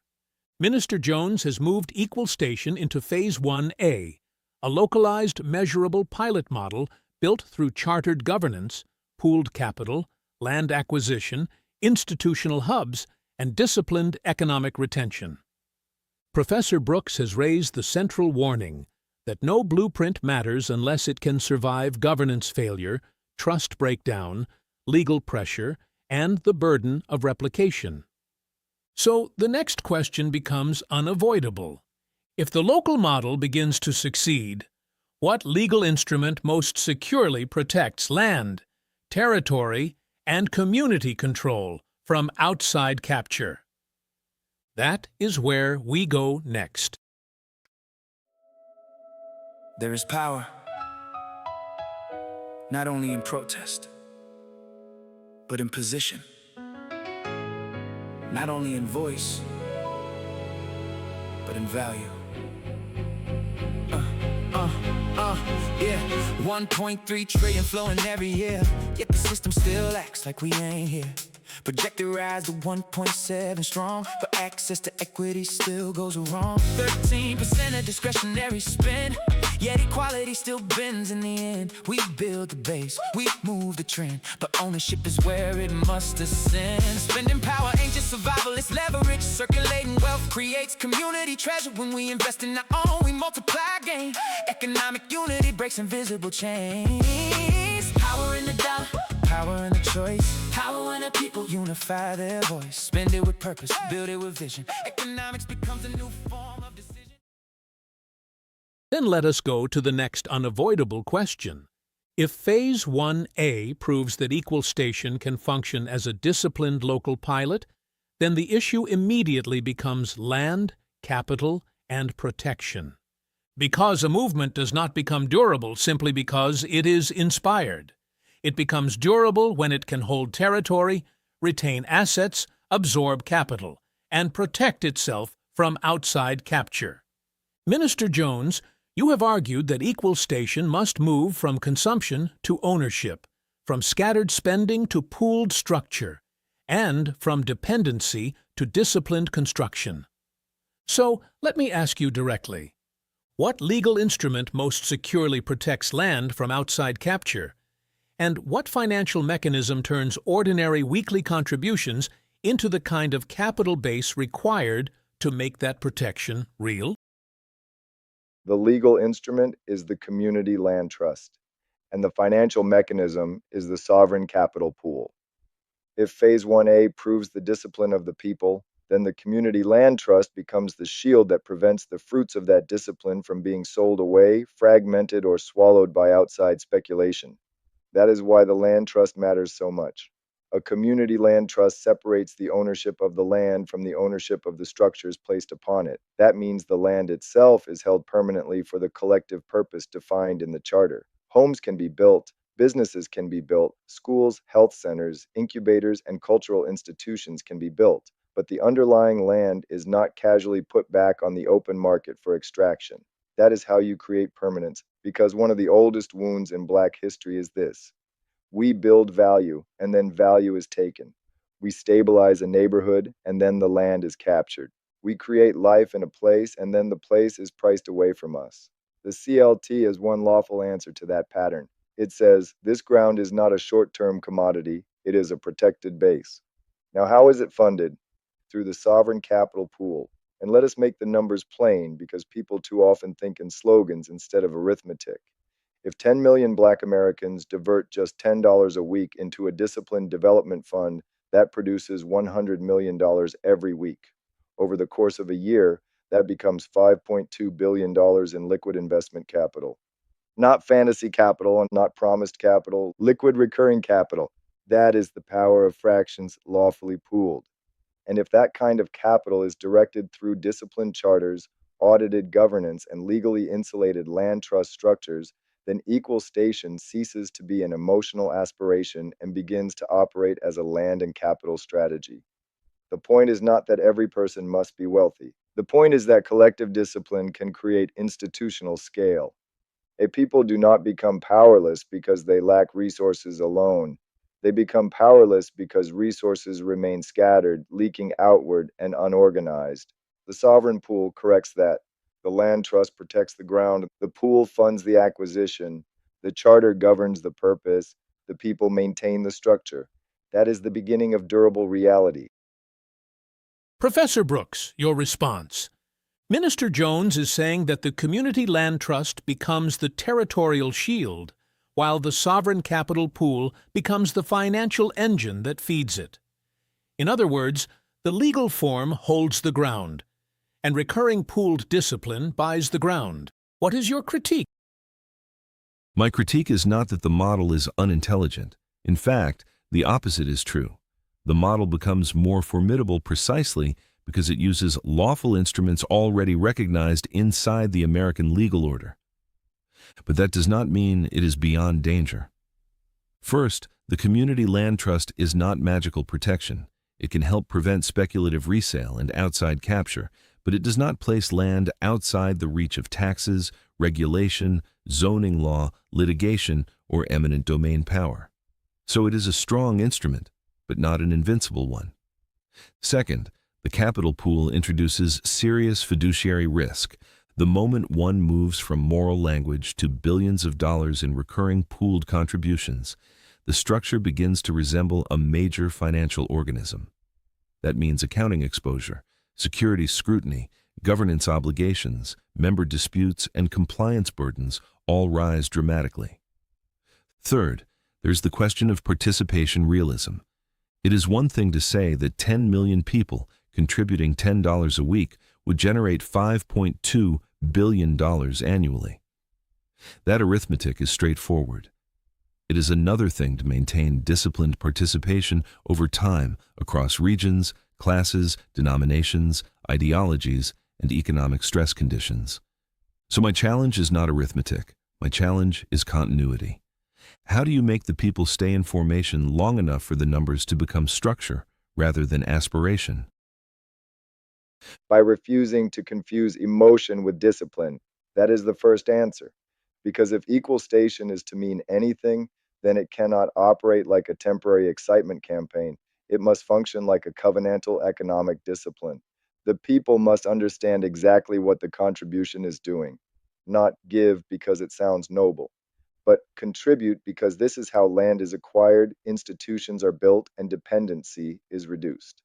Minister Jones has moved Equal Station into Phase 1A, a localized, measurable pilot model built through chartered governance, pooled capital, land acquisition, institutional hubs, and disciplined economic retention. Professor Brooks has raised the central warning that no blueprint matters unless it can survive governance failure, trust breakdown, legal pressure, and the burden of replication. So the next question becomes unavoidable. If the local model begins to succeed, what legal instrument most securely protects land, territory, and community control from outside capture? That is where we go next. There is power, not only in protest, but in position. Not only in voice, but in value. Yeah. 1.3 trillion flowing every year, yet the system still acts like we ain't here. Projected rise to 1.7 strong, but access to equity still goes wrong. 13% of discretionary spend, yet equality still bends in the end. We build the base, we move the trend, but ownership is where it must ascend. Spending power ain't just survival, it's leverage. Circulating wealth creates community treasure. When we invest in our own, we multiply gain. Economic unity breaks invisible chains. Power in the dollar, power in the choice, power when the people unify their voice. Spend it with purpose, build it with vision. Economics becomes a new form of decision. Then let us go to the next unavoidable question. If Phase 1A proves that Equal Station can function as a disciplined local pilot, then the issue immediately becomes land, capital, and protection. Because a movement does not become durable simply because it is inspired. It becomes durable when it can hold territory, retain assets, absorb capital, and protect itself from outside capture. Minister Jones, you have argued that Equal Station must move from consumption to ownership, from scattered spending to pooled structure, and from dependency to disciplined construction. So, let me ask you directly, what legal instrument most securely protects land from outside capture? And what financial mechanism turns ordinary weekly contributions into the kind of capital base required to make that protection real? The legal instrument is the community land trust, and the financial mechanism is the sovereign capital pool. If Phase 1A proves the discipline of the people, then the community land trust becomes the shield that prevents the fruits of that discipline from being sold away, fragmented, or swallowed by outside speculation. That is why the land trust matters so much. A community land trust separates the ownership of the land from the ownership of the structures placed upon it. That means the land itself is held permanently for the collective purpose defined in the charter. Homes can be built, businesses can be built, schools, health centers, incubators, and cultural institutions can be built, but the underlying land is not casually put back on the open market for extraction. That is how you create permanence, because one of the oldest wounds in Black history is this. We build value, and then value is taken. We stabilize a neighborhood, and then the land is captured. We create life in a place, and then the place is priced away from us. The CLT is one lawful answer to that pattern. It says, this ground is not a short-term commodity, it is a protected base. Now, how is it funded? Through the sovereign capital pool. And let us make the numbers plain, because people too often think in slogans instead of arithmetic. If 10 million Black Americans divert just $10 a week into a disciplined development fund, that produces $100 million every week. Over the course of a year, that becomes $5.2 billion in liquid investment capital. Not fantasy capital and not promised capital, liquid recurring capital. That is the power of fractions lawfully pooled. And if that kind of capital is directed through disciplined charters, audited governance, and legally insulated land trust structures, then Equal Station ceases to be an emotional aspiration and begins to operate as a land and capital strategy. The point is not that every person must be wealthy. The point is that collective discipline can create institutional scale. A people do not become powerless because they lack resources alone. They become powerless because resources remain scattered, leaking outward, and unorganized. The sovereign pool corrects that. The land trust protects the ground. The pool funds the acquisition. The charter governs the purpose. The people maintain the structure. That is the beginning of durable reality. Professor Brooks, your response. Minister Jones is saying that the Community Land Trust becomes the territorial shield, while the sovereign capital pool becomes the financial engine that feeds it. In other words, the legal form holds the ground, and recurring pooled discipline buys the ground. What is your critique? My critique is not that the model is unintelligent. In fact, the opposite is true. The model becomes more formidable precisely because it uses lawful instruments already recognized inside the American legal order. But that does not mean it is beyond danger. First, the Community Land Trust is not magical protection. It can help prevent speculative resale and outside capture, but it does not place land outside the reach of taxes, regulation, zoning law, litigation, or eminent domain power. So it is a strong instrument, but not an invincible one. Second, the capital pool introduces serious fiduciary risk. The moment one moves from moral language to billions of dollars in recurring pooled contributions, the structure begins to resemble a major financial organism. That means accounting exposure, securities scrutiny, governance obligations, member disputes, and compliance burdens all rise dramatically. Third, there's the question of participation realism. It is one thing to say that 10 million people contributing $10 a week would generate $5.2 billion annually. That arithmetic is straightforward. It is another thing to maintain disciplined participation over time across regions, classes, denominations, ideologies, and economic stress conditions. So my challenge is not arithmetic. My challenge is continuity. How do you make the people stay in formation long enough for the numbers to become structure rather than aspiration? By refusing to confuse emotion with discipline. That is the first answer. Because if equal station is to mean anything, then it cannot operate like a temporary excitement campaign. It must function like a covenantal economic discipline. The people must understand exactly what the contribution is doing, not give because it sounds noble, but contribute because this is how land is acquired, institutions are built, and dependency is reduced.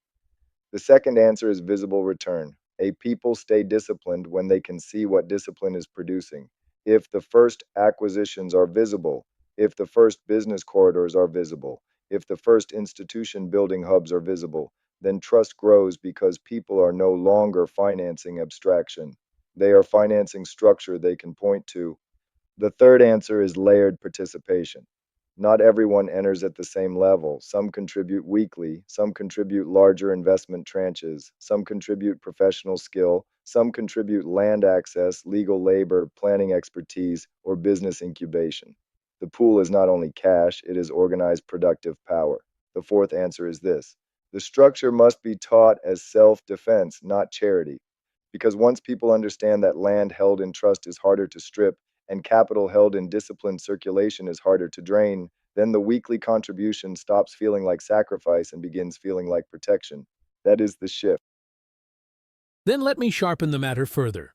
The second answer is visible return. A people stay disciplined when they can see what discipline is producing. If the first acquisitions are visible, if the first business corridors are visible, if the first institution building hubs are visible, then trust grows because people are no longer financing abstraction. They are financing structure they can point to. The third answer is layered participation. Not everyone enters at the same level. Some contribute weekly, some contribute larger investment tranches, some contribute professional skill, some contribute land access, legal labor, planning expertise, or business incubation. The pool is not only cash, it is organized productive power. The fourth answer is this: the structure must be taught as self-defense, not charity. Because once people understand that land held in trust is harder to strip, and capital held in disciplined circulation is harder to drain, then the weekly contribution stops feeling like sacrifice and begins feeling like protection. That is the shift. Then let me sharpen the matter further.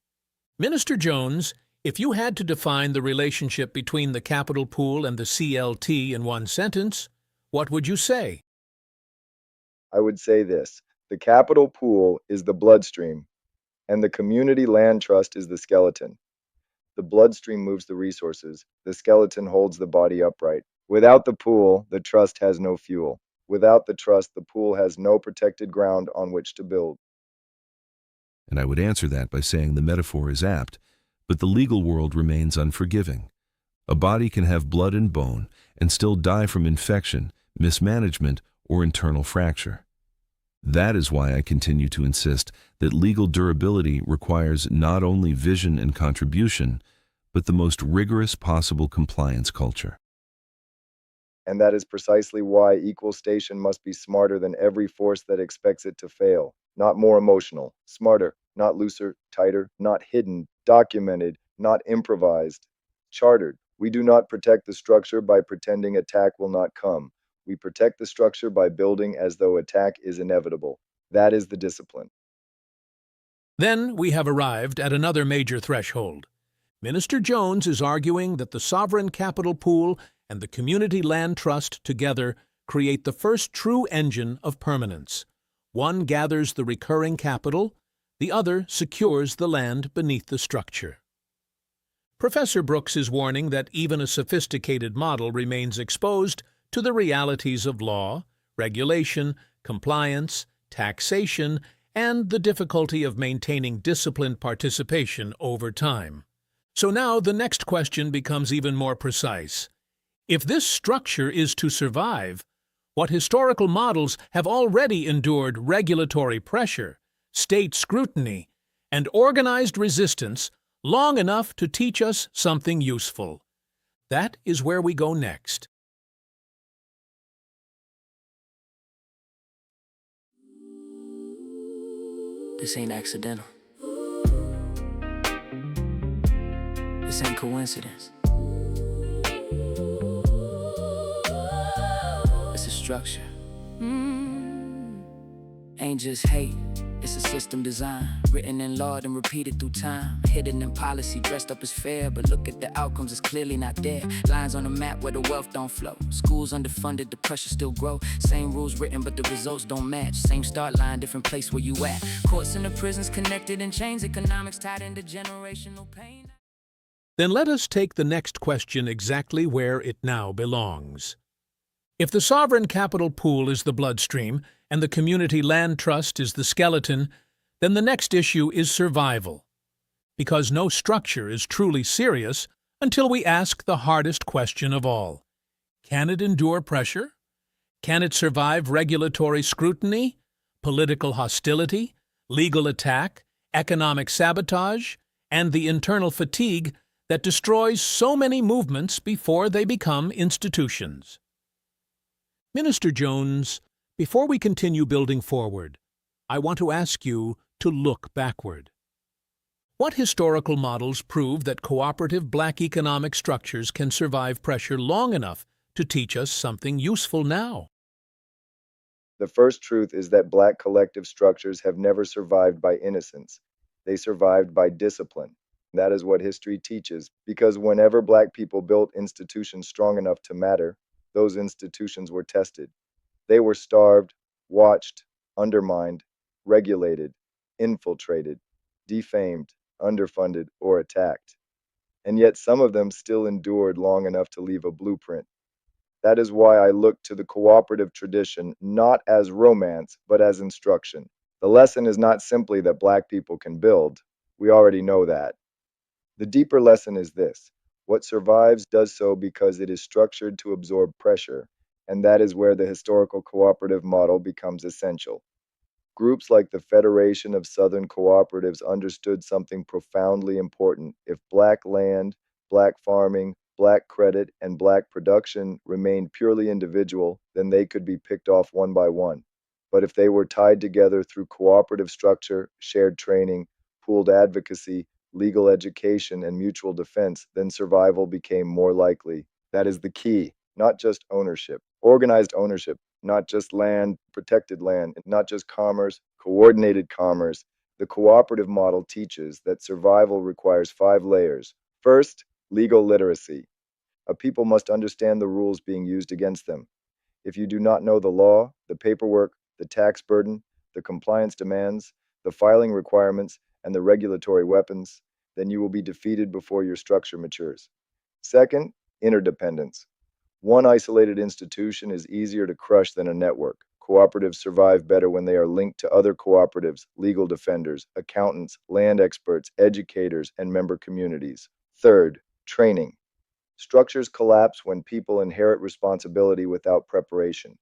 Minister Jones, if you had to define the relationship between the capital pool and the CLT in one sentence, what would you say? I would say this: the capital pool is the bloodstream, and the community land trust is the skeleton. The bloodstream moves the resources. The skeleton holds the body upright. Without the pool, the trust has no fuel. Without the trust, the pool has no protected ground on which to build. And I would answer that by saying the metaphor is apt, but the legal world remains unforgiving. A body can have blood and bone and still die from infection, mismanagement, or internal fracture. That is why I continue to insist that legal durability requires not only vision and contribution, but the most rigorous possible compliance culture. And that is precisely why equal station must be smarter than every force that expects it to fail. Not more emotional, smarter, not looser, tighter, not hidden, documented, not improvised, chartered. We do not protect the structure by pretending attack will not come. We protect the structure by building as though attack is inevitable. That is the discipline. Then we have arrived at another major threshold. Minister Jones is arguing that the sovereign capital pool and the community land trust together create the first true engine of permanence. One gathers the recurring capital, the other secures the land beneath the structure. Professor Brooks is warning that even a sophisticated model remains exposed to the realities of law, regulation, compliance, taxation, and the difficulty of maintaining disciplined participation over time. So now the next question becomes even more precise. If this structure is to survive, what historical models have already endured regulatory pressure, state scrutiny, and organized resistance long enough to teach us something useful? That is where we go next. This ain't accidental. This ain't coincidence. structure. Ain't just hate, it's a system design, written in law and repeated through time. Hidden in policy, dressed up as fair, but look at the outcomes, it's clearly not there. Lines on a map where the wealth don't flow. Schools underfunded, the pressure still grow. Same rules written, but the results don't match. Same start line, different place where you at. Courts and the prisons connected in chains, economics tied into generational pain. Then let us take the next question exactly where it now belongs. If the sovereign capital pool is the bloodstream and the community land trust is the skeleton, then the next issue is survival. Because no structure is truly serious until we ask the hardest question of all. Can it endure pressure? Can it survive regulatory scrutiny, political hostility, legal attack, economic sabotage, and the internal fatigue that destroys so many movements before they become institutions? Minister Jones, before we continue building forward, I want to ask you to look backward. What historical models prove that cooperative black economic structures can survive pressure long enough to teach us something useful now? The first truth is that black collective structures have never survived by innocence. They survived by discipline. That is what history teaches, because whenever black people built institutions strong enough to matter, those institutions were tested. They were starved, watched, undermined, regulated, infiltrated, defamed, underfunded, or attacked. And yet some of them still endured long enough to leave a blueprint. That is why I look to the cooperative tradition not as romance, but as instruction. The lesson is not simply that black people can build. We already know that. The deeper lesson is this: what survives does so because it is structured to absorb pressure, and that is where the historical cooperative model becomes essential. Groups like the Federation of Southern Cooperatives understood something profoundly important. If black land, black farming, black credit, and black production remained purely individual, then they could be picked off one by one. But if they were tied together through cooperative structure, shared training, pooled advocacy, legal education, and mutual defense, then survival became more likely. That is the key, not just ownership. Organized ownership, not just land, protected land, not just commerce, coordinated commerce. The cooperative model teaches that survival requires 5 layers. First, legal literacy. A people must understand the rules being used against them. If you do not know the law, the paperwork, the tax burden, the compliance demands, the filing requirements, and the regulatory weapons, then you will be defeated before your structure matures. Second, interdependence. One isolated institution is easier to crush than a network. Cooperatives survive better when they are linked to other cooperatives, legal defenders, accountants, land experts, educators, and member communities. Third, training. Structures collapse when people inherit responsibility without preparation.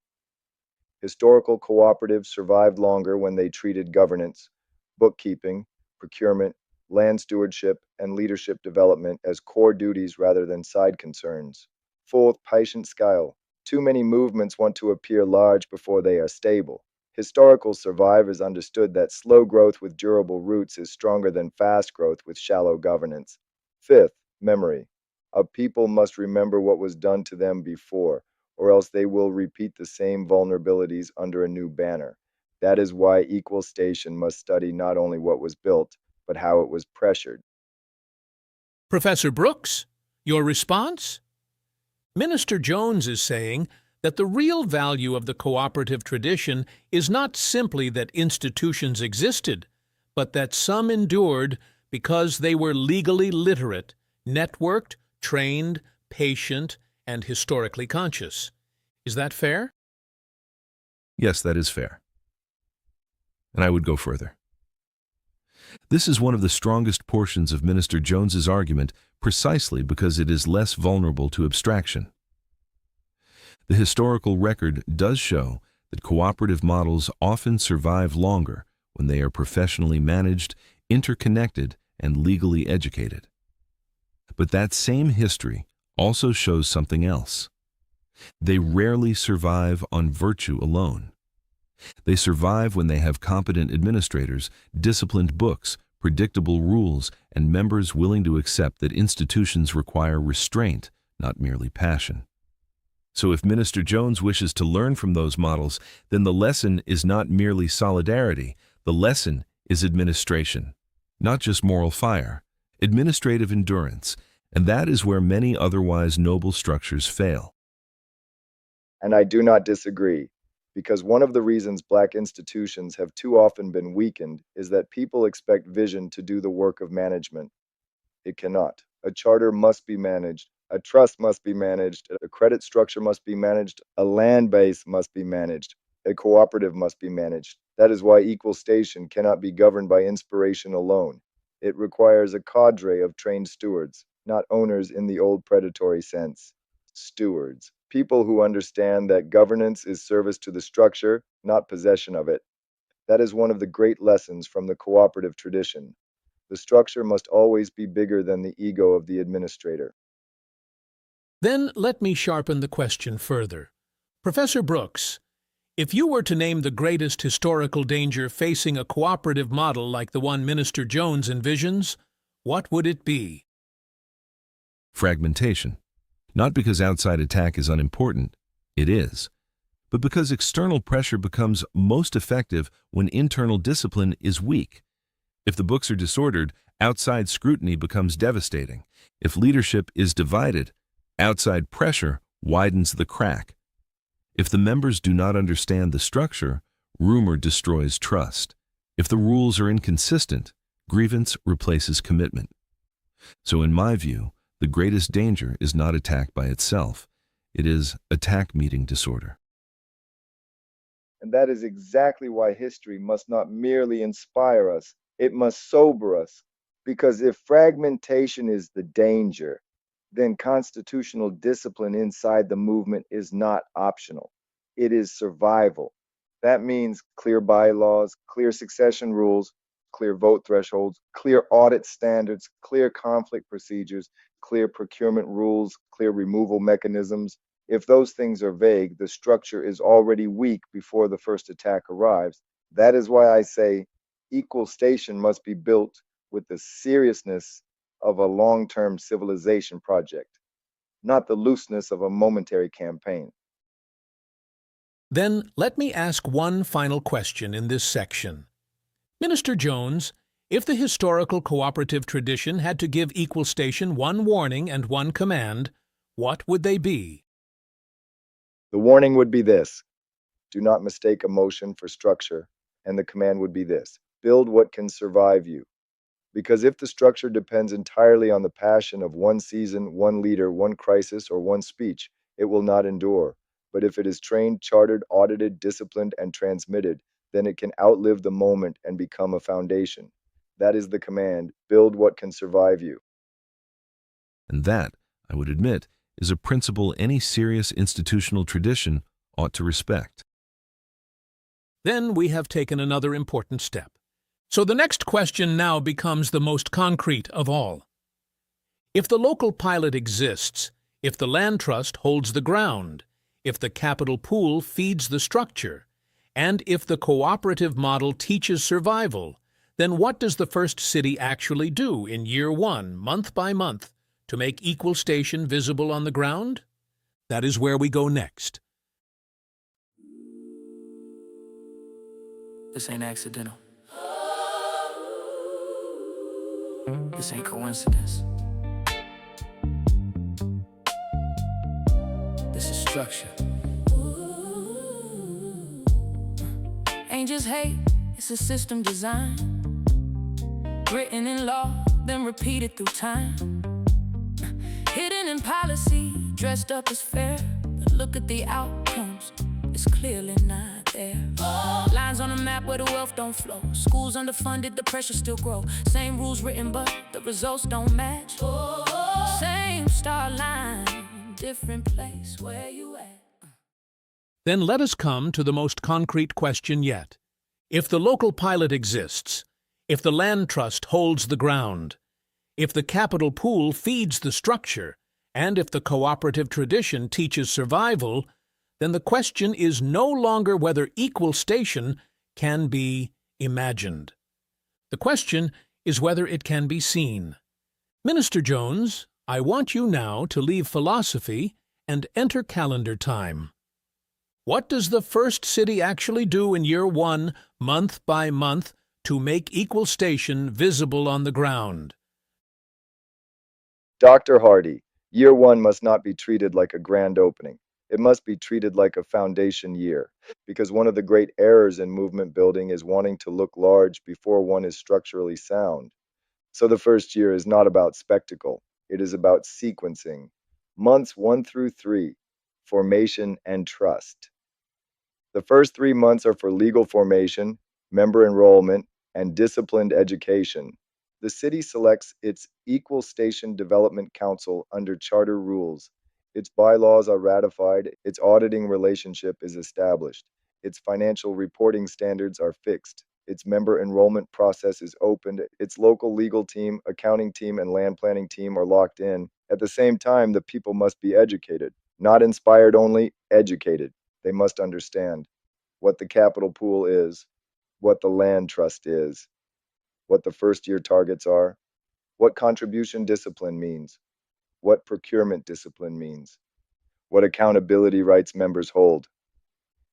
Historical cooperatives survived longer when they treated governance, bookkeeping, procurement, land stewardship, and leadership development as core duties rather than side concerns. Fourth, patient scale. Too many movements want to appear large before they are stable. Historical survivors understood that slow growth with durable roots is stronger than fast growth with shallow governance. Fifth, memory. A people must remember what was done to them before, or else they will repeat the same vulnerabilities under a new banner. That is why Equal Station must study not only what was built, but how it was pressured. Professor Brooks, your response? Minister Jones is saying that the real value of the cooperative tradition is not simply that institutions existed, but that some endured because they were legally literate, networked, trained, patient, and historically conscious. Is that fair? Yes, that is fair. And I would go further. This is one of the strongest portions of Minister Jones's argument precisely because it is less vulnerable to abstraction. The historical record does show that cooperative models often survive longer when they are professionally managed, interconnected, and legally educated. But that same history also shows something else. They rarely survive on virtue alone. They survive when they have competent administrators, disciplined books, predictable rules, and members willing to accept that institutions require restraint, not merely passion. So if Minister Jones wishes to learn from those models, then the lesson is not merely solidarity. The lesson is administration. Not just moral fire, administrative endurance, and that is where many otherwise noble structures fail. And I do not disagree, because one of the reasons Black institutions have too often been weakened is that people expect vision to do the work of management. It cannot. A charter must be managed. A trust must be managed. A credit structure must be managed. A land base must be managed. A cooperative must be managed. That is why equal station cannot be governed by inspiration alone. It requires a cadre of trained stewards, not owners in the old predatory sense. Stewards. People who understand that governance is service to the structure, not possession of it. That is one of the great lessons from the cooperative tradition. The structure must always be bigger than the ego of the administrator. Then let me sharpen the question further. Professor Brooks, if you were to name the greatest historical danger facing a cooperative model like the one Minister Jones envisions, what would it be? Fragmentation. Not because outside attack is unimportant, it is, but because external pressure becomes most effective when internal discipline is weak. If the books are disordered, outside scrutiny becomes devastating. If leadership is divided, outside pressure widens the crack. If the members do not understand the structure, rumor destroys trust. If the rules are inconsistent, grievance replaces commitment. So in my view, the greatest danger is not attack by itself. It is attack meeting disorder. And that is exactly why history must not merely inspire us, it must sober us. Because if fragmentation is the danger, then constitutional discipline inside the movement is not optional. It is survival. That means clear bylaws, clear succession rules, clear vote thresholds, clear audit standards, clear conflict procedures, clear procurement rules, clear removal mechanisms. If those things are vague, the structure is already weak before the first attack arrives. That is why I say equal station must be built with the seriousness of a long-term civilization project, not the looseness of a momentary campaign. Then let me ask one final question in this section. Minister Jones, if the historical cooperative tradition had to give equal station one warning and one command, what would they be? The warning would be this: do not mistake emotion for structure, and the command would be this: build what can survive you. Because if the structure depends entirely on the passion of one season, one leader, one crisis, or one speech, it will not endure. But if it is trained, chartered, audited, disciplined, and transmitted, then it can outlive the moment and become a foundation. That is the command: build what can survive you. And that, I would admit, is a principle any serious institutional tradition ought to respect. Then we have taken another important step. So the next question now becomes the most concrete of all. If the local pilot exists, if the land trust holds the ground, if the capital pool feeds the structure, and if the cooperative model teaches survival, then what does the first city actually do in year one, month by month, to make equal station visible on the ground? That is where we go next. This ain't accidental. This ain't coincidence. This is structure. Ain't just hate, it's a system design, written in law, then repeated through time. Hidden in policy, dressed up as fair, but look at the outcomes, it's clearly not there. Lines on a map where the wealth don't flow. Schools underfunded, the pressure still grow. Same rules written, but the results don't match. Same star line, different place where you at. Then let us come to the most concrete question yet. If the local pilot exists, if the land trust holds the ground, if the capital pool feeds the structure, and if the cooperative tradition teaches survival, then the question is no longer whether equal station can be imagined. The question is whether it can be seen. Minister Jones, I want you now to leave philosophy and enter calendar time. What does the first city actually do in year 1, month by month, to make equal station visible on the ground? Dr. Hardy, year 1 must not be treated like a grand opening. It must be treated like a foundation year, because one of the great errors in movement building is wanting to look large before one is structurally sound. So the first year is not about spectacle. It is about sequencing. Months 1 through 3, formation and trust. The first 3 months are for legal formation, member enrollment, and disciplined education. The city selects its Equal Station Development Council under charter rules. Its bylaws are ratified, its auditing relationship is established, its financial reporting standards are fixed, its member enrollment process is opened, its local legal team, accounting team, and land planning team are locked in. At the same time, the people must be educated, not inspired only, educated. They must understand what the capital pool is, what the land trust is, what the first year targets are, what contribution discipline means, what procurement discipline means, what accountability rights members hold,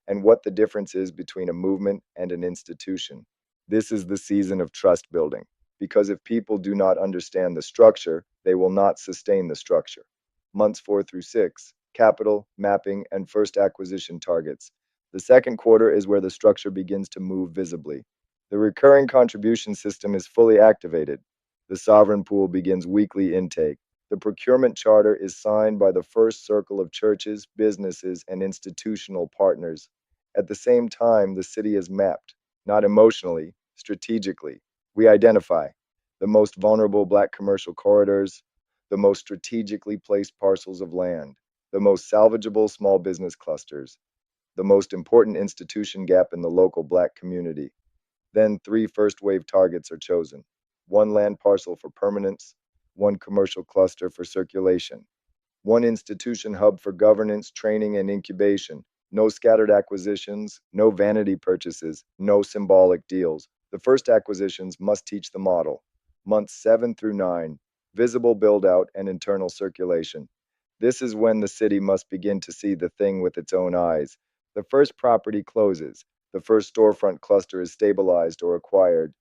and what the difference is between a movement and an institution. This is the season of trust building, because if people do not understand the structure, they will not sustain the structure. Months 4 through 6, capital, mapping, and first acquisition targets. The second quarter is where the structure begins to move visibly. The recurring contribution system is fully activated. The sovereign pool begins weekly intake. The procurement charter is signed by the first circle of churches, businesses, and institutional partners. At the same time, the city is mapped, not emotionally, strategically. We identify the most vulnerable Black commercial corridors, the most strategically placed parcels of land, the most salvageable small business clusters, the most important institution gap in the local Black community. Then 3 first wave targets are chosen: 1 land parcel for permanence, 1 commercial cluster for circulation, 1 institution hub for governance, training, and incubation. No scattered acquisitions, no vanity purchases, no symbolic deals. The first acquisitions must teach the model. Months 7 through 9, visible build-out and internal circulation. This is when the city must begin to see the thing with its own eyes. The first property closes. The first storefront cluster is stabilized or acquired.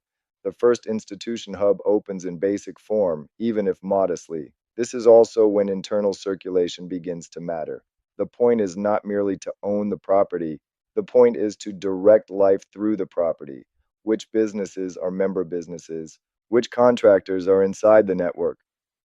The first institution hub opens in basic form, even if modestly. This is also when internal circulation begins to matter. The point is not merely to own the property. The point is to direct life through the property. Which businesses are member businesses? Which contractors are inside the network?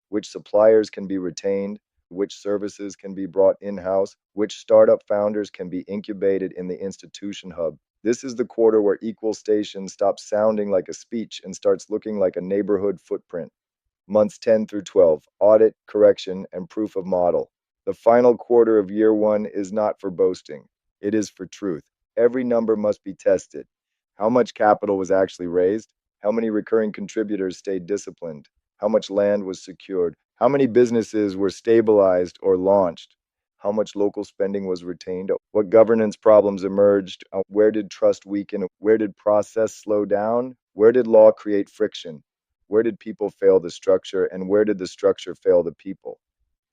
Which suppliers can be retained? Which services can be brought in-house? Which startup founders can be incubated in the institution hub? This is the quarter where Equal Station stops sounding like a speech and starts looking like a neighborhood footprint. Months 10 through 12, audit, correction, and proof of model. The final quarter of year 1 is not for boasting. It is for truth. Every number must be tested. How much capital was actually raised? How many recurring contributors stayed disciplined? How much land was secured? How many businesses were stabilized or launched? How much local spending was retained? What governance problems emerged? Where did trust weaken? Where did process slow down? Where did law create friction? Where did people fail the structure? And where did the structure fail the people?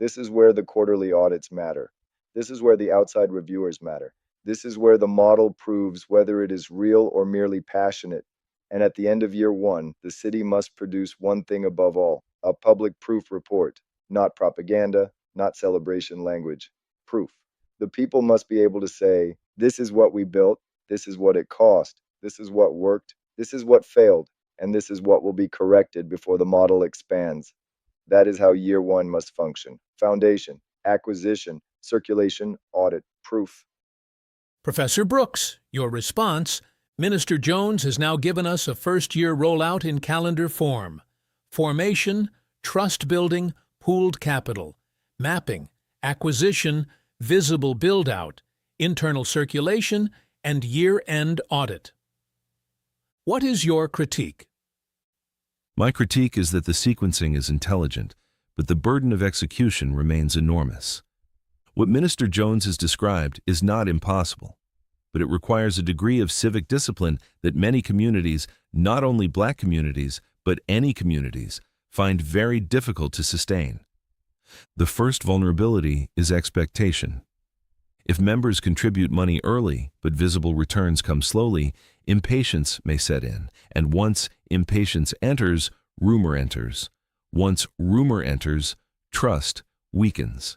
This is where the quarterly audits matter. This is where the outside reviewers matter. This is where the model proves whether it is real or merely passionate. And at the end of year 1, the city must produce one thing above all: a public proof report, not propaganda, not celebration language. Proof. The people must be able to say, this is what we built, this is what it cost, this is what worked, this is what failed, and this is what will be corrected before the model expands. That is how year 1 must function: foundation, acquisition, circulation, audit, proof. Professor Brooks, your response. Minister Jones has now given us a first-year rollout in calendar form: formation, trust building, pooled capital, mapping, acquisition, visible build-out, internal circulation, and year-end audit. What is your critique? My critique is that the sequencing is intelligent, but the burden of execution remains enormous. What Minister Jones has described is not impossible, but it requires a degree of civic discipline that many communities, not only Black communities, but any communities, find very difficult to sustain. The first vulnerability is expectation. If members contribute money early, but visible returns come slowly, impatience may set in, and once impatience enters, rumor enters. Once rumor enters, trust weakens.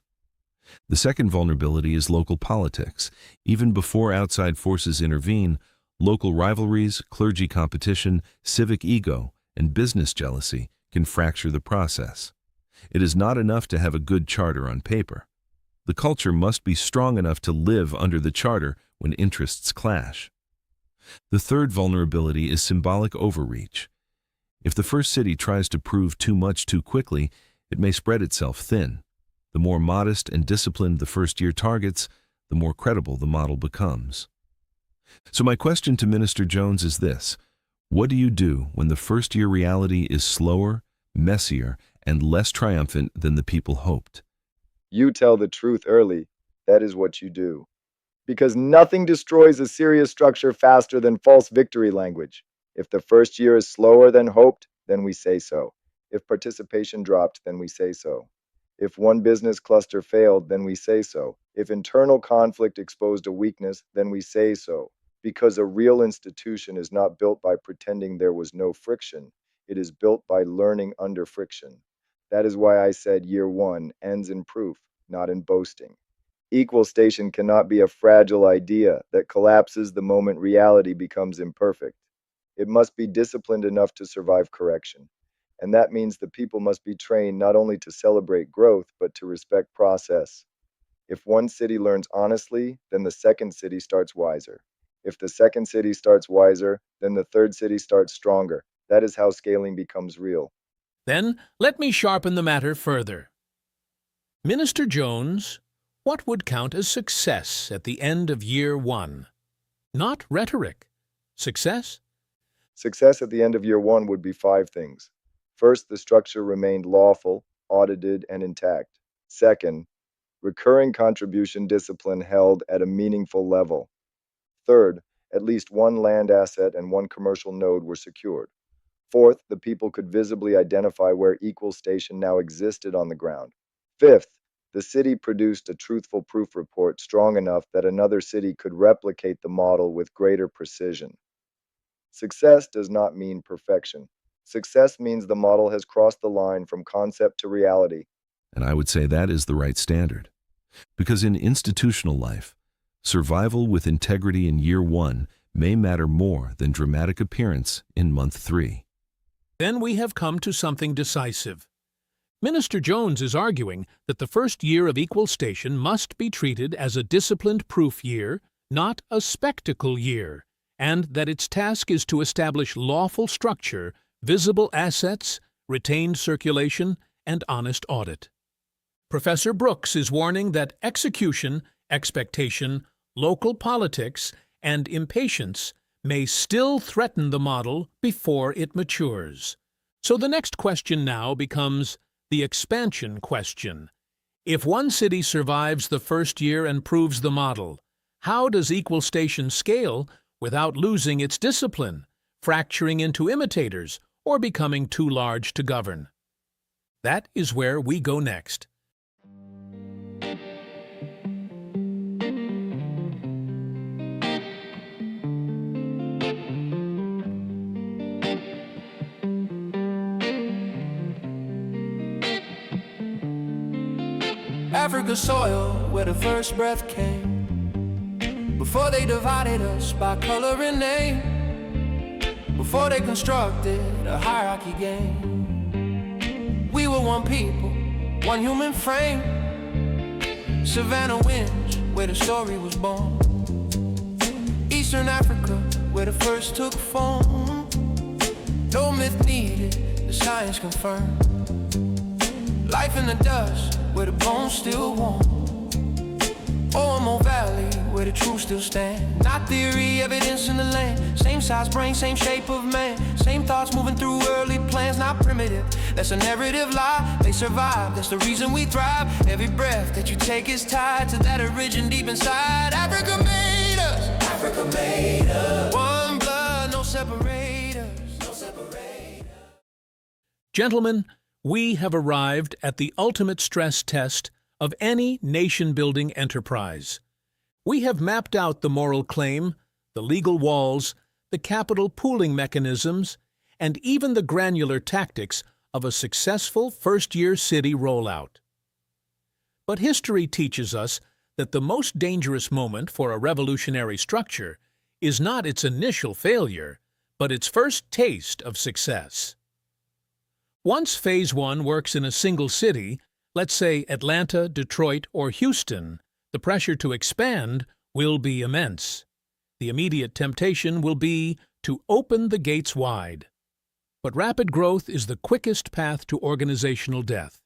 The second vulnerability is local politics. Even before outside forces intervene, local rivalries, clergy competition, civic ego, and business jealousy can fracture the process. It is not enough to have a good charter on paper. The culture must be strong enough to live under the charter when interests clash. The third vulnerability is symbolic overreach. If the first city tries to prove too much too quickly, it may spread itself thin. The more modest and disciplined the first-year targets, the more credible the model becomes. So my question to Minister Jones is this: what do you do when the first-year reality is slower, messier, and less triumphant than the people hoped? You tell the truth early. That is what you do. Because nothing destroys a serious structure faster than false victory language. If the first year is slower than hoped, then we say so. If participation dropped, then we say so. If one business cluster failed, then we say so. If internal conflict exposed a weakness, then we say so. Because a real institution is not built by pretending there was no friction. It is built by learning under friction. That is why I said year one ends in proof, not in boasting. Equal station cannot be a fragile idea that collapses the moment reality becomes imperfect. It must be disciplined enough to survive correction. And that means the people must be trained not only to celebrate growth, but to respect process. If one city learns honestly, then the second city starts wiser. If the second city starts wiser, then the third city starts stronger. That is how scaling becomes real. Then let me sharpen the matter further. Minister Jones, what would count as success at the end of year one? Not rhetoric. Success? Success at the end of year one would be 5 things. First, the structure remained lawful, audited, and intact. Second, recurring contribution discipline held at a meaningful level. Third, at least one land asset and one commercial node were secured. Fourth, the people could visibly identify where equal station now existed on the ground. Fifth, the city produced a truthful proof report strong enough that another city could replicate the model with greater precision. Success does not mean perfection. Success means the model has crossed the line from concept to reality. And I would say that is the right standard. Because in institutional life, survival with integrity in year one may matter more than dramatic appearance in month 3. Then we have come to something decisive. Minister Jones is arguing that the first year of equal station must be treated as a disciplined proof year, not a spectacle year, and that its task is to establish lawful structure, visible assets, retained circulation, and honest audit. Professor Brooks is warning that execution, expectation, local politics, and impatience may still threaten the model before it matures. So the next question now becomes the expansion question. If one city survives the first year and proves the model, how does equal station scale without losing its discipline, fracturing into imitators, or becoming too large to govern? That is where we go next. Africa's soil, where the first breath came. Before they divided us by color and name. Before they constructed a hierarchy game. We were one people, one human frame. Savannah winds, where the story was born. Eastern Africa, where the first took form. No myth needed, the science confirmed. Life in the dust, where the bones still warm. Omo Valley, where the truth still stands. Not theory, evidence in the land. Same size brain, same shape of man. Same thoughts moving through early plans. Not primitive, that's a narrative lie. They survive, that's the reason we thrive. Every breath that you take is tied to that origin deep inside. Africa made us. Africa made us. One blood, no separators. No separators. Gentlemen, we have arrived at the ultimate stress test of any nation-building enterprise. We have mapped out the moral claim, the legal walls, the capital pooling mechanisms, and even the granular tactics of a successful first-year city rollout. But history teaches us that the most dangerous moment for a revolutionary structure is not its initial failure, but its first taste of success. Once Phase 1 works in a single city, let's say Atlanta, Detroit, or Houston, the pressure to expand will be immense. The immediate temptation will be to open the gates wide. But rapid growth is the quickest path to organizational death.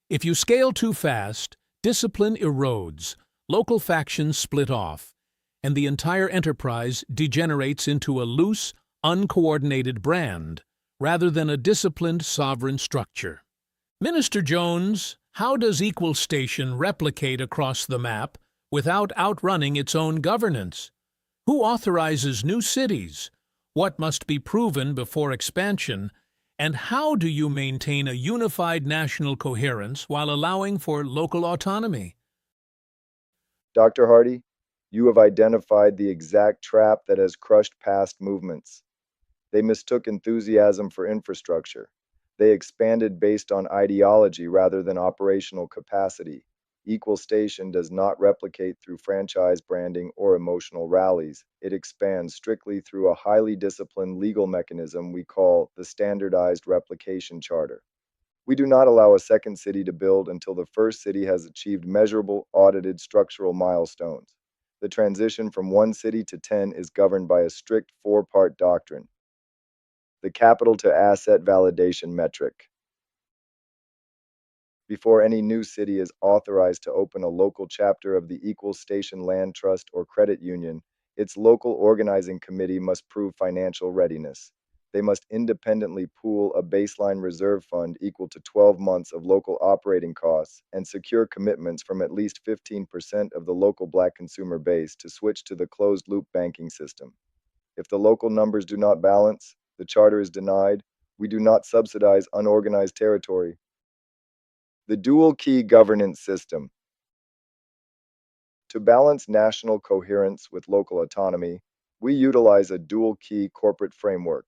If you scale too fast, discipline erodes, local factions split off, and the entire enterprise degenerates into a loose, uncoordinated brand rather than a disciplined sovereign structure. Minister Jones, how does Equal Station replicate across the map without outrunning its own governance? Who authorizes new cities? What must be proven before expansion? And how do you maintain a unified national coherence while allowing for local autonomy? Dr. Hardy, you have identified the exact trap that has crushed past movements. They mistook enthusiasm for infrastructure. They expanded based on ideology rather than operational capacity. Equal Station does not replicate through franchise branding or emotional rallies. It expands strictly through a highly disciplined legal mechanism we call the Standardized Replication Charter. We do not allow a second city to build until the first city has achieved measurable, audited structural milestones. The transition from 1 city to 10 is governed by a strict 4-part doctrine. The capital to asset validation metric. Before any new city is authorized to open a local chapter of the Equal Station Land Trust or Credit Union, its local organizing committee must prove financial readiness. They must independently pool a baseline reserve fund equal to 12 months of local operating costs and secure commitments from at least 15% of the local Black consumer base to switch to the closed-loop banking system. If the local numbers do not balance, the charter is denied. We do not subsidize unorganized territory. The dual-key governance system. To balance national coherence with local autonomy, we utilize a dual-key corporate framework.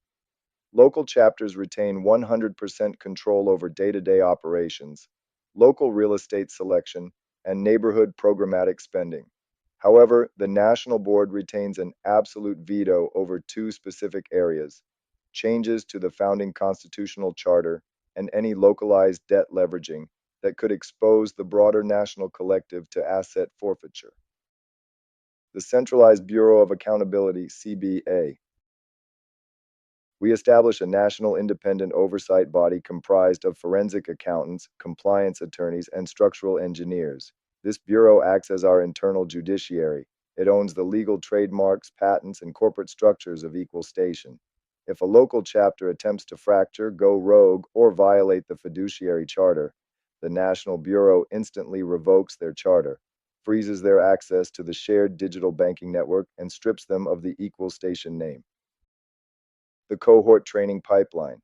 Local chapters retain 100% control over day-to-day operations, local real estate selection, and neighborhood programmatic spending. However, the national board retains an absolute veto over 2 specific areas: changes to the founding constitutional charter and any localized debt leveraging that could expose the broader national collective to asset forfeiture. The Centralized Bureau of Accountability, CBA. We establish a national independent oversight body comprised of forensic accountants, compliance attorneys, and structural engineers. This bureau acts as our internal judiciary. It owns the legal trademarks, patents, and corporate structures of Equal Station. If a local chapter attempts to fracture, go rogue, or violate the fiduciary charter, the National Bureau instantly revokes their charter, freezes their access to the shared digital banking network, and strips them of the Equal Station name. The cohort training pipeline.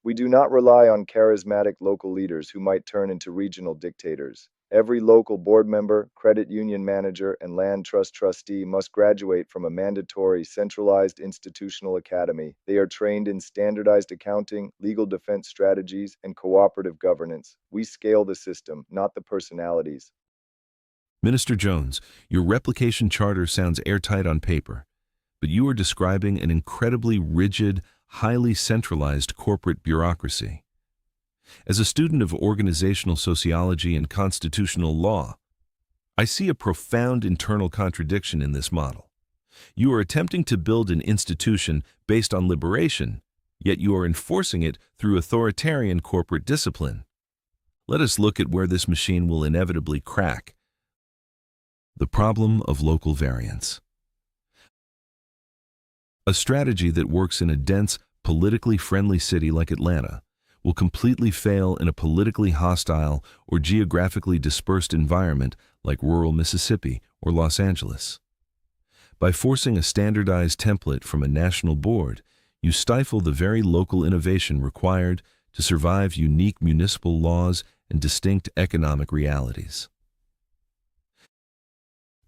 We do not rely on charismatic local leaders who might turn into regional dictators. Every local board member, credit union manager, and land trust trustee must graduate from a mandatory centralized institutional academy. They are trained in standardized accounting, legal defense strategies, and cooperative governance. We scale the system, not the personalities. Minister Jones, your replication charter sounds airtight on paper, but you are describing an incredibly rigid, highly centralized corporate bureaucracy. As a student of organizational sociology and constitutional law, I see a profound internal contradiction in this model. You are attempting to build an institution based on liberation, yet you are enforcing it through authoritarian corporate discipline. Let us look at where this machine will inevitably crack. The problem of local variance. A strategy that works in a dense, politically friendly city like Atlanta will completely fail in a politically hostile or geographically dispersed environment like rural Mississippi or Los Angeles. By forcing a standardized template from a national board, you stifle the very local innovation required to survive unique municipal laws and distinct economic realities.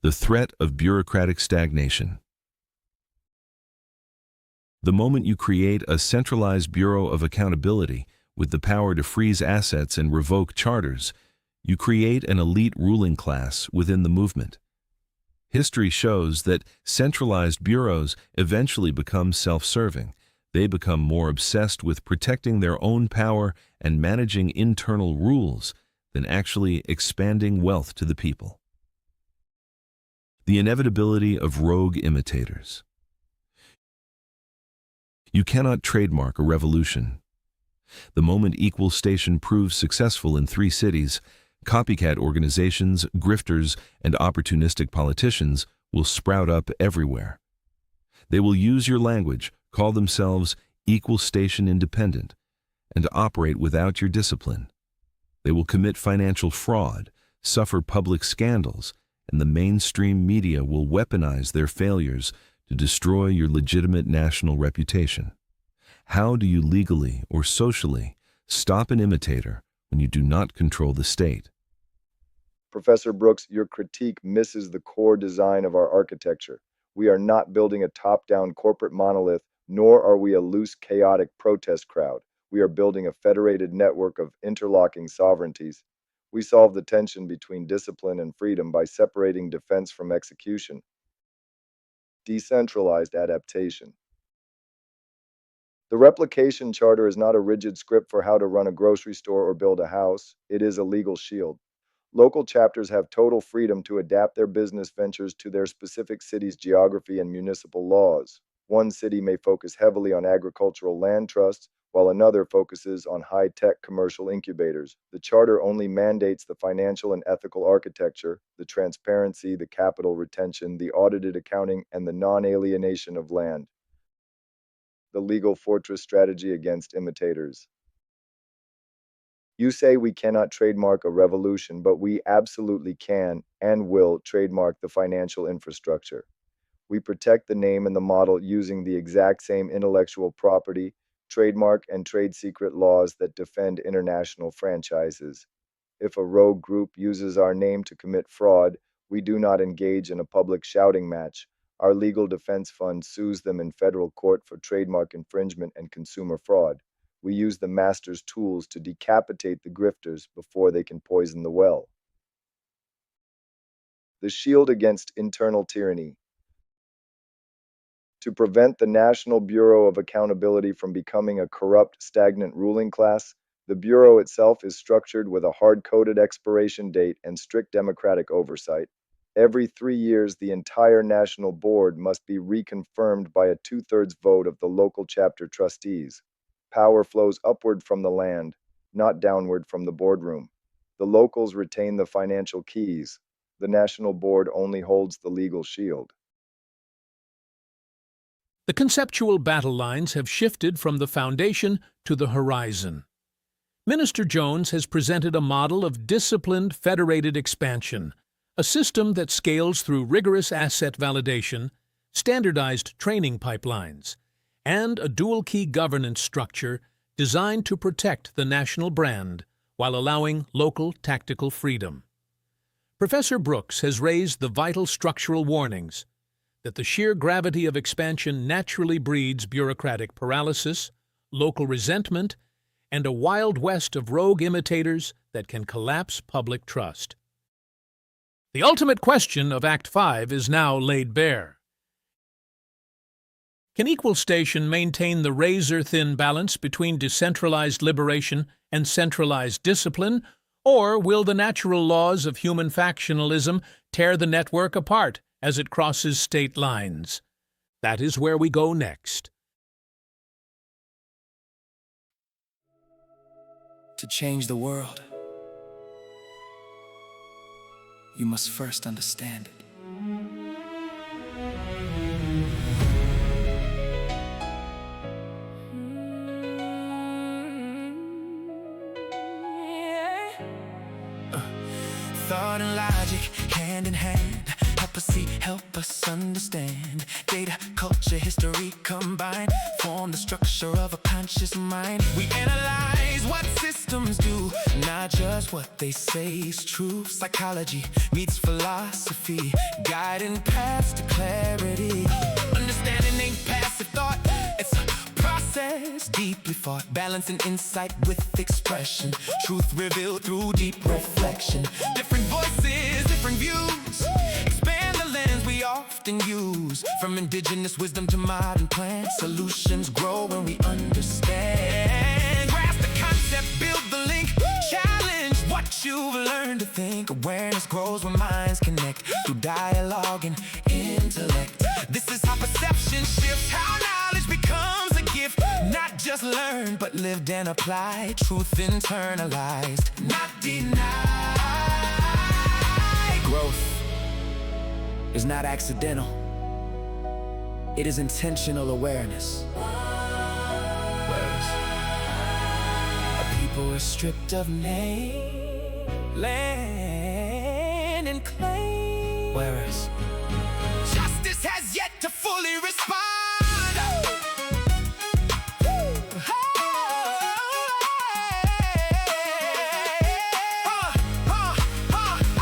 The threat of bureaucratic stagnation. The moment you create a centralized Bureau of Accountability with the power to freeze assets and revoke charters, you create an elite ruling class within the movement. History shows that centralized bureaus eventually become self-serving. They become more obsessed with protecting their own power and managing internal rules than actually expanding wealth to the people. The inevitability of rogue imitators. You cannot trademark a revolution. The moment Equal Station proves successful in 3 cities, copycat organizations, grifters, and opportunistic politicians will sprout up everywhere. They will use your language, call themselves Equal Station Independent, and operate without your discipline. They will commit financial fraud, suffer public scandals, and the mainstream media will weaponize their failures to destroy your legitimate national reputation. How do you legally or socially stop an imitator when you do not control the state? Professor Brooks, your critique misses the core design of our architecture. We are not building a top-down corporate monolith, nor are we a loose, chaotic protest crowd. We are building a federated network of interlocking sovereignties. We solve the tension between discipline and freedom by separating defense from execution. Decentralized adaptation. The replication charter is not a rigid script for how to run a grocery store or build a house. It is a legal shield. Local chapters have total freedom to adapt their business ventures to their specific city's geography and municipal laws. One city may focus heavily on agricultural land trusts, while another focuses on high-tech commercial incubators. The charter only mandates the financial and ethical architecture, the transparency, the capital retention, the audited accounting, and the non-alienation of land. The legal fortress strategy against imitators. You say we cannot trademark a revolution, but we absolutely can and will trademark the financial infrastructure. We protect the name and the model using the exact same intellectual property, trademark, and trade secret laws that defend international franchises. If a rogue group uses our name to commit fraud, we do not engage in a public shouting match. Our legal defense fund sues them in federal court for trademark infringement and consumer fraud. We use the master's tools to decapitate the grifters before they can poison the well. The shield against internal tyranny. To prevent the National Bureau of Accountability from becoming a corrupt, stagnant ruling class, the Bureau itself is structured with a hard-coded expiration date and strict democratic oversight. Every 3 years, the entire National Board must be reconfirmed by a 2/3 vote of the local chapter trustees. Power flows upward from the land, not downward from the boardroom. The locals retain the financial keys. The National Board only holds the legal shield. The conceptual battle lines have shifted from the foundation to the horizon. Minister Jones has presented a model of disciplined, federated expansion, a system that scales through rigorous asset validation, standardized training pipelines, and a dual-key governance structure designed to protect the national brand while allowing local tactical freedom. Professor Brooks has raised the vital structural warnings that the sheer gravity of expansion naturally breeds bureaucratic paralysis, local resentment, and a wild west of rogue imitators that can collapse public trust. The ultimate question of Act 5 is now laid bare. Can Equal Station maintain the razor-thin balance between decentralized liberation and centralized discipline, or will the natural laws of human factionalism tear the network apart as it crosses state lines? That is where we go next. To change the world, you must first understand it. Thought and logic, hand in hand, help us see, help us understand. Data, culture, history combined, form the structure of a conscious mind. We analyze what systems do, not just what they say is true. Psychology meets philosophy, guiding paths to clarity. Understanding ain't passive thought, it's a process deeply fought, balancing insight with expression, truth revealed through deep reflection. Different voices, different views, expand the lens we often use. From indigenous wisdom to modern plans, solutions grow when we understand. Grasp the concept, build the link, challenge what you've learned to think. Awareness grows when minds connect through dialogue and intellect. This is how perception shifts, how knowledge becomes a gift, not just learned but lived and applied. Truth internalized, not denied. Growth is not accidental, it is intentional awareness. Whereas a people are stripped of name, land, and claim. Whereas justice has yet to fully respond.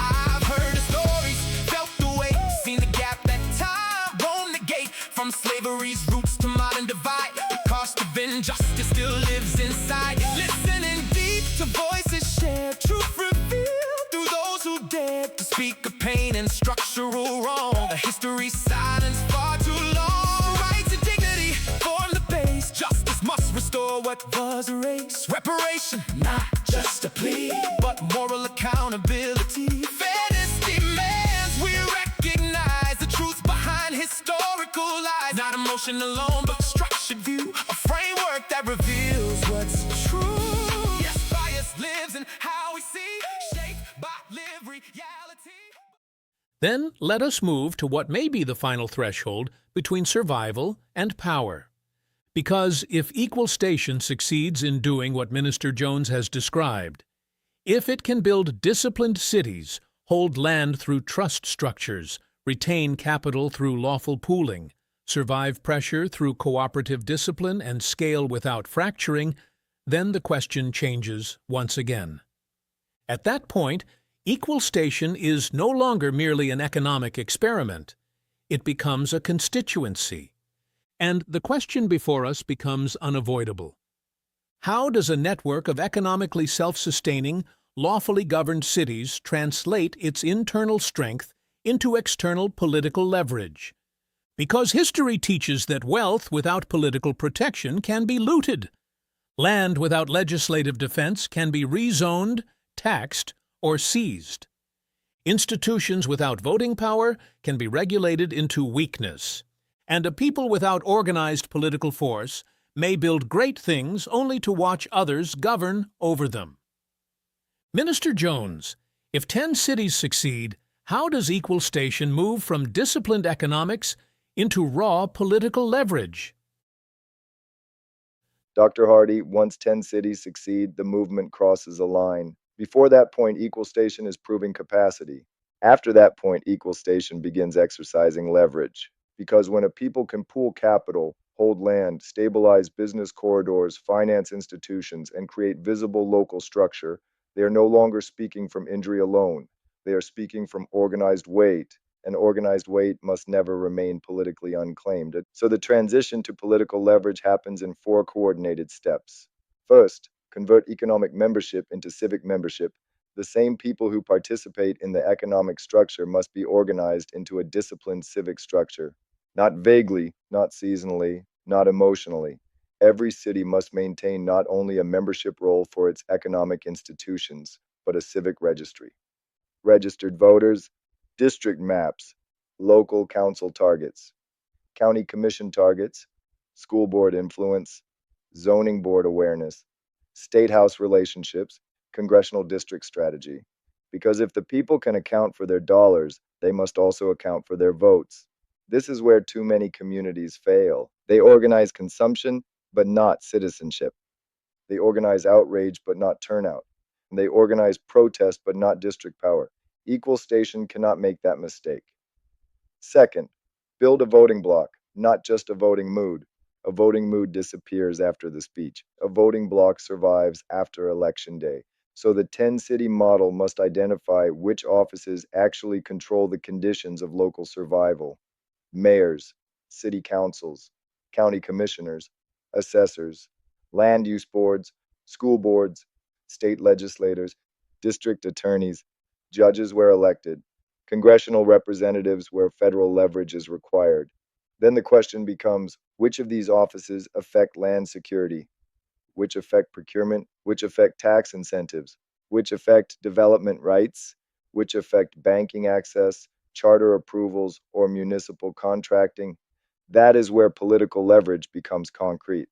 I've heard the stories, felt the weight, seen the gap that time won't negate. From slavery's roots to modern divide, the cost of injustice still lives inside. Listening deep to voices shared, truth revealed through those who dared to speak of pain and structural wrong. A history silence far too long. Rights and dignity form the base. Justice must restore what was erased. Reparation, not just a plea, but moral accountability. Fairness demands we recognize the truth behind historical lies. Not emotion alone, but structured view, a framework that reveals what's true. Yes, bias lives in how we see, shaped by lived reality. Then let us move to what may be the final threshold between survival and power. Because if Equal Station succeeds in doing what Minister Jones has described, if it can build disciplined cities, hold land through trust structures, retain capital through lawful pooling, survive pressure through cooperative discipline, and scale without fracturing, then the question changes once again. At that point, Equal Station is no longer merely an economic experiment. It becomes a constituency. And the question before us becomes unavoidable. How does a network of economically self-sustaining, lawfully governed cities translate its internal strength into external political leverage? Because history teaches that wealth without political protection can be looted. Land without legislative defense can be rezoned, taxed, or seized. Institutions without voting power can be regulated into weakness. And a people without organized political force may build great things only to watch others govern over them. Minister Jones, if 10 cities succeed, how does Equal Station move from disciplined economics into raw political leverage? Dr. Hardy, once 10 cities succeed, the movement crosses a line. Before that point, Equal Station is proving capacity. After that point, Equal Station begins exercising leverage. Because when a people can pool capital, hold land, stabilize business corridors, finance institutions, and create visible local structure, they are no longer speaking from injury alone. They are speaking from organized weight, and organized weight must never remain politically unclaimed. So the transition to political leverage happens in 4 coordinated steps. First, convert economic membership into civic membership. The same people who participate in the economic structure must be organized into a disciplined civic structure. Not vaguely, not seasonally, not emotionally. Every city must maintain not only a membership roll for its economic institutions, but a civic registry. Registered voters, district maps, local council targets, county commission targets, school board influence, zoning board awareness, state house relationships, congressional district strategy. Because if the people can account for their dollars, they must also account for their votes. This is where too many communities fail. They organize consumption, but not citizenship. They organize outrage, but not turnout. And they organize protest, but not district power. Equal Station cannot make that mistake. Second, build a voting bloc, not just a voting mood. A voting mood disappears after the speech. A voting bloc survives after Election Day. So the 10-city model must identify which offices actually control the conditions of local survival. Mayors, city councils, county commissioners, assessors, land use boards, school boards, state legislators, district attorneys, judges where elected, congressional representatives where federal leverage is required. Then the question becomes, which of these offices affect land security? Which affect procurement? Which affect tax incentives? Which affect development rights? Which affect banking access, charter approvals, or municipal contracting? That is where political leverage becomes concrete.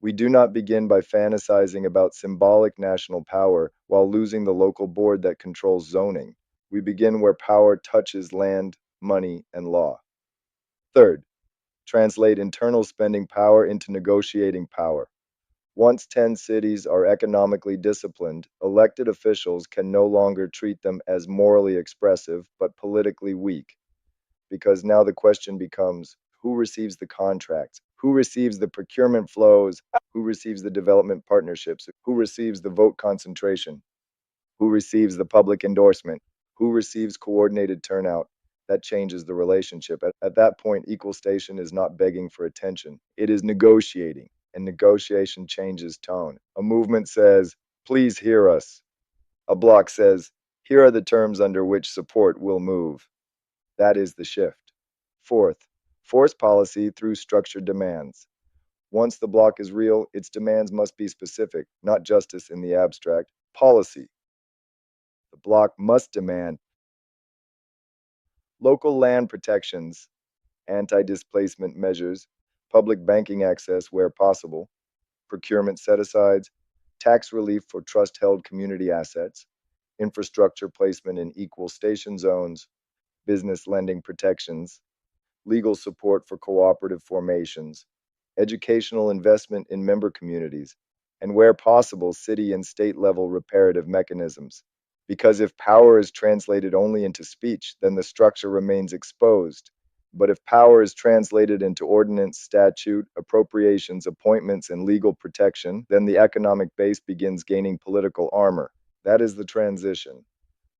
We do not begin by fantasizing about symbolic national power while losing the local board that controls zoning. We begin where power touches land, money, and law. Third, translate internal spending power into negotiating power. Once 10 cities are economically disciplined, elected officials can no longer treat them as morally expressive but politically weak. Because now the question becomes, who receives the contracts? Who receives the procurement flows? Who receives the development partnerships? Who receives the vote concentration? Who receives the public endorsement? Who receives coordinated turnout? That changes the relationship. At that point, equal station is not begging for attention. It is negotiating, and negotiation changes tone. A movement says, please hear us. A bloc says, here are the terms under which support will move. That is the shift. Fourth, force policy through structured demands. Once the bloc is real, its demands must be specific, not justice in the abstract, policy. The bloc must demand local land protections, anti-displacement measures, public banking access where possible, procurement set-asides, tax relief for trust-held community assets, infrastructure placement in equal station zones, business lending protections, legal support for cooperative formations, educational investment in member communities, and where possible, city and state level reparative mechanisms. Because if power is translated only into speech, then the structure remains exposed. But if power is translated into ordinance, statute, appropriations, appointments, and legal protection, then the economic base begins gaining political armor. That is the transition.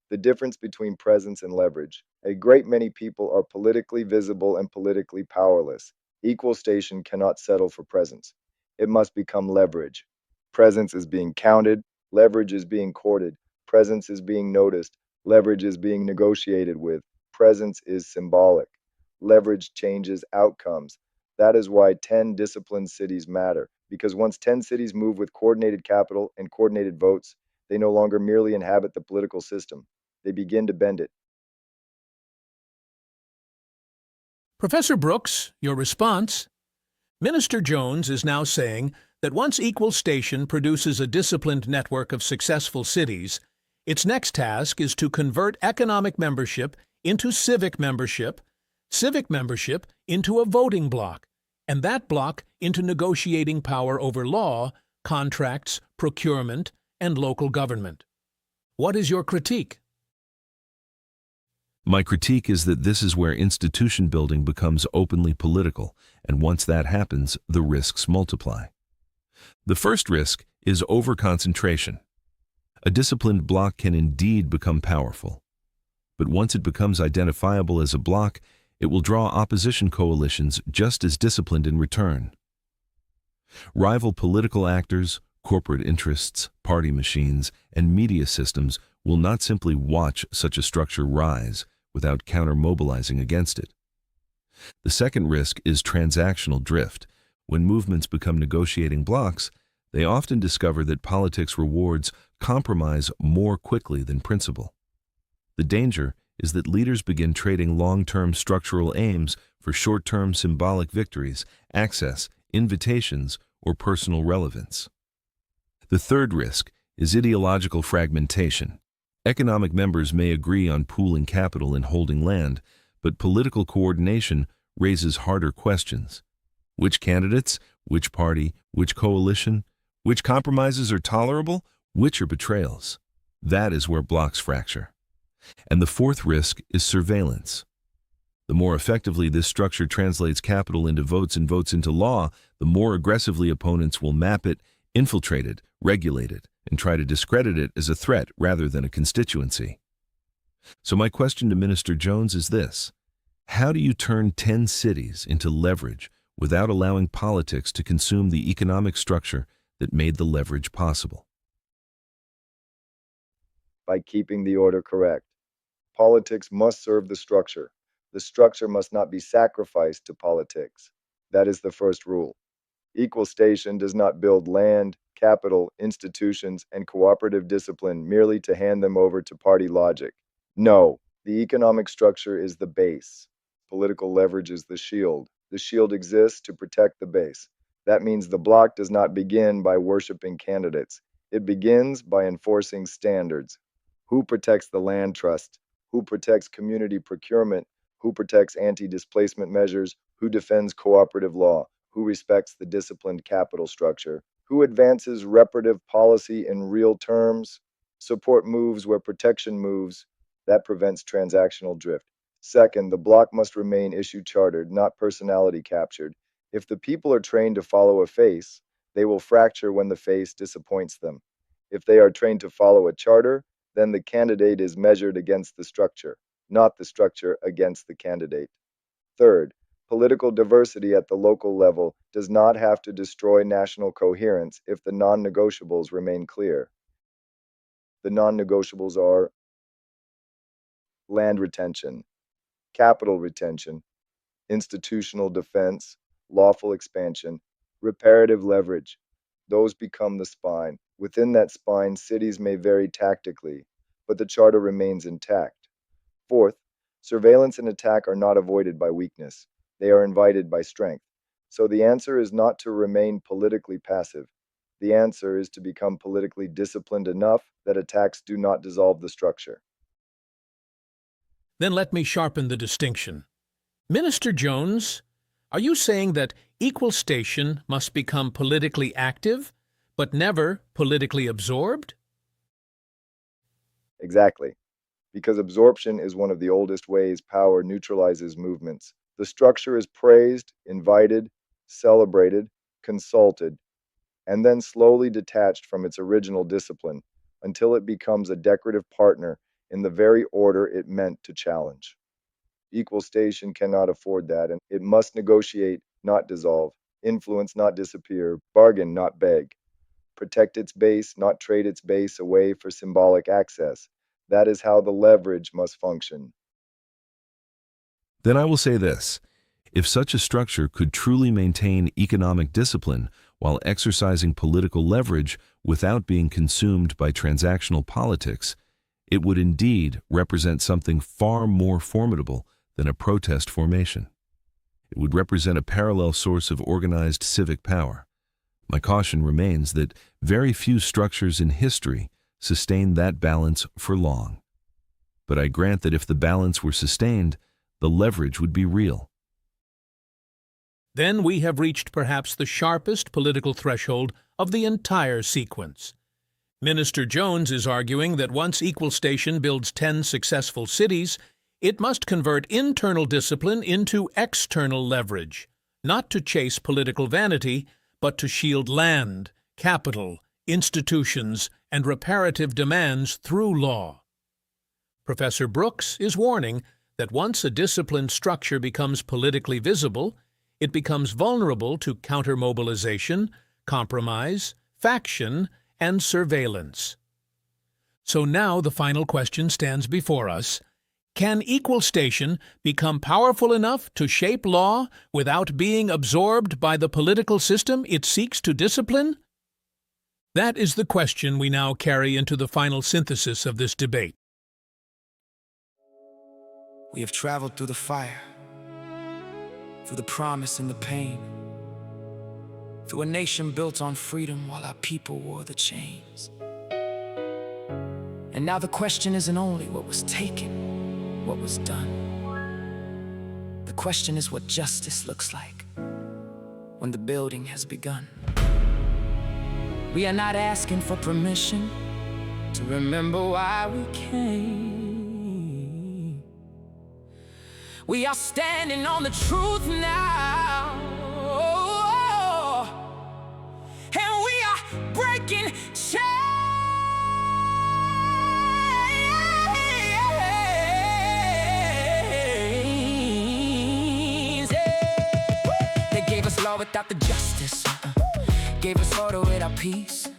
The difference between presence and leverage. A great many people are politically visible and politically powerless. Equal station cannot settle for presence. It must become leverage. Presence is being counted, leverage is being courted, presence is being noticed, leverage is being negotiated with, presence is symbolic. Leverage changes outcomes. That is why 10 disciplined cities matter, because once 10 cities move with coordinated capital and coordinated votes, they no longer merely inhabit the political system. They begin to bend it. Professor Brooks, your response? Minister Jones is now saying that once equal station produces a disciplined network of successful cities, its next task is to convert economic membership into civic membership into a voting bloc, and that bloc into negotiating power over law, contracts, procurement, and local government. What is your critique? My critique is that this is where institution building becomes openly political, and once that happens, the risks multiply. The first risk is overconcentration. A disciplined bloc can indeed become powerful, but once it becomes identifiable as a bloc, it will draw opposition coalitions just as disciplined in return. Rival political actors, corporate interests, party machines, and media systems will not simply watch such a structure rise without counter-mobilizing against it. The second risk is transactional drift. When movements become negotiating blocs, they often discover that politics rewards compromise more quickly than principle. The danger is that leaders begin trading long-term structural aims for short-term symbolic victories, access, invitations, or personal relevance. The third risk is ideological fragmentation. Economic members may agree on pooling capital and holding land, but political coordination raises harder questions. Which candidates, which party, which coalition, which compromises are tolerable, which are betrayals? That is where blocs fracture. And the fourth risk is surveillance. The more effectively this structure translates capital into votes and votes into law, the more aggressively opponents will map it, infiltrate it, regulate it, and try to discredit it as a threat rather than a constituency. So my question to Minister Jones is this: how do you turn 10 cities into leverage without allowing politics to consume the economic structure that made the leverage possible? By keeping the order correct. Politics must serve the structure. The structure must not be sacrificed to politics. That is the first rule. Equal station does not build land, capital, institutions, and cooperative discipline merely to hand them over to party logic. No, the economic structure is the base. Political leverage is the shield. The shield exists to protect the base. That means the bloc does not begin by worshiping candidates. It begins by enforcing standards. Who protects the land trust? Who protects community procurement? Who protects anti-displacement measures? Who defends cooperative law? Who respects the disciplined capital structure? Who advances reparative policy in real terms? Support moves where protection moves. That prevents transactional drift. Second, the bloc must remain issue chartered, not personality captured. If the people are trained to follow a face, they will fracture when the face disappoints them. If they are trained to follow a charter, then the candidate is measured against the structure, not the structure against the candidate. Third, political diversity at the local level does not have to destroy national coherence if the non-negotiables remain clear. The non-negotiables are land retention, capital retention, institutional defense, lawful expansion, reparative leverage. Those become the spine. Within that spine, cities may vary tactically, but the charter remains intact. Fourth, surveillance and attack are not avoided by weakness. They are invited by strength. So the answer is not to remain politically passive. The answer is to become politically disciplined enough that attacks do not dissolve the structure. Then let me sharpen the distinction. Minister Jones, are you saying that equal station must become politically active, but never politically absorbed? Exactly. Because absorption is one of the oldest ways power neutralizes movements. The structure is praised, invited, celebrated, consulted, and then slowly detached from its original discipline until it becomes a decorative partner in the very order it meant to challenge. Equal station cannot afford that, and it must negotiate, not dissolve, influence, not disappear, bargain, not beg, protect its base, not trade its base away for symbolic access. That is how the leverage must function. Then I will say this: if such a structure could truly maintain economic discipline while exercising political leverage without being consumed by transactional politics, it would indeed represent something far more formidable than a protest formation. It would represent a parallel source of organized civic power. My caution remains that very few structures in history sustain that balance for long. But I grant that if the balance were sustained, the leverage would be real. Then we have reached perhaps the sharpest political threshold of the entire sequence. Minister Jones is arguing that once equal station builds 10 successful cities, it must convert internal discipline into external leverage, not to chase political vanity, but to shield land, capital, institutions, and reparative demands through law. Professor Brooks is warning that once a disciplined structure becomes politically visible, it becomes vulnerable to counter-mobilization, compromise, faction, and surveillance. So now the final question stands before us. Can equal station become powerful enough to shape law without being absorbed by the political system it seeks to discipline? That is the question we now carry into the final synthesis of this debate. We have traveled through the fire, through the promise and the pain, through a nation built on freedom while our people wore the chains. And now the question isn't only what was taken, what was done. The question is what justice looks like when the building has begun. We are not asking for permission to remember why we came. We are standing on the truth now. And we are breaking chains. They gave us law without the justice, gave us order without peace,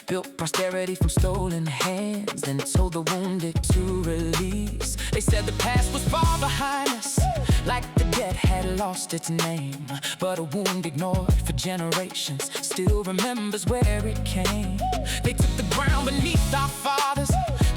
built prosperity from stolen hands, then told the wounded to release. They said the past was far behind us, like the dead had lost its name. But a wound ignored for generations still remembers where it came. They took the ground beneath our fathers,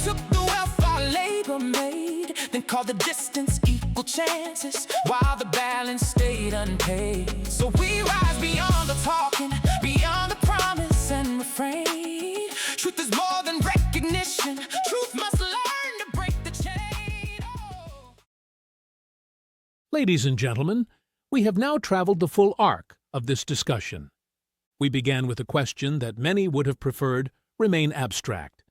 took the wealth our labor made, then called the distance equal chances, while the balance stayed unpaid. So we rise beyond the talking, beyond the promise and refrain. Truth is more than recognition. Truth must learn to break the chain. Oh. Ladies and gentlemen, we have now traveled the full arc of this discussion. We began with a question that many would have preferred remain abstract: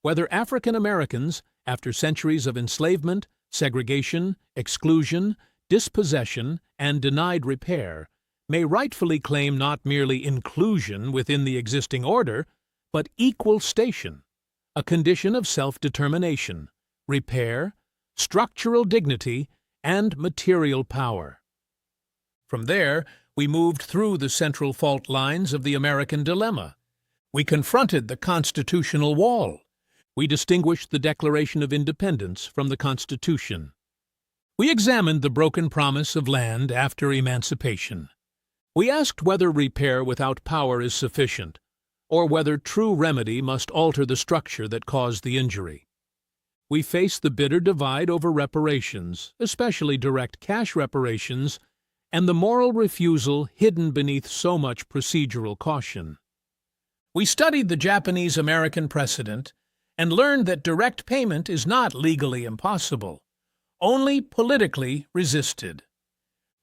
whether African Americans, after centuries of enslavement, segregation, exclusion, dispossession, and denied repair, may rightfully claim not merely inclusion within the existing order, but equal station, a condition of self-determination, repair, structural dignity, and material power. From there, we moved through the central fault lines of the American dilemma. We confronted the constitutional wall. We distinguished the Declaration of Independence from the Constitution. We examined the broken promise of land after emancipation. We asked whether repair without power is sufficient, or whether true remedy must alter the structure that caused the injury. We faced the bitter divide over reparations, especially direct cash reparations, and the moral refusal hidden beneath so much procedural caution. We studied the Japanese-American precedent and learned that direct payment is not legally impossible, only politically resisted.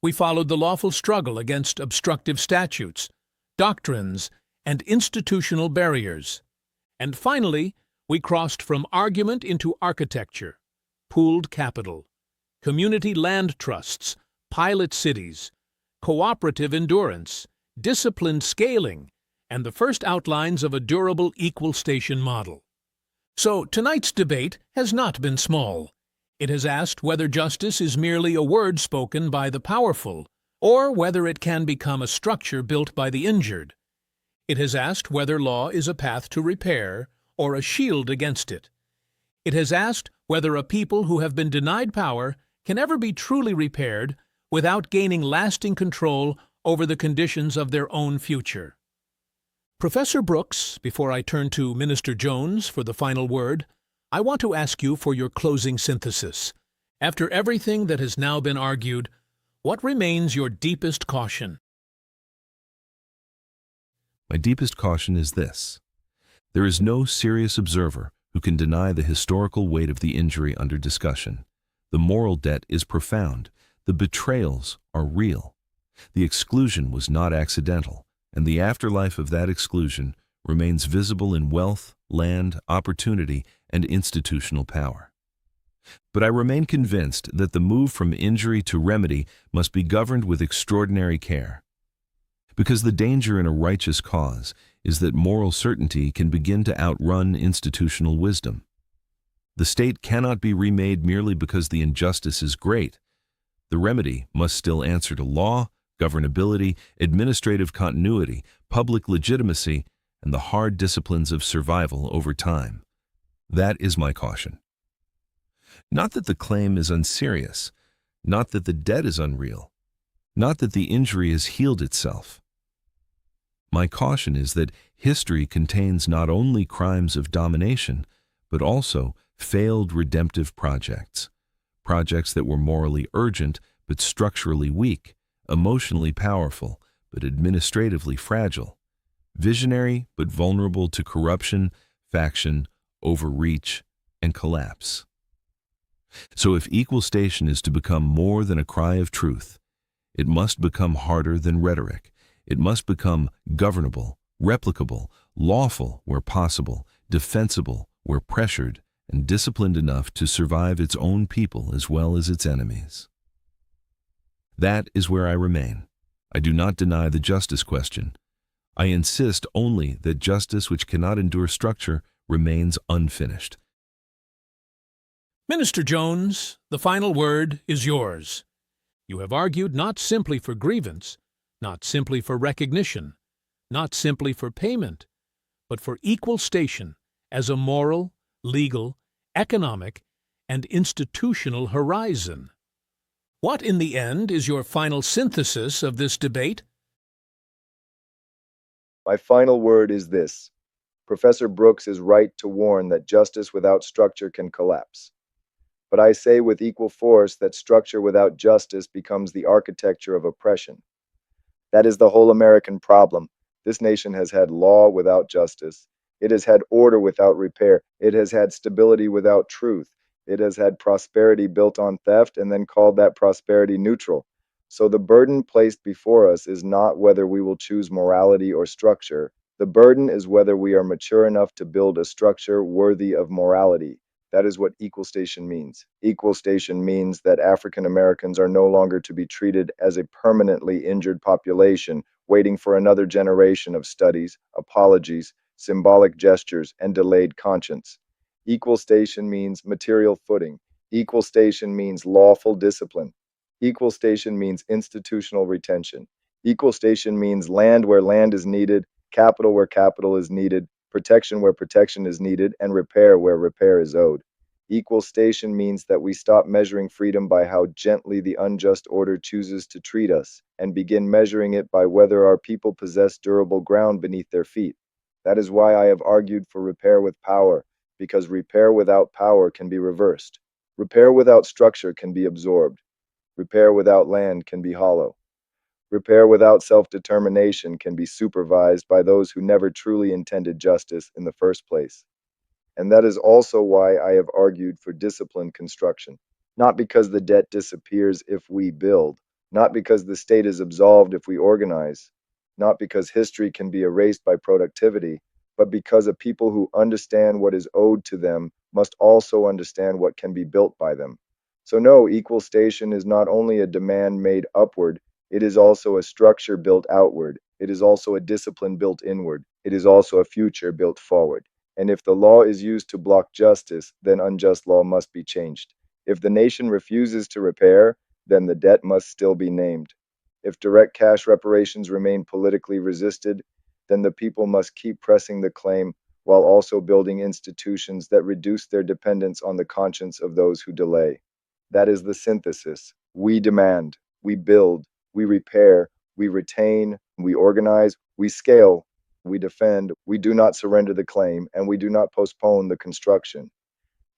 We followed the lawful struggle against obstructive statutes, doctrines, and institutional barriers. And finally, we crossed from argument into architecture, pooled capital, community land trusts, pilot cities, cooperative endurance, disciplined scaling, and the first outlines of a durable equal station model. So tonight's debate has not been small. It has asked whether justice is merely a word spoken by the powerful, or whether it can become a structure built by the injured. It has asked whether law is a path to repair or a shield against it. It has asked whether a people who have been denied power can ever be truly repaired without gaining lasting control over the conditions of their own future. Professor Brooks, before I turn to Minister Jones for the final word, I want to ask you for your closing synthesis. After everything that has now been argued, what remains your deepest caution? My deepest caution is this: there is no serious observer who can deny the historical weight of the injury under discussion. The moral debt is profound. The betrayals are real. The exclusion was not accidental, and the afterlife of that exclusion remains visible in wealth, land, opportunity, and institutional power. But I remain convinced that the move from injury to remedy must be governed with extraordinary care. Because the danger in a righteous cause is that moral certainty can begin to outrun institutional wisdom. The state cannot be remade merely because the injustice is great. The remedy must still answer to law, governability, administrative continuity, public legitimacy, and the hard disciplines of survival over time. That is my caution. Not that the claim is unserious, not that the debt is unreal, not that the injury has healed itself. My caution is that history contains not only crimes of domination, but also failed redemptive projects that were morally urgent but structurally weak, emotionally powerful but administratively fragile, visionary but vulnerable to corruption, faction, overreach, and collapse. So if equal station is to become more than a cry of truth, it must become harder than rhetoric. It must become governable, replicable, lawful where possible, defensible where pressured, and disciplined enough to survive its own people as well as its enemies. That is where I remain. I do not deny the justice question. I insist only that justice which cannot endure structure remains unfinished. Minister Jones, the final word is yours. You have argued not simply for grievance, not simply for recognition, not simply for payment, but for equal station as a moral, legal, economic, and institutional horizon. What, in the end, is your final synthesis of this debate? My final word is this. Professor Brooks is right to warn that justice without structure can collapse. But I say with equal force that structure without justice becomes the architecture of oppression. That is the whole American problem. This nation has had law without justice. It has had order without repair. It has had stability without truth. It has had prosperity built on theft and then called that prosperity neutral. So the burden placed before us is not whether we will choose morality or structure. The burden is whether we are mature enough to build a structure worthy of morality. That is what equal station means. Equal station means that African Americans are no longer to be treated as a permanently injured population, waiting for another generation of studies, apologies, symbolic gestures, and delayed conscience. Equal station means material footing. Equal station means lawful discipline. Equal station means institutional retention. Equal station means land where land is needed, capital where capital is needed, protection where protection is needed, and repair where repair is owed. Equal station means that we stop measuring freedom by how gently the unjust order chooses to treat us, and begin measuring it by whether our people possess durable ground beneath their feet. That is why I have argued for repair with power, because repair without power can be reversed. Repair without structure can be absorbed. Repair without land can be hollow. Repair without self-determination can be supervised by those who never truly intended justice in the first place. And that is also why I have argued for disciplined construction. Not because the debt disappears if we build, not because the state is absolved if we organize, not because history can be erased by productivity, but because a people who understand what is owed to them must also understand what can be built by them. So no, equal station is not only a demand made upward, it is also a structure built outward. It is also a discipline built inward. It is also a future built forward. And if the law is used to block justice, then unjust law must be changed. If the nation refuses to repair, then the debt must still be named. If direct cash reparations remain politically resisted, then the people must keep pressing the claim while also building institutions that reduce their dependence on the conscience of those who delay. That is the synthesis. We demand, we build, we repair, we retain, we organize, we scale, we defend, we do not surrender the claim, and we do not postpone the construction.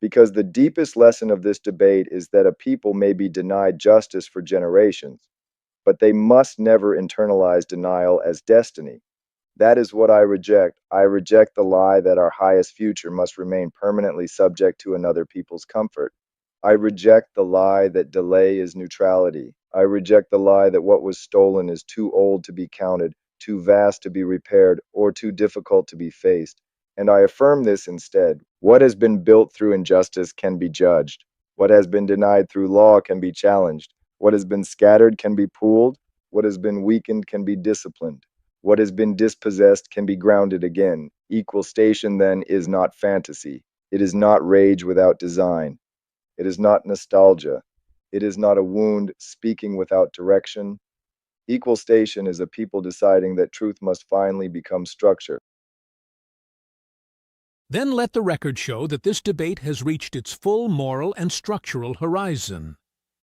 Because the deepest lesson of this debate is that a people may be denied justice for generations, but they must never internalize denial as destiny. That is what I reject. I reject the lie that our highest future must remain permanently subject to another people's comfort. I reject the lie that delay is neutrality. I reject the lie that what was stolen is too old to be counted, too vast to be repaired, or too difficult to be faced. And I affirm this instead. What has been built through injustice can be judged. What has been denied through law can be challenged. What has been scattered can be pooled. What has been weakened can be disciplined. What has been dispossessed can be grounded again. Equal station, then, is not fantasy. It is not rage without design. It is not nostalgia. It is not a wound speaking without direction. Equal station is a people deciding that truth must finally become structure. Then let the record show that this debate has reached its full moral and structural horizon.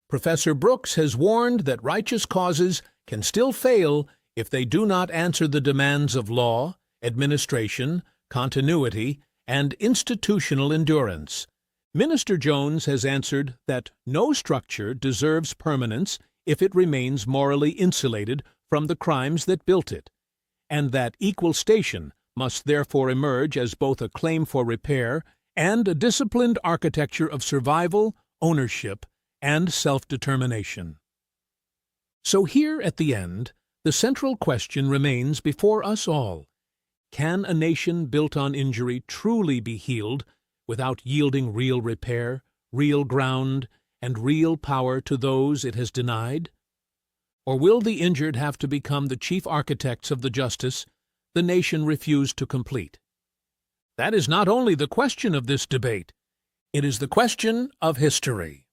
Professor Brooks has warned that righteous causes can still fail if they do not answer the demands of law, administration, continuity, and institutional endurance. Minister Jones has answered that no structure deserves permanence if it remains morally insulated from the crimes that built it, and that equal station must therefore emerge as both a claim for repair and a disciplined architecture of survival, ownership, and self-determination. So here at the end, the central question remains before us all. Can a nation built on injury truly be healed without yielding real repair, real ground, and real power to those it has denied? Or will the injured have to become the chief architects of the justice the nation refused to complete? That is not only the question of this debate, it is the question of history.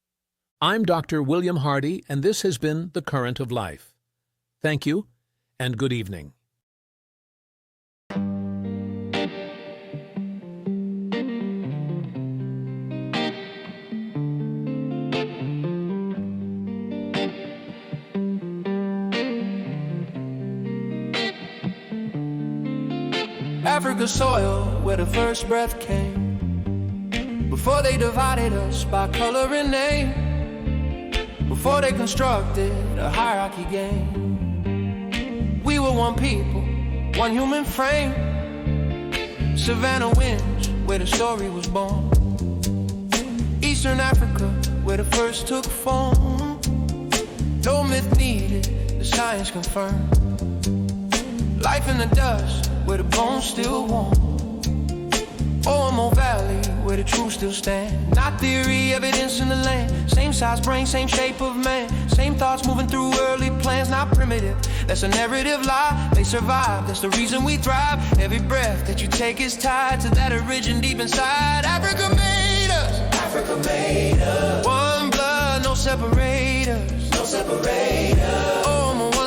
I'm Dr. William Hardy, and this has been The Current of Life. Thank you, and good evening. Africa's soil, where the first breath came. Before they divided us by color and name. Before they constructed a hierarchy game. We were one people, one human frame. Savannah winds, where the story was born. Eastern Africa, where the first took form. No myth needed, the science confirmed. Life in the dust, where the bones still warm. Omo Valley, where the truth still stand. Not theory, evidence in the land. Same size brain, same shape of man. Same thoughts moving through early plans. Not primitive, that's a narrative lie. They survive, that's the reason we thrive. Every breath that you take is tied to that origin deep inside. Africa made us. Africa made us. One blood, no separators. No separators.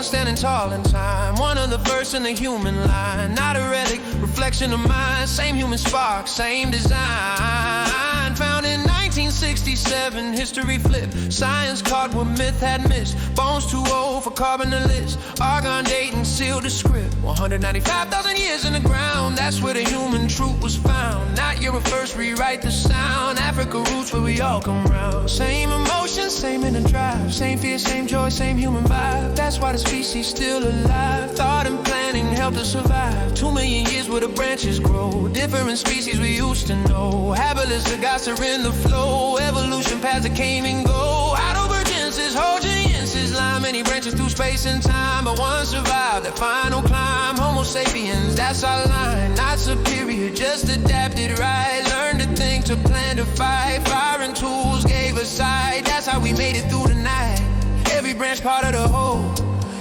Standing tall in time, one of the first in the human line. Not a relic, reflection of mine. Same human spark, same design. Found in 1967, history flipped. Science caught what myth had missed. Bones too old for carbon to list. Argon dating sealed the script. 195,000 years in the ground, that's where the human truth was found. Not your first, rewrite the sound. Africa roots where we all come round. Same emotions, same inner drive. Same fear, same joy, same human vibe. That's why the species still alive. Thought and planning helped us survive. 2 million years where the branches grow. Different species we used to know. Habitus, the gods are in the flow. Evolution paths that came and go. Heidelbergensis, Hogenensis, line many branches through space and time, but one survived that final climb. Homo sapiens, that's our line. Not superior, just adapted right. Learned to think, to plan, to fight. Fire and tools gave us sight. That's how we made it through the night. Every branch part of the whole.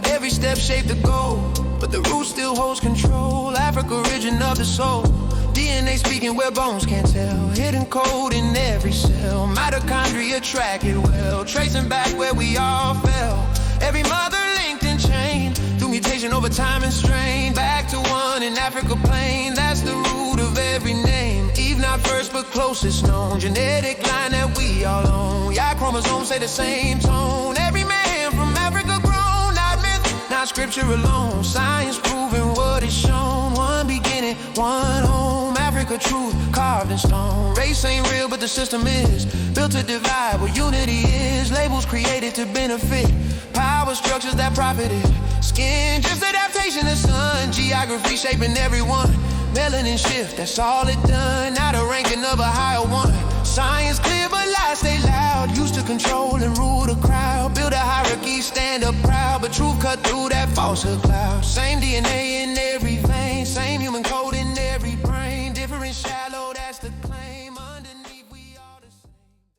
Every step shaped the goal, but the root still holds control. Africa, origin of the soul. DNA speaking where bones can't tell. Hidden code in every cell. Mitochondria track it well. Tracing back where we all fell. Every mother linked and chained. Through mutation over time and strain. Back to one in Africa plain. That's the root of every name. Eve not first but closest known. Genetic line that we all own. Yeah, chromosomes say the same tone. Every man from Africa grown. Not scripture alone, science proving what is shown. One beginning, one home. Africa truth carved in stone. Race ain't real, but the system is built to divide where unity is. Labels created to benefit. Power structures that profited. Skin just adaptation to sun. Geography shaping everyone. Melanin shift, that's all it done. Not a ranking of a higher one. Science clear, but lies stay loud. Used to control and rule the crowd. Build a hierarchy, stand up proud. But truth cut through that falsehood cloud. Same DNA